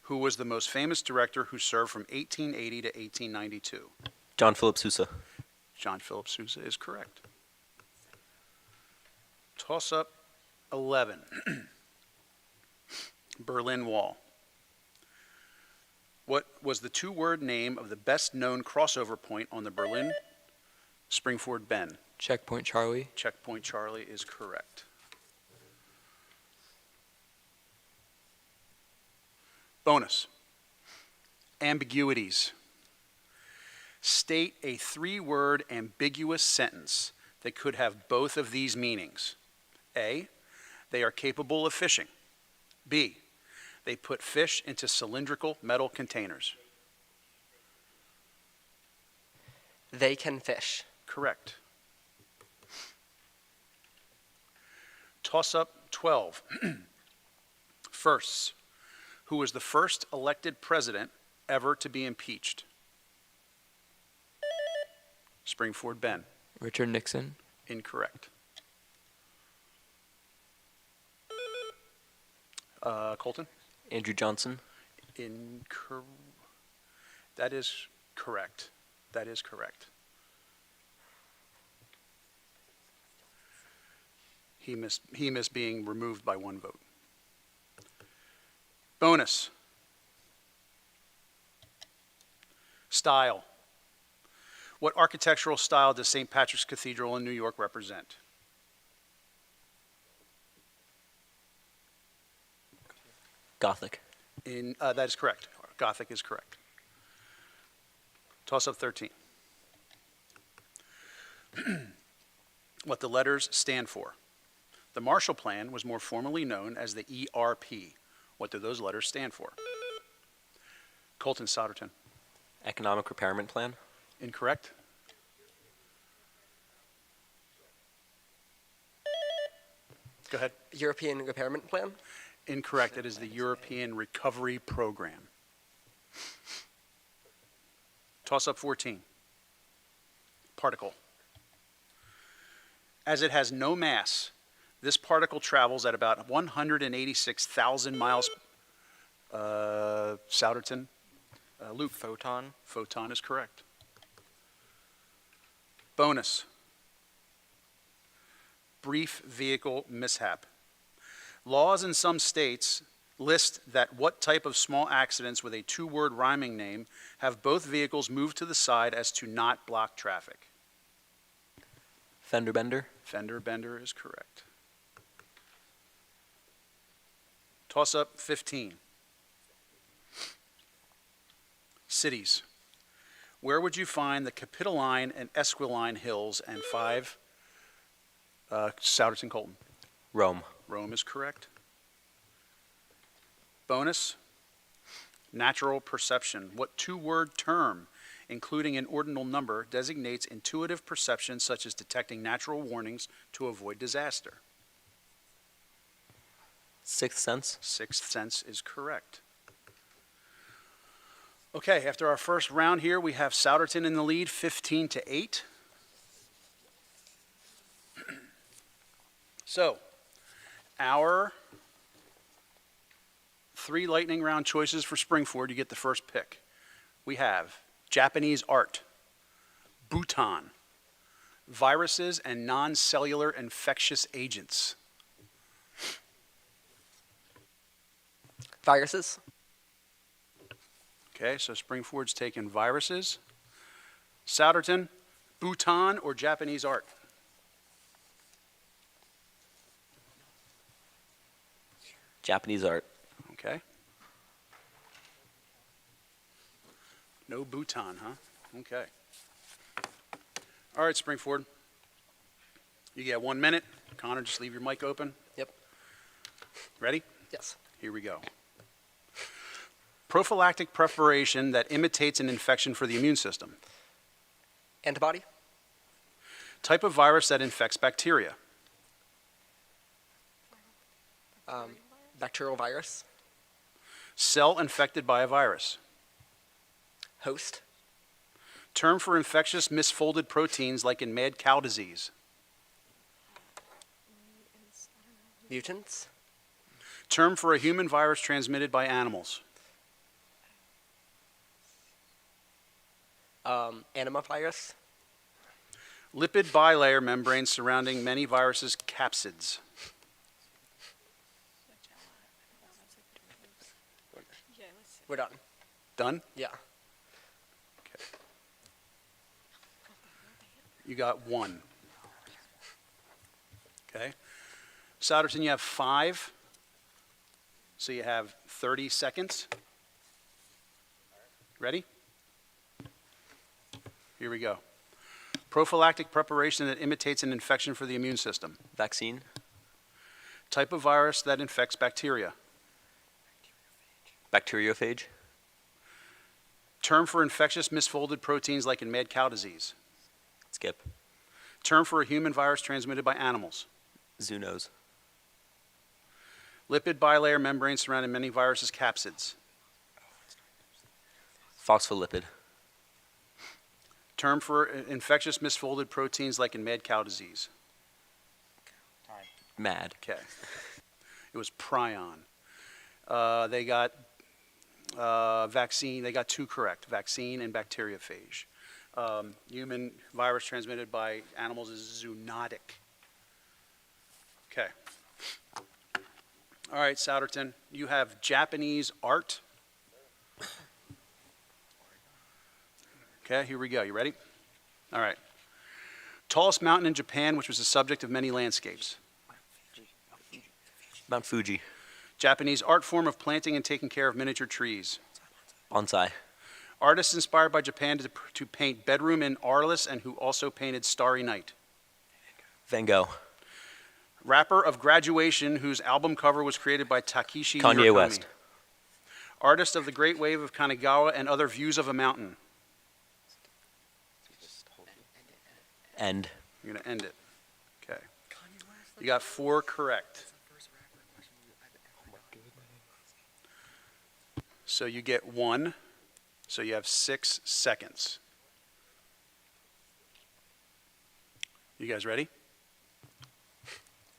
Who was the most famous director who served from 1880 to 1892? John Philip Sousa. John Philip Sousa is correct. Toss up 11. Berlin Wall. What was the two-word name of the best-known crossover point on the Berlin-Springford Bend? Checkpoint Charlie. Checkpoint Charlie is correct. Bonus. Ambiguities. State a three-word ambiguous sentence that could have both of these meanings. A, they are capable of fishing. B, they put fish into cylindrical metal containers. They can fish. Correct. Toss up 12. Firsts. Who was the first elected president ever to be impeached? Springford Ben. Richard Nixon. Incorrect. Colton? Andrew Johnson. That is correct. That is correct. He missed being removed by one vote. Bonus. Style. What architectural style does St. Patrick's Cathedral in New York represent? Gothic. That is correct. Gothic is correct. Toss up 13. What the letters stand for. The Marshall Plan was more formally known as the ERP. What do those letters stand for? Colton Souderton. Economic Repairment Plan. Incorrect. Go ahead. European Repairment Plan. Incorrect. It is the European Recovery Program. Toss up 14. Particle. As it has no mass, this particle travels at about 186,000 miles. Souderton. Luke. Photon. Photon is correct. Bonus. Brief vehicle mishap. Laws in some states list that what type of small accidents with a two-word rhyming name have both vehicles moved to the side as to not block traffic. Fender bender. Fender bender is correct. Toss up 15. Cities. Where would you find the Capitoline and Esquiline Hills and 5? Souderton Colton. Rome. Rome is correct. Bonus. Natural perception. What two-word term, including an ordinal number, designates intuitive perception such as detecting natural warnings to avoid disaster? Sixth sense. Sixth sense is correct. Okay, after our first round here, we have Souderton in the lead, 15-8. So, our 3 lightning round choices for Springford, you get the first pick. We have Japanese art, Bhutan, viruses and non-cellular infectious agents. Viruses. Okay, so Springford's taken viruses. Souderton, Bhutan or Japanese art? Japanese art. Okay. No Bhutan, huh? Okay. All right, Springford. You get 1 minute. Connor, just leave your mic open. Yep. Ready? Yes. Here we go. Prophylactic preparation that imitates an infection for the immune system. Antibody. Type of virus that infects bacteria. Bacterial virus. Cell infected by a virus. Host. Term for infectious misfolded proteins like in mad cow disease. Mutants. Term for a human virus transmitted by animals. Animovirus. Lipid bilayer membrane surrounding many viruses' capsids. We're done. Done? Yeah. You got 1. Okay. Souderton, you have 5. So you have 30 seconds. Ready? Here we go. Prophylactic preparation that imitates an infection for the immune system. Vaccine. Type of virus that infects bacteria. Bacteriophage. Term for infectious misfolded proteins like in mad cow disease. Skip. Term for a human virus transmitted by animals. Zoonose. Lipid bilayer membrane surrounding many viruses' capsids. Phospholipid. Term for infectious misfolded proteins like in mad cow disease. Mad. Okay. It was prion. They got vaccine. They got 2 correct. Vaccine and bacteriophage. Human virus transmitted by animals is zoonotic. Okay. All right, Souderton. You have Japanese art. Okay, here we go. You ready? All right. Tallest mountain in Japan, which was the subject of many landscapes. Mount Fuji. Japanese art form of planting and taking care of miniature trees. Bonsai. Artists inspired by Japan to paint Bedroom in Arliss and who also painted Starry Night. Van Gogh. Rapper of Graduation, whose album cover was created by Takeshi Kanye Murakami. West. Artist of the Great Wave of Kanagawa and Other Views of a Mountain. End. You're going to end it. Okay. You got 4 correct. So you get 1. So you have 6 seconds. You guys ready?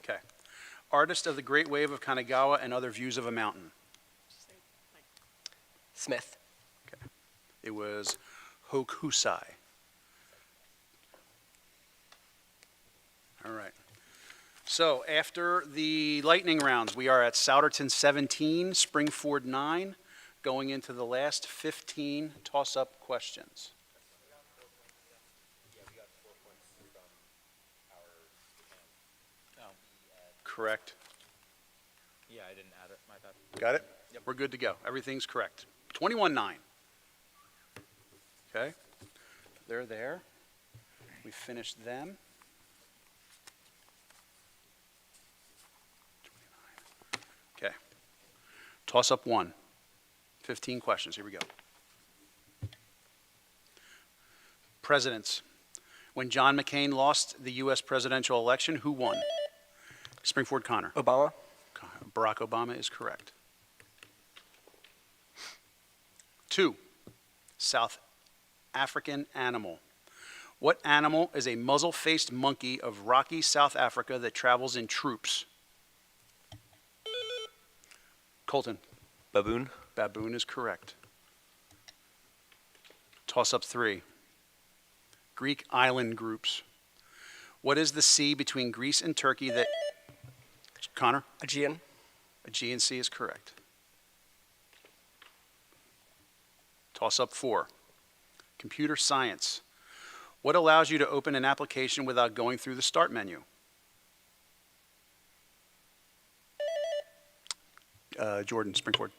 Okay. Artist of the Great Wave of Kanagawa and Other Views of a Mountain. Smith. Okay. It was Hokusai. All right. So after the lightning rounds, we are at Souderton 17, Springford 9, going into the last 15 toss-up questions. Correct. Yeah, I didn't add it. My bad. Got it? Yep. We're good to go. Everything's correct. 21-9. Okay. They're there. We finished them. 29. Okay. Toss up 1. 15 questions. Here we go. Presidents. When John McCain lost the U.S. presidential election, who won? Springford Connor. Obama. Barack Obama is correct. 2, South African animal. What animal is a muzzle-faced monkey of rocky South Africa that travels in troops? Colton. Baboon. Baboon is correct. Toss up 3. Greek island groups. What is the sea between Greece and Turkey that... Connor? Aegean. Aegean Sea is correct. Toss up 4. Computer science. What allows you to open an application without going through the start menu? Jordan, Springford.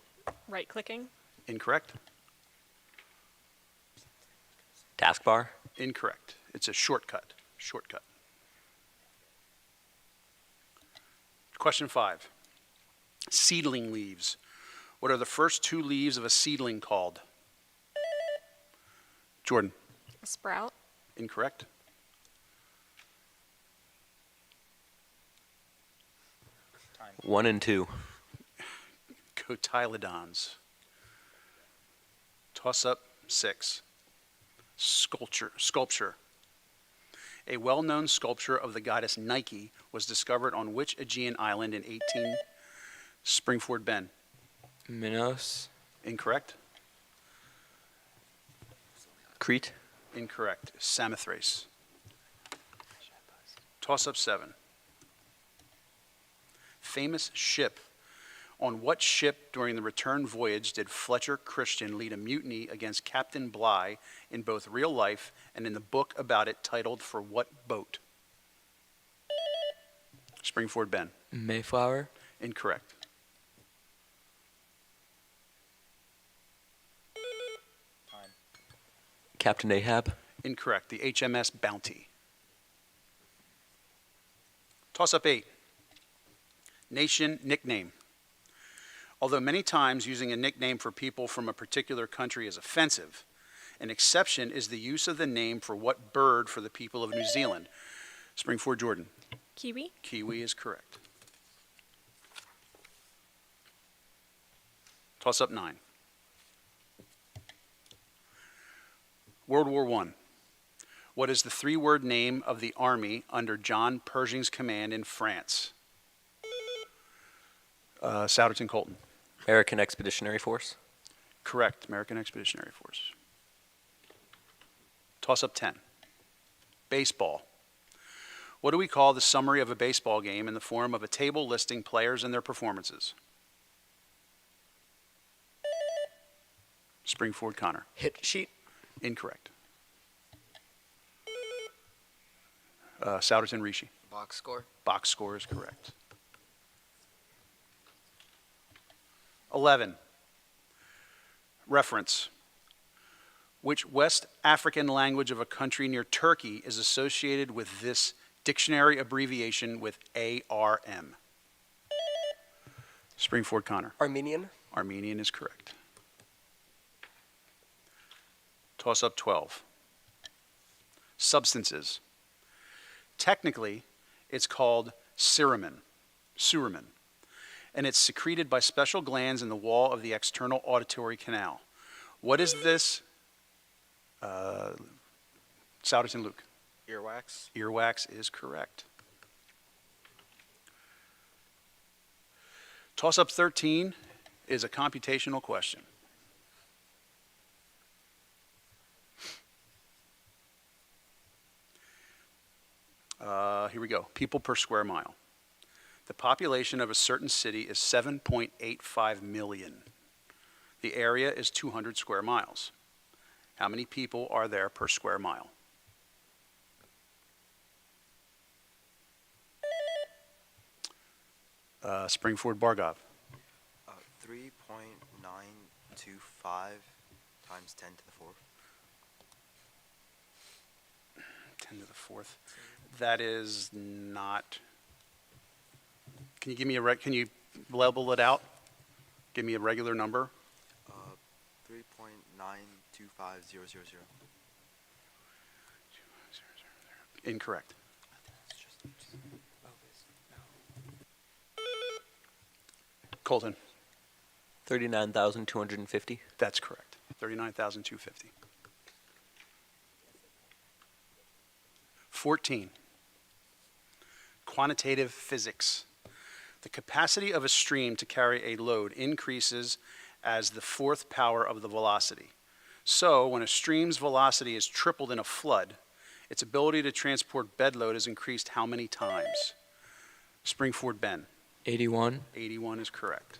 Right clicking. Incorrect. Taskbar. Incorrect. It's a shortcut. Shortcut. Question 5. Seedling leaves. What are the first 2 leaves of a seedling called? Jordan. A sprout. Incorrect. Time. 1 and 2. Cotyledons. Toss up 6. Sculpture. A well-known sculpture of the goddess Nike was discovered on which Aegean island in 18 Springford Ben? Minos. Incorrect. Crete. Incorrect. Samothrace. Toss up 7. Famous ship. On what ship during the return voyage did Fletcher Christian lead a mutiny against Captain Bligh in both real life and in the book about it titled For What Boat? Springford Ben. Mayflower. Incorrect. Time. Captain Ahab. Incorrect. The HMS Bounty. Toss up 8. Nation nickname. Although many times using a nickname for people from a particular country is offensive, an exception is the use of the name for what bird for the people of New Zealand? Springford Jordan. Kiwi. Kiwi is correct. Toss up 9. World War I. What is the 3-word name of the army under John Pershing's command in France? Souderton Colton. American Expeditionary Force. Correct. American Expeditionary Force. Toss up 10. Baseball. What do we call the summary of a baseball game in the form of a table listing players and their performances? Springford Connor. Hit sheet. Incorrect. Souderton Rishi. Box score. Box score is correct. 11. Reference. Which West African language of a country near Turkey is associated with this dictionary abbreviation with ARM? Springford Connor. Armenian. Armenian is correct. Toss up 12. Substances. Technically, it's called suramin, and it's secreted by special glands in the wall of the external auditory canal. What is this? Souderton Luke. Earwax. Earwax is correct. Toss up 13 is a computational question. Here we go. People per square mile. The population of a certain city is 7.85 million. The area is 200 square miles. How many people are there per square mile? Springford Bargov. 3.925 times 10 to the 4th. 10 to the 4th. That is not. Can you give me can you level it out? Give me a regular number. 3.925000. Incorrect. Colton. 39,250. That's correct. 39,250. 14. Quantitative physics. The capacity of a stream to carry a load increases as the 4th power of the velocity. So, when a stream's velocity is tripled in a flood, its ability to transport bedload is increased how many times? Springford Ben. 81. 81 is correct.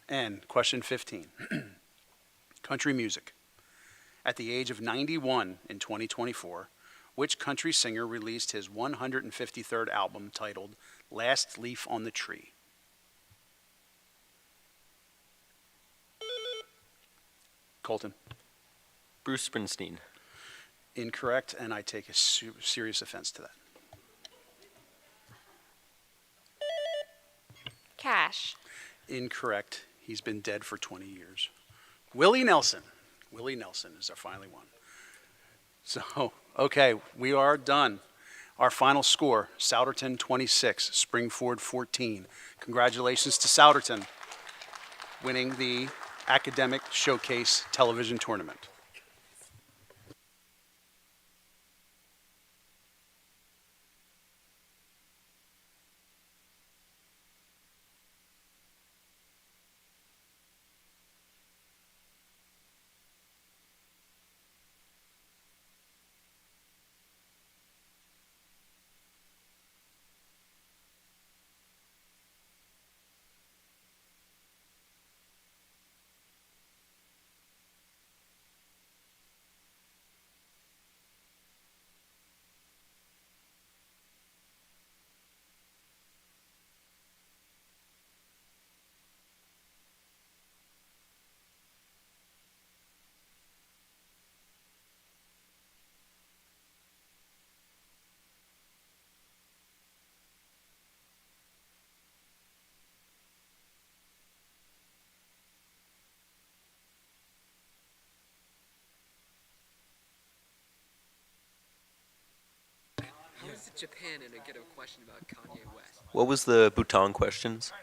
And question 15. Country music. At the age of 91 in 2024, which country singer released his 153rd album titled Last Leaf on the Tree? Colton. Bruce Springsteen. Incorrect, and I take a serious offense to that. Cash. Incorrect. He's been dead for 20 years. Willie Nelson. Willie Nelson is our finally one. So, okay, we are done. Our final score, Souderton 26, Springford 14. Congratulations to Souderton winning the Academic Showcase television tournament. How is it Japan and I get a question about Kanye West? What was the Bhutan questions?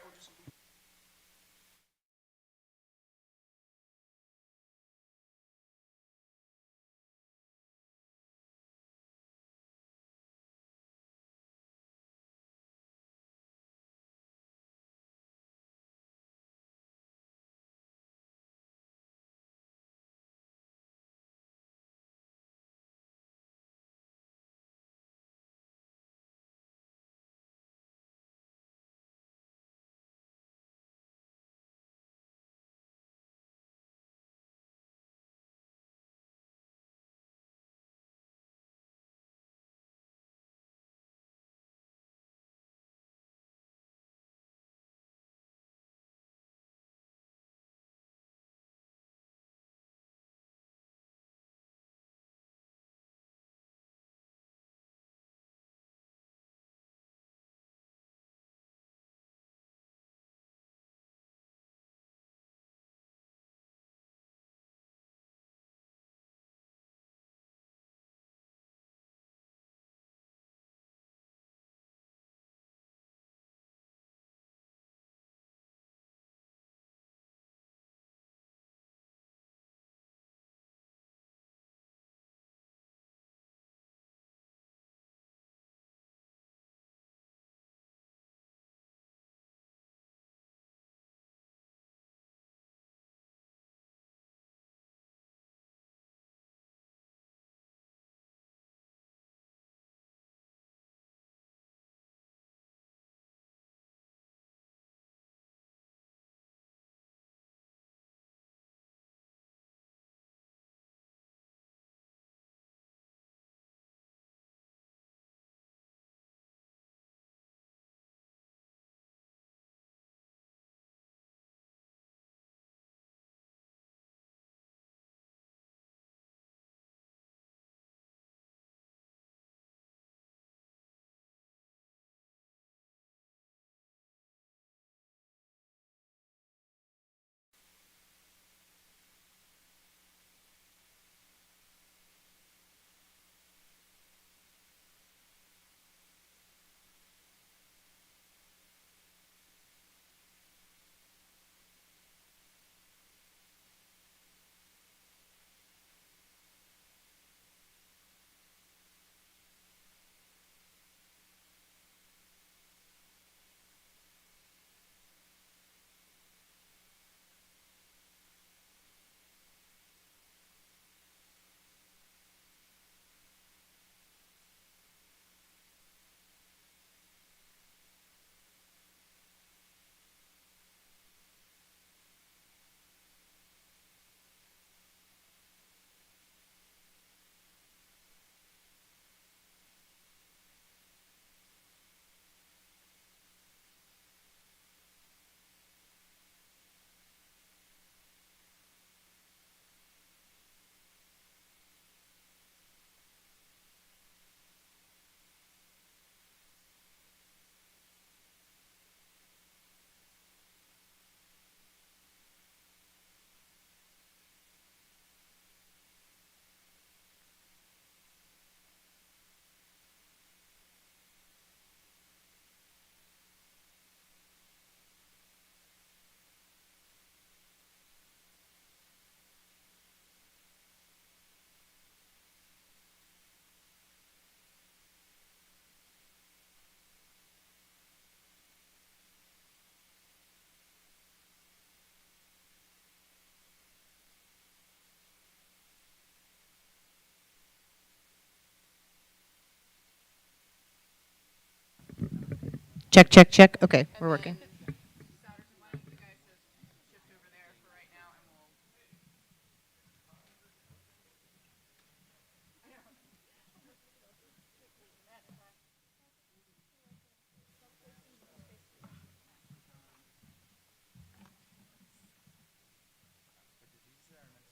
Check, check, check. Okay, we're working.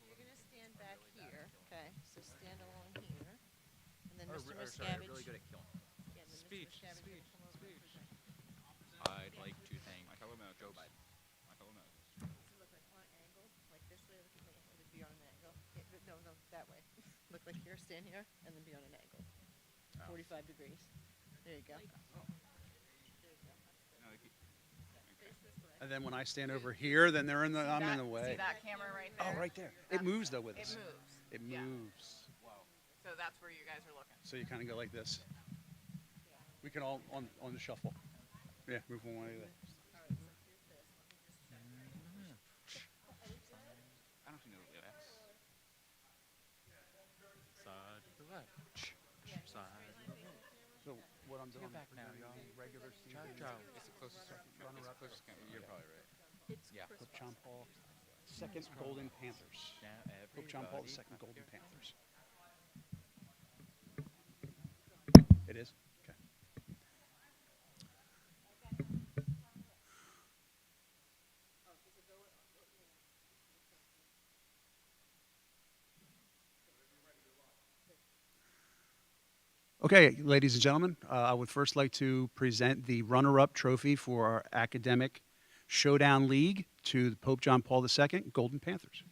You're going to stand back here. Okay, so stand along here. And then Mr. Miscavige. Really good at killing. Yeah, and then Mr. Miscavige is gonna come over and present. I'd like to thank Joe Biden. Does it look like on angle? Like this way? Look at me. Or like be on an angle? Yeah, no, no, that way. Look like here, stand here, and then be on an angle. 45 degrees. There you go. There you go. Face this way. And then when I stand over here, then they're I'm in the way. See that camera right there? Oh, right there. It moves though with It us. moves. It Yeah. moves. So that's where you guys are looking. So you kind of go like this. We can all on the shuffle. Yeah, move one way. All right, so here's this. Let me just check. I don't know the lyrics. Side to the left. Side to the left. So what I'm doing, back now, y'all. regular season. It's the closest camera. You're probably right. Yeah. Pope John Paul, second Golden Panthers. Pope John Paul, the second Golden Panthers. It is? Okay. Okay, ladies and gentlemen, I would first like to present the runner-up trophy for our Academic Showdown League to the Pope John Paul II Golden Panthers.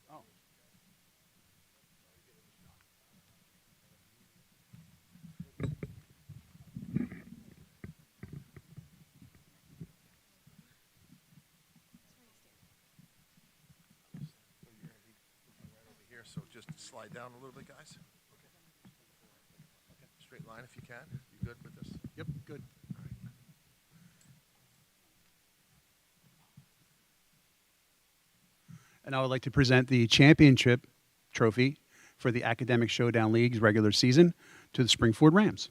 Oh. Here, so just slide down a little bit, guys. Okay. Straight line if you can. You good with this? Yep, good. And I would like to present the championship trophy for the Academic Showdown League's regular season to the Springford Rams.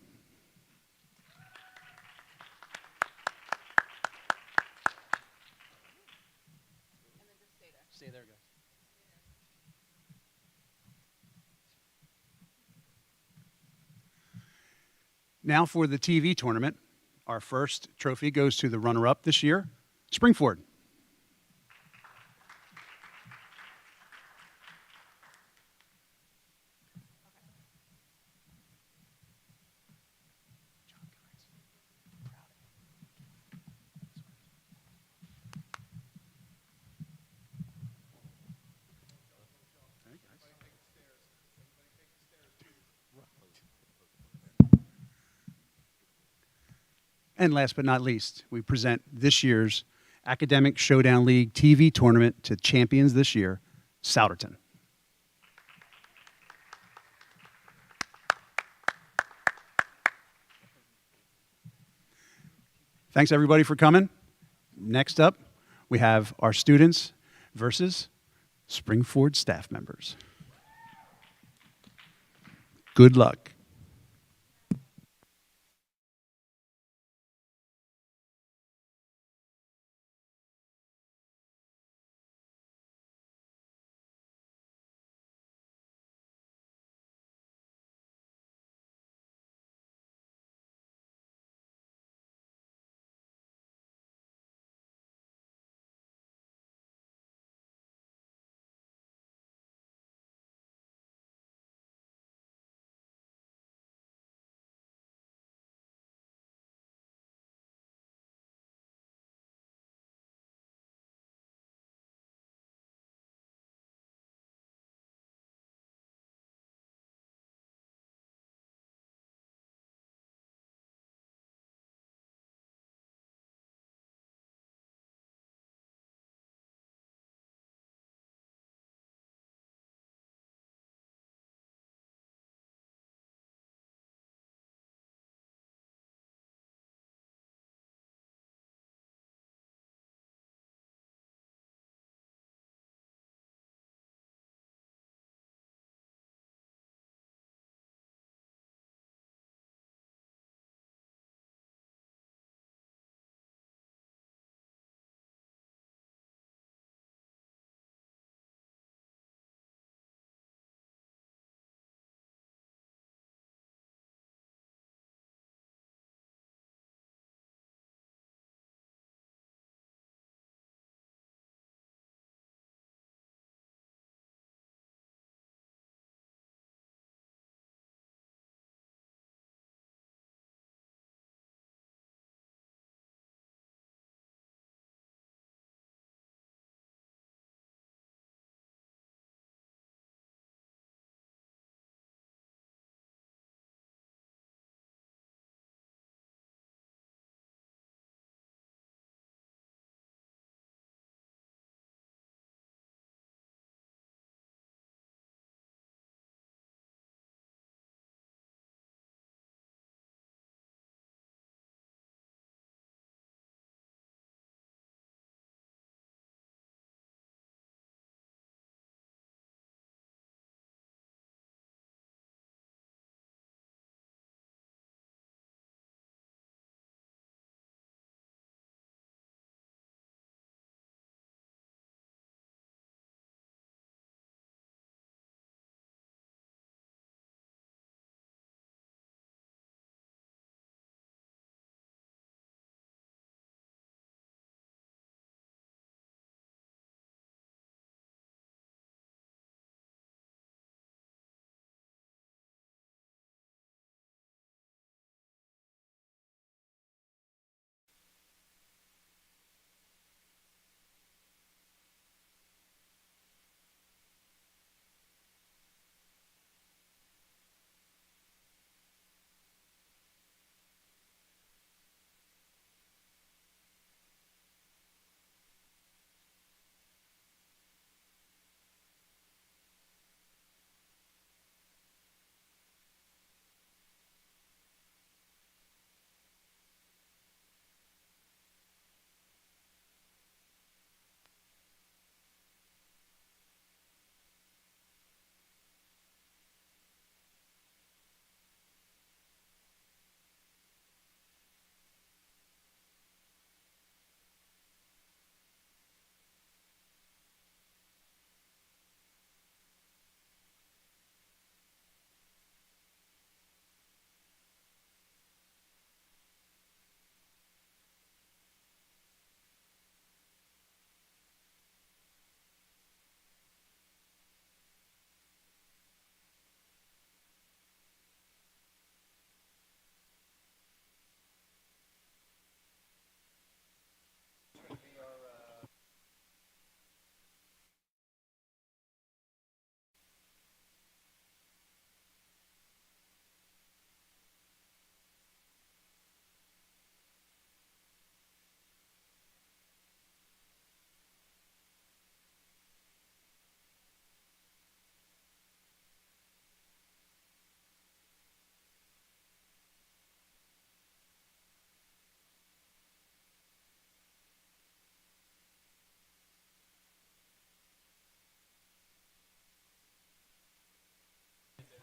Stay there, guys. Now for the TV tournament. Our first trophy goes to the runner-up this year, Springford. And last but not least, we present this year's Academic Showdown League TV tournament to champions this year, Souderton. Thanks everybody for coming. Next up, we have our students versus Springford staff members. Good luck.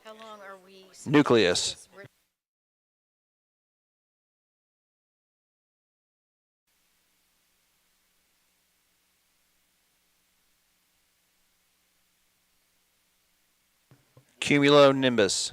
How long are we? Nucleus. Cumulonimbus.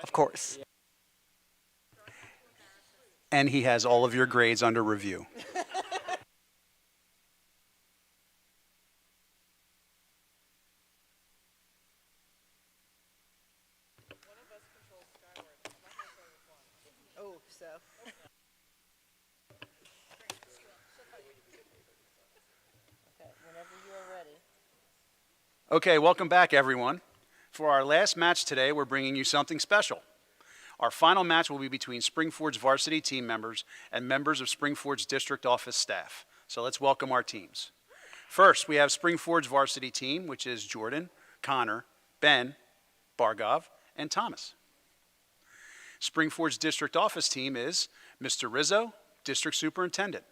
Of course. And he has all of your grades under review. Oh, so. Okay, whenever you are ready. Okay, welcome back, everyone. For our last match today, we're bringing you something special. Our final match will be between Springford's varsity team members and members of Springford's district office staff. So let's welcome our teams. First, we have Springford's varsity team, which is Jordan, Connor, Ben, Bargov, and Thomas. Springford's district office team is Mr. Rizzo, district superintendent,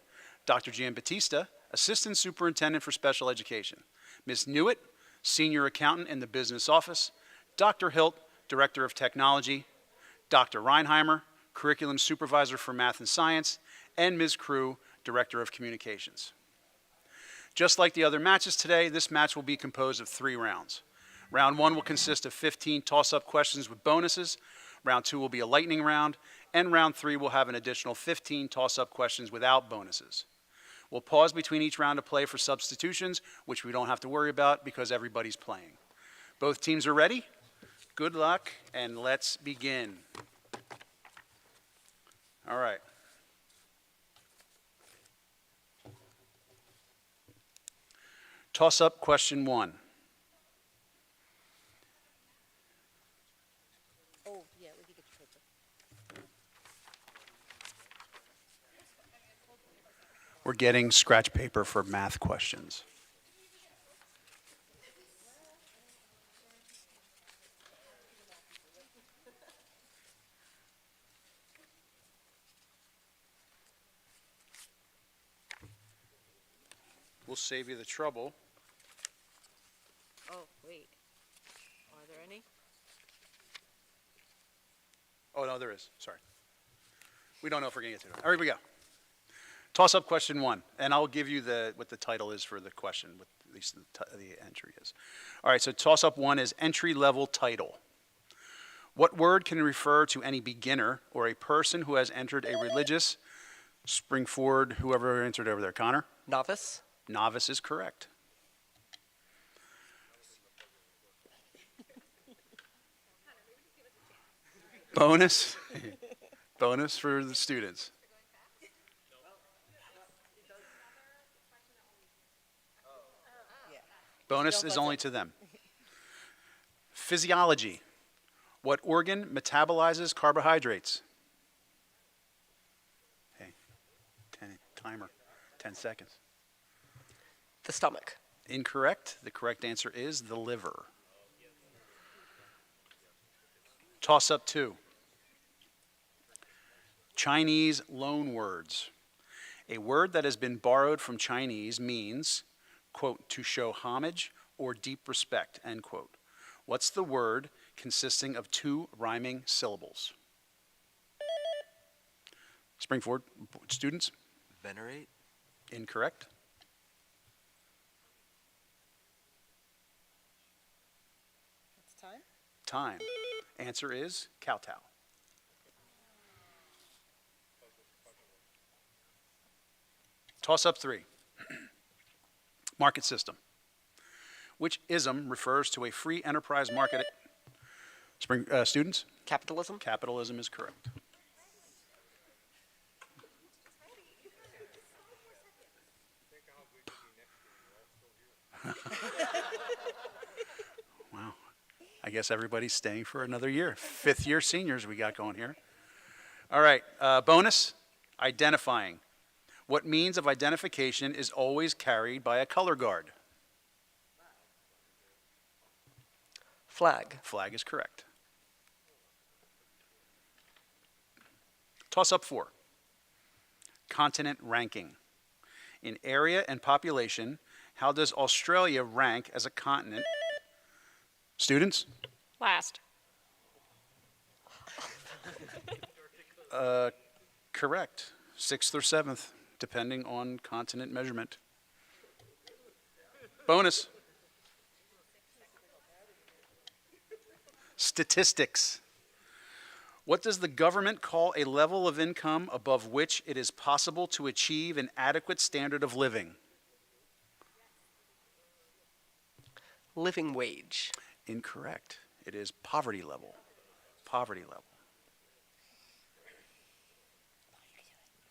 Dr. Giambattista, assistant superintendent for special education, Ms. Newitt, senior accountant in the business office, Dr. Hilt, director of technology, Dr. Reinheimer, curriculum supervisor for math and science, and Ms. Crew, director of communications. Just like the other matches today, this match will be composed of 3 rounds. Round 1 will consist of 15 toss-up questions with bonuses. Round 2 will be a lightning round, and round 3 will have an additional 15 toss-up questions without bonuses. We'll pause between each round to play for substitutions, which we don't have to worry about because everybody's playing. Both teams are ready? Good luck, and let's begin. All right. Toss-up question 1. Oh, yeah, we could get your paper. We're getting scratch paper for math questions. We'll save you the trouble. Oh, wait. Are there any? Oh, no, there is. Sorry. We don't know if we're going to get to it. All right, here we go. Toss-up question 1, and I'll give you what the title is for the question, what at least the entry is. All right, so toss-up 1 is entry-level title. What word can refer to any beginner or a person who has entered a religious, Springford, whoever entered over there, Connor? Novice. Novice is correct. Bonus. Bonus for the students. Bonus is only to them. Physiology. What organ metabolizes carbohydrates? Hey, timer, 10 seconds. The stomach. Incorrect. The correct answer is the liver. Toss-up 2. Chinese loan words. A word that has been borrowed from Chinese means, quote, to show homage or deep respect, end quote. What's the word consisting of 2 rhyming syllables? Springford students? Venerate. Incorrect. It's time? Time. Answer is kowtow. Toss up 3. Market system. Which ism refers to a free enterprise market? Students? Capitalism. Capitalism is correct. Wow. I guess everybody's staying for another year. 5th-year seniors we got going here. All right. Bonus, identifying. What means of identification is always carried by a color guard? Flag. Flag is correct. Toss up 4. Continent ranking. In area and population, how does Australia rank as a continent? Students? Last. Correct. 6th or 7th, depending on continent measurement. Bonus. Statistics. What does the government call a level of income above which it is possible to achieve an adequate standard of living? Living wage. Incorrect. It is poverty level. Poverty level.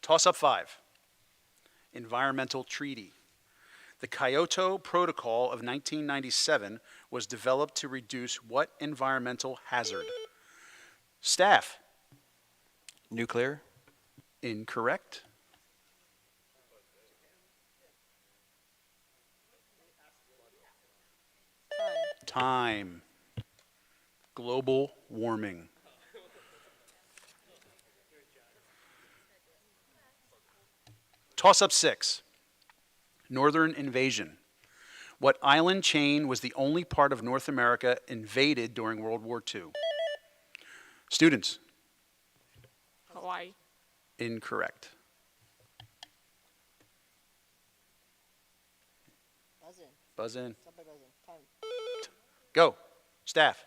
Toss up 5. Environmental treaty. The Kyoto Protocol of 1997 was developed to reduce what environmental hazard? Staff. Nuclear. Incorrect. Time. Global warming. Toss up 6. Northern invasion. What island chain was the only part of North America invaded during World War II? Students. Hawaii. Incorrect. Buzz in. Buzz in. Somebody buzz in. Time. Go. Staff.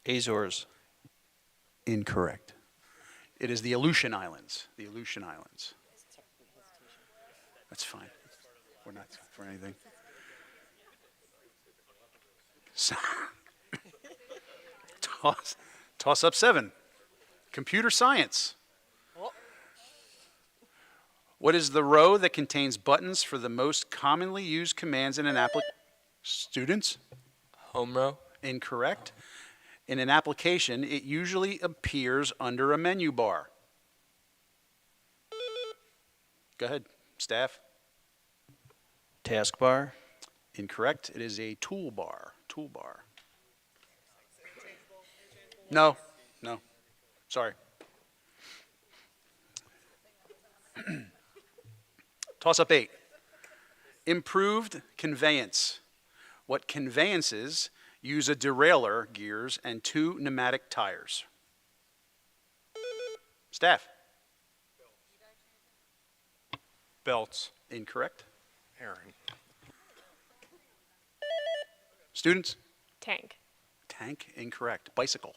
Azores. Incorrect. It is the Aleutian Islands. The Aleutian Islands. That's fine. We're not for anything. So, toss up 7. Computer science. What is the row that contains buttons for the most commonly used commands in an application? Students? Home row. Incorrect. In an application, it usually appears under a menu bar. Go ahead, staff. Taskbar. Incorrect. It is a toolbar. Toolbar. No. No. Sorry. Toss up 8. Improved conveyance. What conveyances use a derailleur, gears, and 2 pneumatic tires? Staff. Belts. Incorrect. Aaron. Students? Tank. Tank. Incorrect. Bicycle.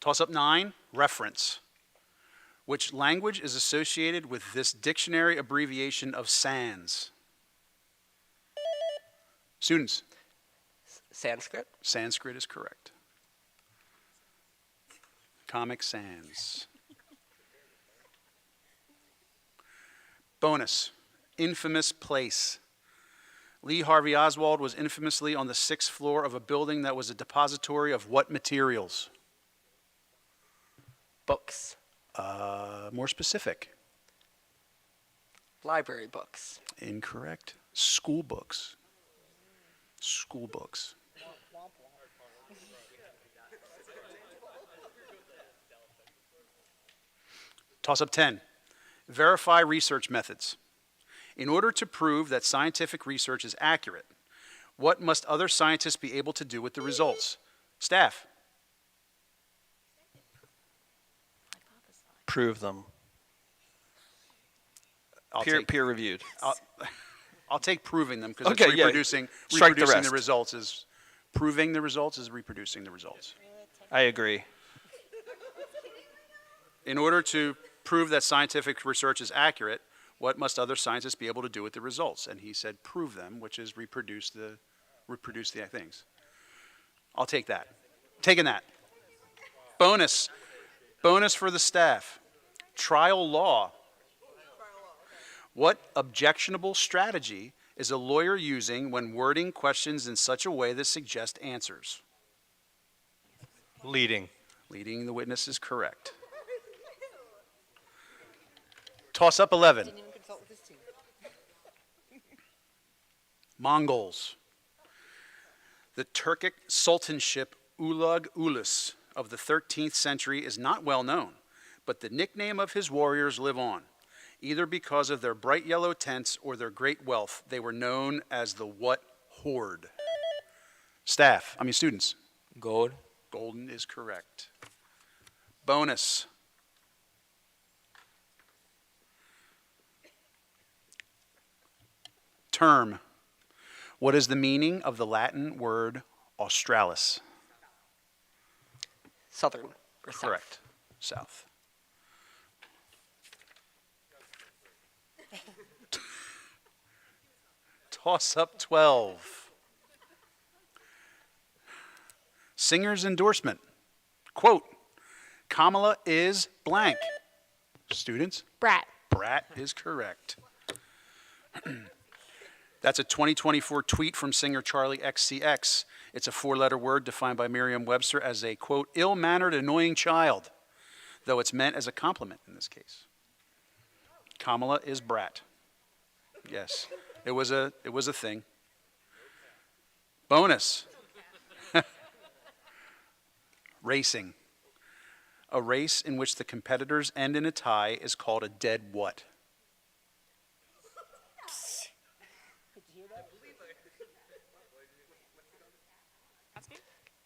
Toss up 9. Reference. Which language is associated with this dictionary abbreviation of SANS? Students? Sanskrit. Sanskrit is correct. Comic Sans. Bonus. Infamous place. Lee Harvey Oswald was infamously on the 6th floor of a building that was a depository of what materials? Books. More specific. Library books. Incorrect. School books. School books. Toss up 10. Verify research methods. In order to prove that scientific research is accurate, what must other scientists be able to do with the results? Staff. Prove them. Peer reviewed. I'll take proving them because Okay, it's yeah. reproducing Strike the the rest. results is Proving the results is reproducing the results. I agree. In order to prove that scientific research is accurate, what must other scientists be able to do with the results? And he said, prove them, which is reproduce the things. I'll take that. Taking that. Bonus for the staff. Trial law. What objectionable strategy is a lawyer using when wording questions in such a way that suggests answers? Leading. Leading the witness is correct. Toss up 11. Didn't even consult with his team. Mongols. The Turkic sultanship Ulugh Ulus of the 13th century is not well known, but the nickname of his warriors live on. Either because of their bright yellow tents or their great wealth, they were known as the what horde? Students. Gold. Golden is correct. Bonus. Term. What is the meaning of the Latin word australis? Southern. Or south. Correct. South. Toss up 12. Singer's endorsement. Quote, Kamala is blank. Students? Brat. Brat is correct. That's a 2024 tweet from singer Charlie XCX. It's a 4-letter word defined by Merriam-Webster as a, quote, ill-mannered, annoying child, though it's meant as a compliment in this case. Kamala is brat. Yes, it was a thing. Bonus. Racing. A race in which the competitors end in a tie is called a dead what?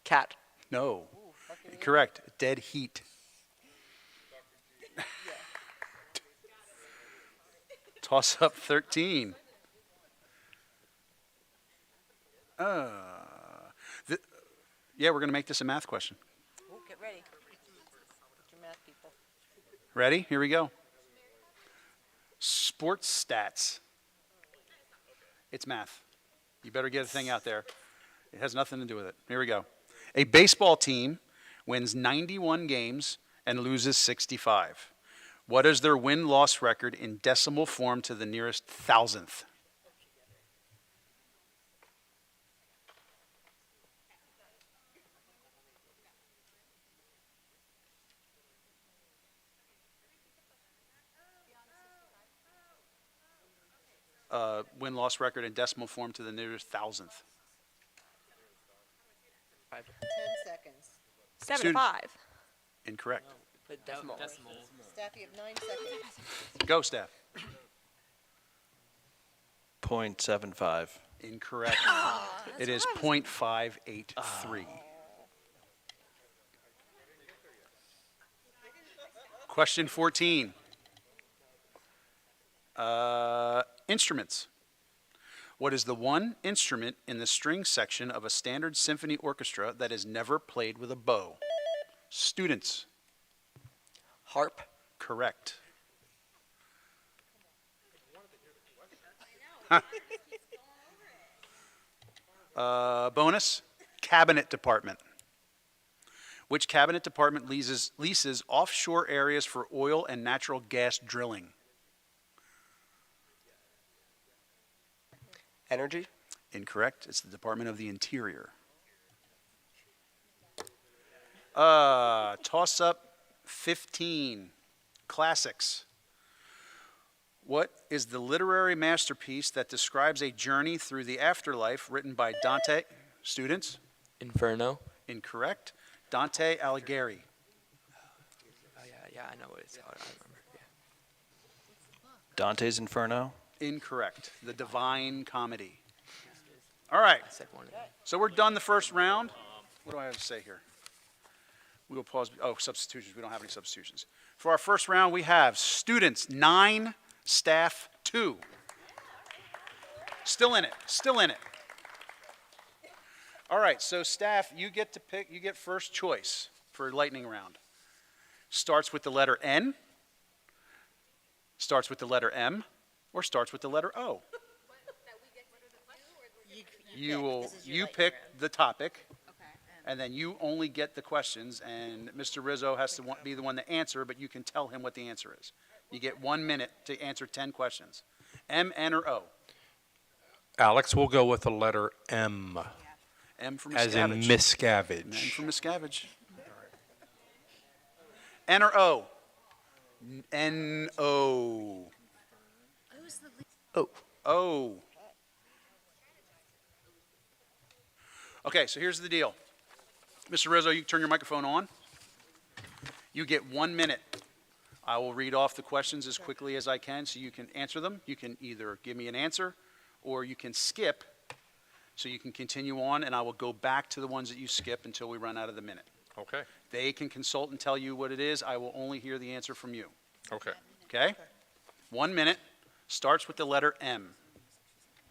Cat. No. Correct. Dead heat. Toss up 13. Yeah, we're going to make this a math question. Ooh, get ready. Get your math people. Ready? Here we go. Sports stats. It's math. You better get a thing out there. It has nothing to do with it. Here we go. A baseball team wins 91 games and loses 65. What is their win-loss record in decimal form to the nearest thousandth? Win-loss record in decimal form to the nearest thousandth. 10 seconds. 7 Student. to 5. Incorrect. But decimal. Staff, you have 9 seconds. Go, staff. 0.75. Incorrect. It is 0.583. Question 14. Instruments. What is the one instrument in the string section of a standard symphony orchestra that is never played with a bow? Students. Harp. Correct. Bonus. Cabinet department. Which cabinet department leases offshore areas for oil and natural gas drilling? Energy. Incorrect. It's the Department of the Interior. Toss up 15. Classics. What is the literary masterpiece that describes a journey through the afterlife written by Dante? Students? Inferno. Incorrect. Dante Alighieri. Oh yeah, I know what it's called. I remember. Yeah. Dante's Inferno. Incorrect. The Divine Comedy. All right. I said one of them. So we're done the first round. What do I have to say here? We will pause. Oh, substitutions. We don't have any substitutions. For our first round, we have students 9, staff 2. Still in it. Still in it. All right, so staff, you get to pick, you get first choice for lightning round. Starts with the letter N, starts with the letter M, or starts with the letter O. You pick the topic, and then you only get the questions, and Mr. Rizzo has to be the one to answer, but you can tell him what the answer is. You get 1 minute to answer 10 questions. M, N, or O? Alex will go with the letter M, M for Miscavige. as in M Miscavige. for Miscavige. N or O? N-O. Oh. O. Okay, so here's the deal. Mr. Rizzo, you can turn your microphone on. You get 1 minute. I will read off the questions as quickly as I can so you can answer them. You can either give me an answer or you can skip so you can continue on, and I will go back to the ones that you skip until we run out of the minute. Okay. They can consult and tell you what it is. I will only hear the answer from you. Okay. Okay? 1 minute. Starts with the letter M.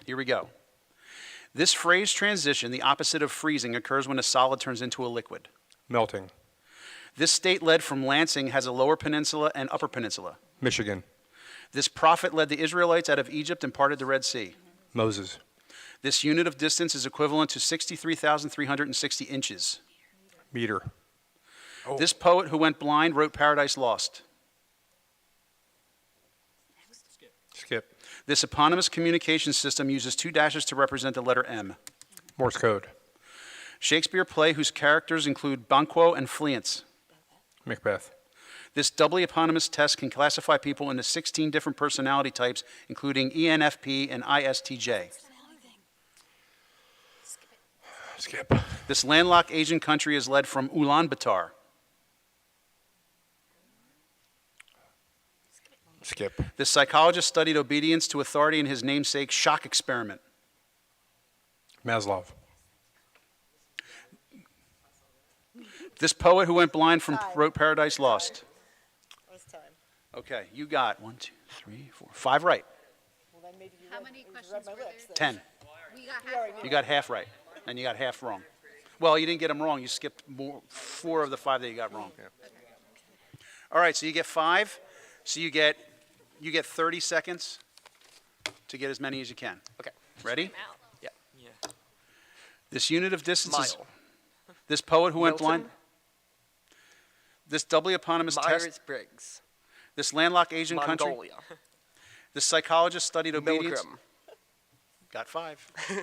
Here we go. This phrase transition, the opposite of freezing, occurs when a solid turns into a liquid. Melting. This state led from Lansing has a lower peninsula and upper peninsula. Michigan. This prophet led the Israelites out of Egypt and parted the Red Sea. Moses. This unit of distance is equivalent to 63,360 inches. Meter. This poet who went blind wrote Paradise Lost. Skip. This eponymous communication system uses 2 dashes to represent the letter M. Morse code. Shakespeare play whose characters include Banquo and Fleance. Macbeth. This doubly eponymous test can classify people into 16 different personality types, including ENFP and ISTJ. Skip. This landlocked Asian country is led from Ulaanbaatar. Skip. This psychologist studied obedience to authority in his namesake shock experiment. Maslov. This poet who went blind wrote Paradise Lost. Last time. Okay, you got 1, 2, 3, 4, 5 right. Well, then maybe you How read, many you questions read my were there? lips. Then. 10. We got half. You got half right, and you got half wrong. Well, you didn't get them wrong. You skipped 4 of the 5 that you got wrong. All right, so you get 5. So you get 30 seconds to get as many as you can. Okay. Ready? Yeah. This unit of distance is Mile. this poet who went Milton. blind. This doubly eponymous test. Myers-Briggs. This landlocked Asian country. Mongolia. This psychologist studied obedience. Milgram. Got 5. See,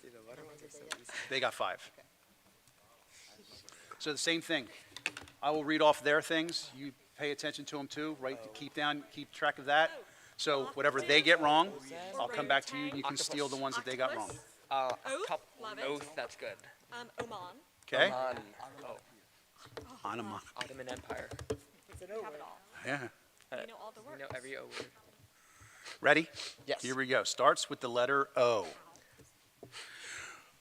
the letter ones are so easy. They got 5. So the same thing. I will read off their things. You pay attention to them too. Right? Keep track of that. So whatever they get wrong, I'll come back to you and you can steal the ones that they got wrong. Love it. Oath, that's good. Oman. Okay? On Anima. Ottoman Empire. Have it all. Yeah. You know all the We words. know every O word. Ready? Yes. Here we go. Starts with the letter O.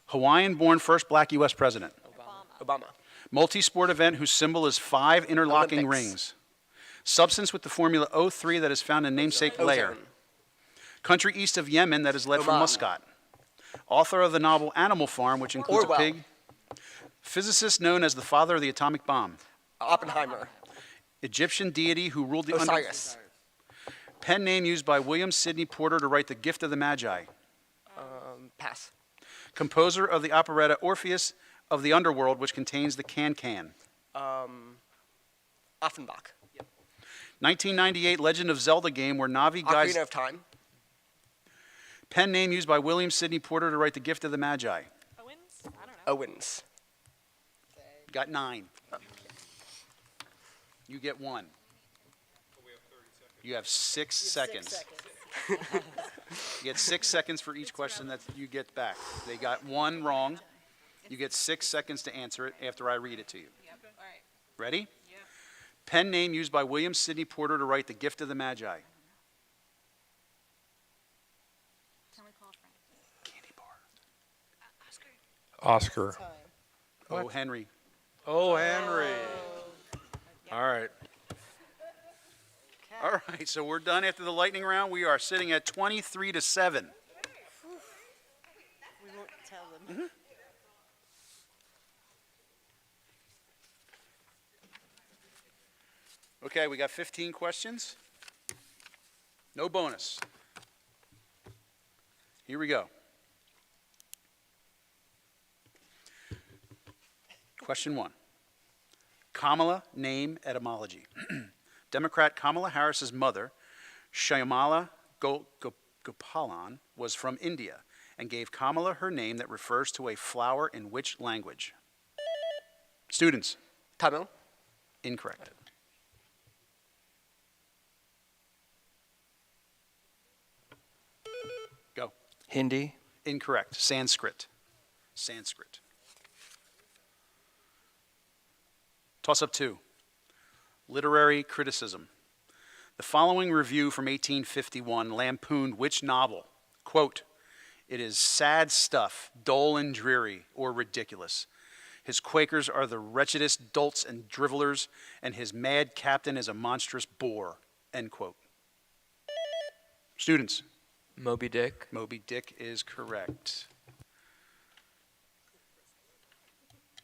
Hawaiian-born first black U.S. president. Obama. Multi-sport event whose symbol is 5 interlocking Olympics. rings. Substance with the formula O3 that is found in namesake layer. Ozone. Country east of Yemen that is led from Oman. Muscat. Author of the novel Animal Farm, which includes Orwell. a pig. Physicist known as the father of the atomic bomb. Oppenheimer. Egyptian deity who ruled the Osiris. Pen name used by William Sidney Porter to write The Gift of the Magi. Pass. Composer of the operetta Orpheus of the Underworld, which contains the can-can. Offenbach. 1998 Legend of Zelda game where Navi guides. Ocarina of Time. Pen name used by William Sidney Porter to write The Gift of the Magi. Owens? I don't know. Owens. Got 9. You get 1. You have 6 seconds. You get 6 seconds for each question that you get back. They got 1 wrong. You get 6 seconds to answer it after I read it to you. Yep. All right. Ready? Yep. Pen name used by William Sidney Porter to write The Gift of the Magi. Candy bar. Oscar. Oh, Henry. Oh, Henry. All right. All right, so we're done after the lightning round. We are sitting at 23-7. tell them. Okay, we got 15 questions. No bonus. Here we go. Question 1. Kamala name etymology. Democrat Kamala Harris's mother, Shyamala Gopalan, was from India and gave Kamala her name that refers to a flower in which language? Students. Tamil. Incorrect. Go. Hindi. Incorrect. Sanskrit. Sanskrit. Toss up 2. Literary criticism. The following review from 1851 lampooned which novel? Quote, "It is sad stuff, dull and dreary, or ridiculous. His Quakers are the wretchedest dolts and drivellers, and his mad captain is a monstrous bore." End quote. Students. Moby Dick. Moby Dick is correct.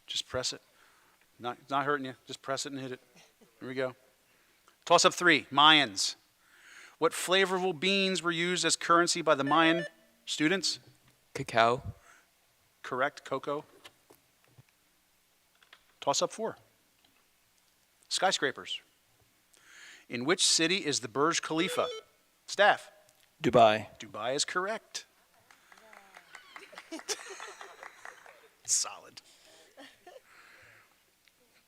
Just press it. Not hurting you. Just press it and hit it. Here we go. Toss up 3. Mayans. What flavorful beans were used as currency by the Mayan students? Cacao. Correct. Cocoa. Toss up 4. Skyscrapers. In which city is the Burj Khalifa? Staff. Dubai. Dubai is correct. Solid.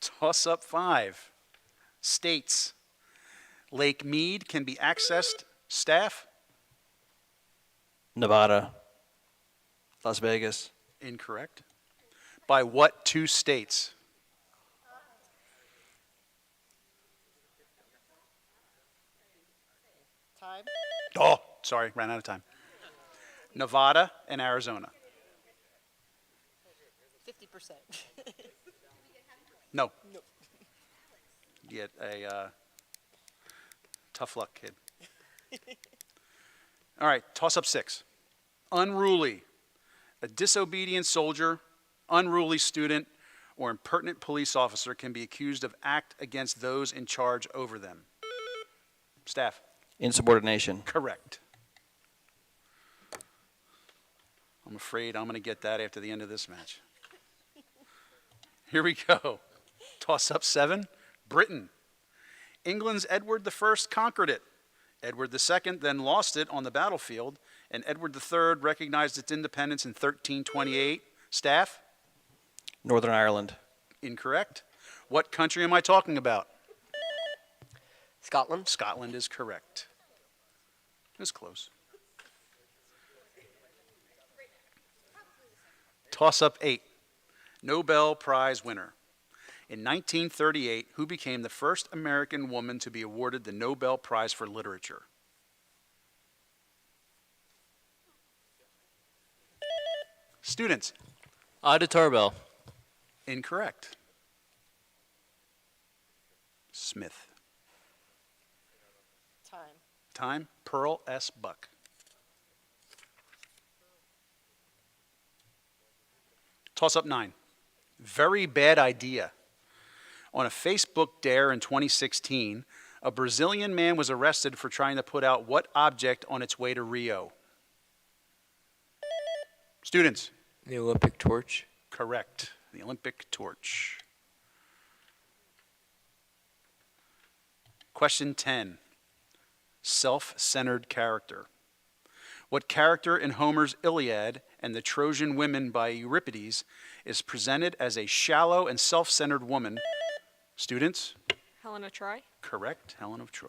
Toss up 5. States. Lake Mead can be accessed. Staff. Nevada. Las Vegas. Incorrect. By what 2 states? Time? Oh, sorry, ran out of time. Nevada and Arizona. 50%. No. You get a tough luck, kid. All right, toss up 6. Unruly. A disobedient soldier, unruly student, or impertinent police officer can be accused of act against those in charge over them. Staff. Insubordination. Correct. I'm afraid I'm going to get that after the end of this match. Here we go. Toss up 7. Britain. England's Edward I conquered it. Edward II then lost it on the battlefield, and Edward III recognized its independence in 1328. Staff? Northern Ireland. Incorrect. What country am I talking about? Scotland. Scotland is correct. It was close. Toss up 8. Nobel Prize winner. In 1938, who became the first American woman to be awarded the Nobel Prize for Literature? Students. Ida Tarbell. Incorrect. Smith. Time. Time. Pearl S. Buck. Toss up 9. Very bad idea. On a Facebook dare in 2016, a Brazilian man was arrested for trying to put out what object on its way to Rio? Students. The Olympic torch. Correct. The Olympic torch. Question 10. Self-centered character. What character in Homer's Iliad and the Trojan Women by Euripides is presented as a shallow and self-centered woman? Students? Helena Troy. Correct. Helen of Troy.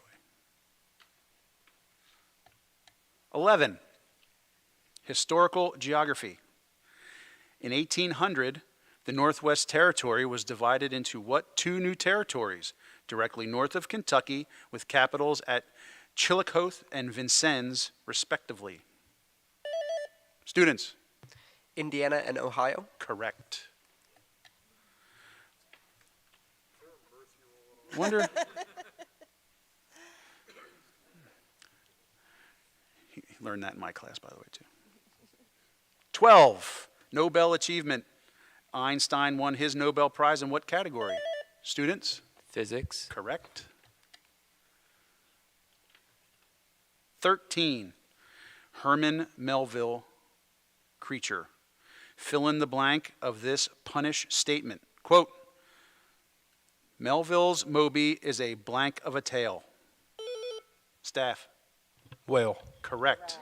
11. Historical geography. In 1800, the Northwest Territory was divided into what 2 new territories, directly north of Kentucky, with capitals at Chillicothe and Vincennes, respectively? Students? Indiana and Ohio. Correct. Wonder. He learned that in my class, by the way, too. 12. Nobel achievement. Einstein won his Nobel Prize in what category? Students? Physics. Correct. 13. Herman Melville creature. Fill in the blank of this punish statement. Quote, Melville's Moby is a blank of a tail. Staff. Whale. Correct.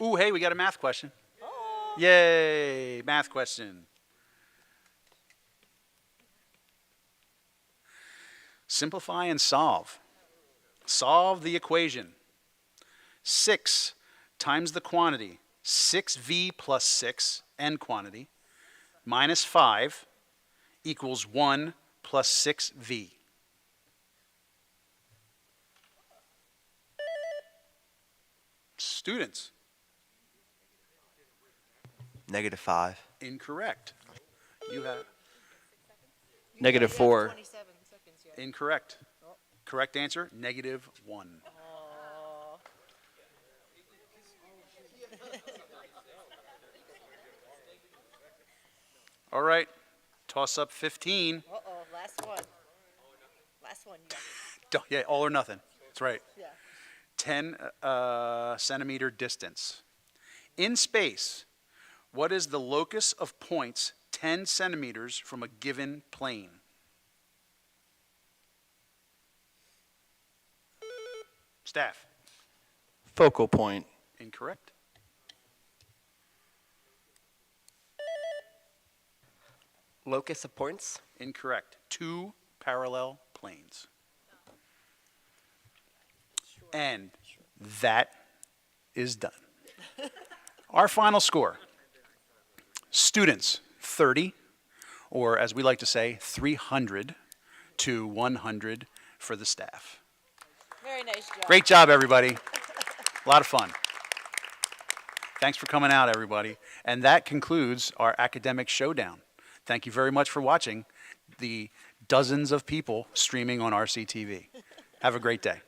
Ooh, hey, we got a math question. Yay, math question. Simplify and solve. Solve the equation. 6 times the quantity, 6v plus 6, n quantity, minus 5 equals 1 plus 6v. Students. -5. Incorrect. You have -4. 27 seconds yet. incorrect. Correct answer, -1. All right, toss up 15. Uh-oh, last one. Last one, you got this. Yeah, all or nothing. That's right. Yeah. 10 centimeter distance. In space, what is the locus of points 10 centimeters from a given plane? Staff. Focal point. Incorrect. Locus of points. Incorrect. 2 parallel planes. And that is done. Our final score. Students, 30, or as we like to say, 300 to 100 for the staff. Very nice job. Great job, everybody. A lot of fun. Thanks for coming out, everybody. And that concludes our Academic Showdown. Thank you very much for watching the dozens of people streaming on RCTV. Have a great day.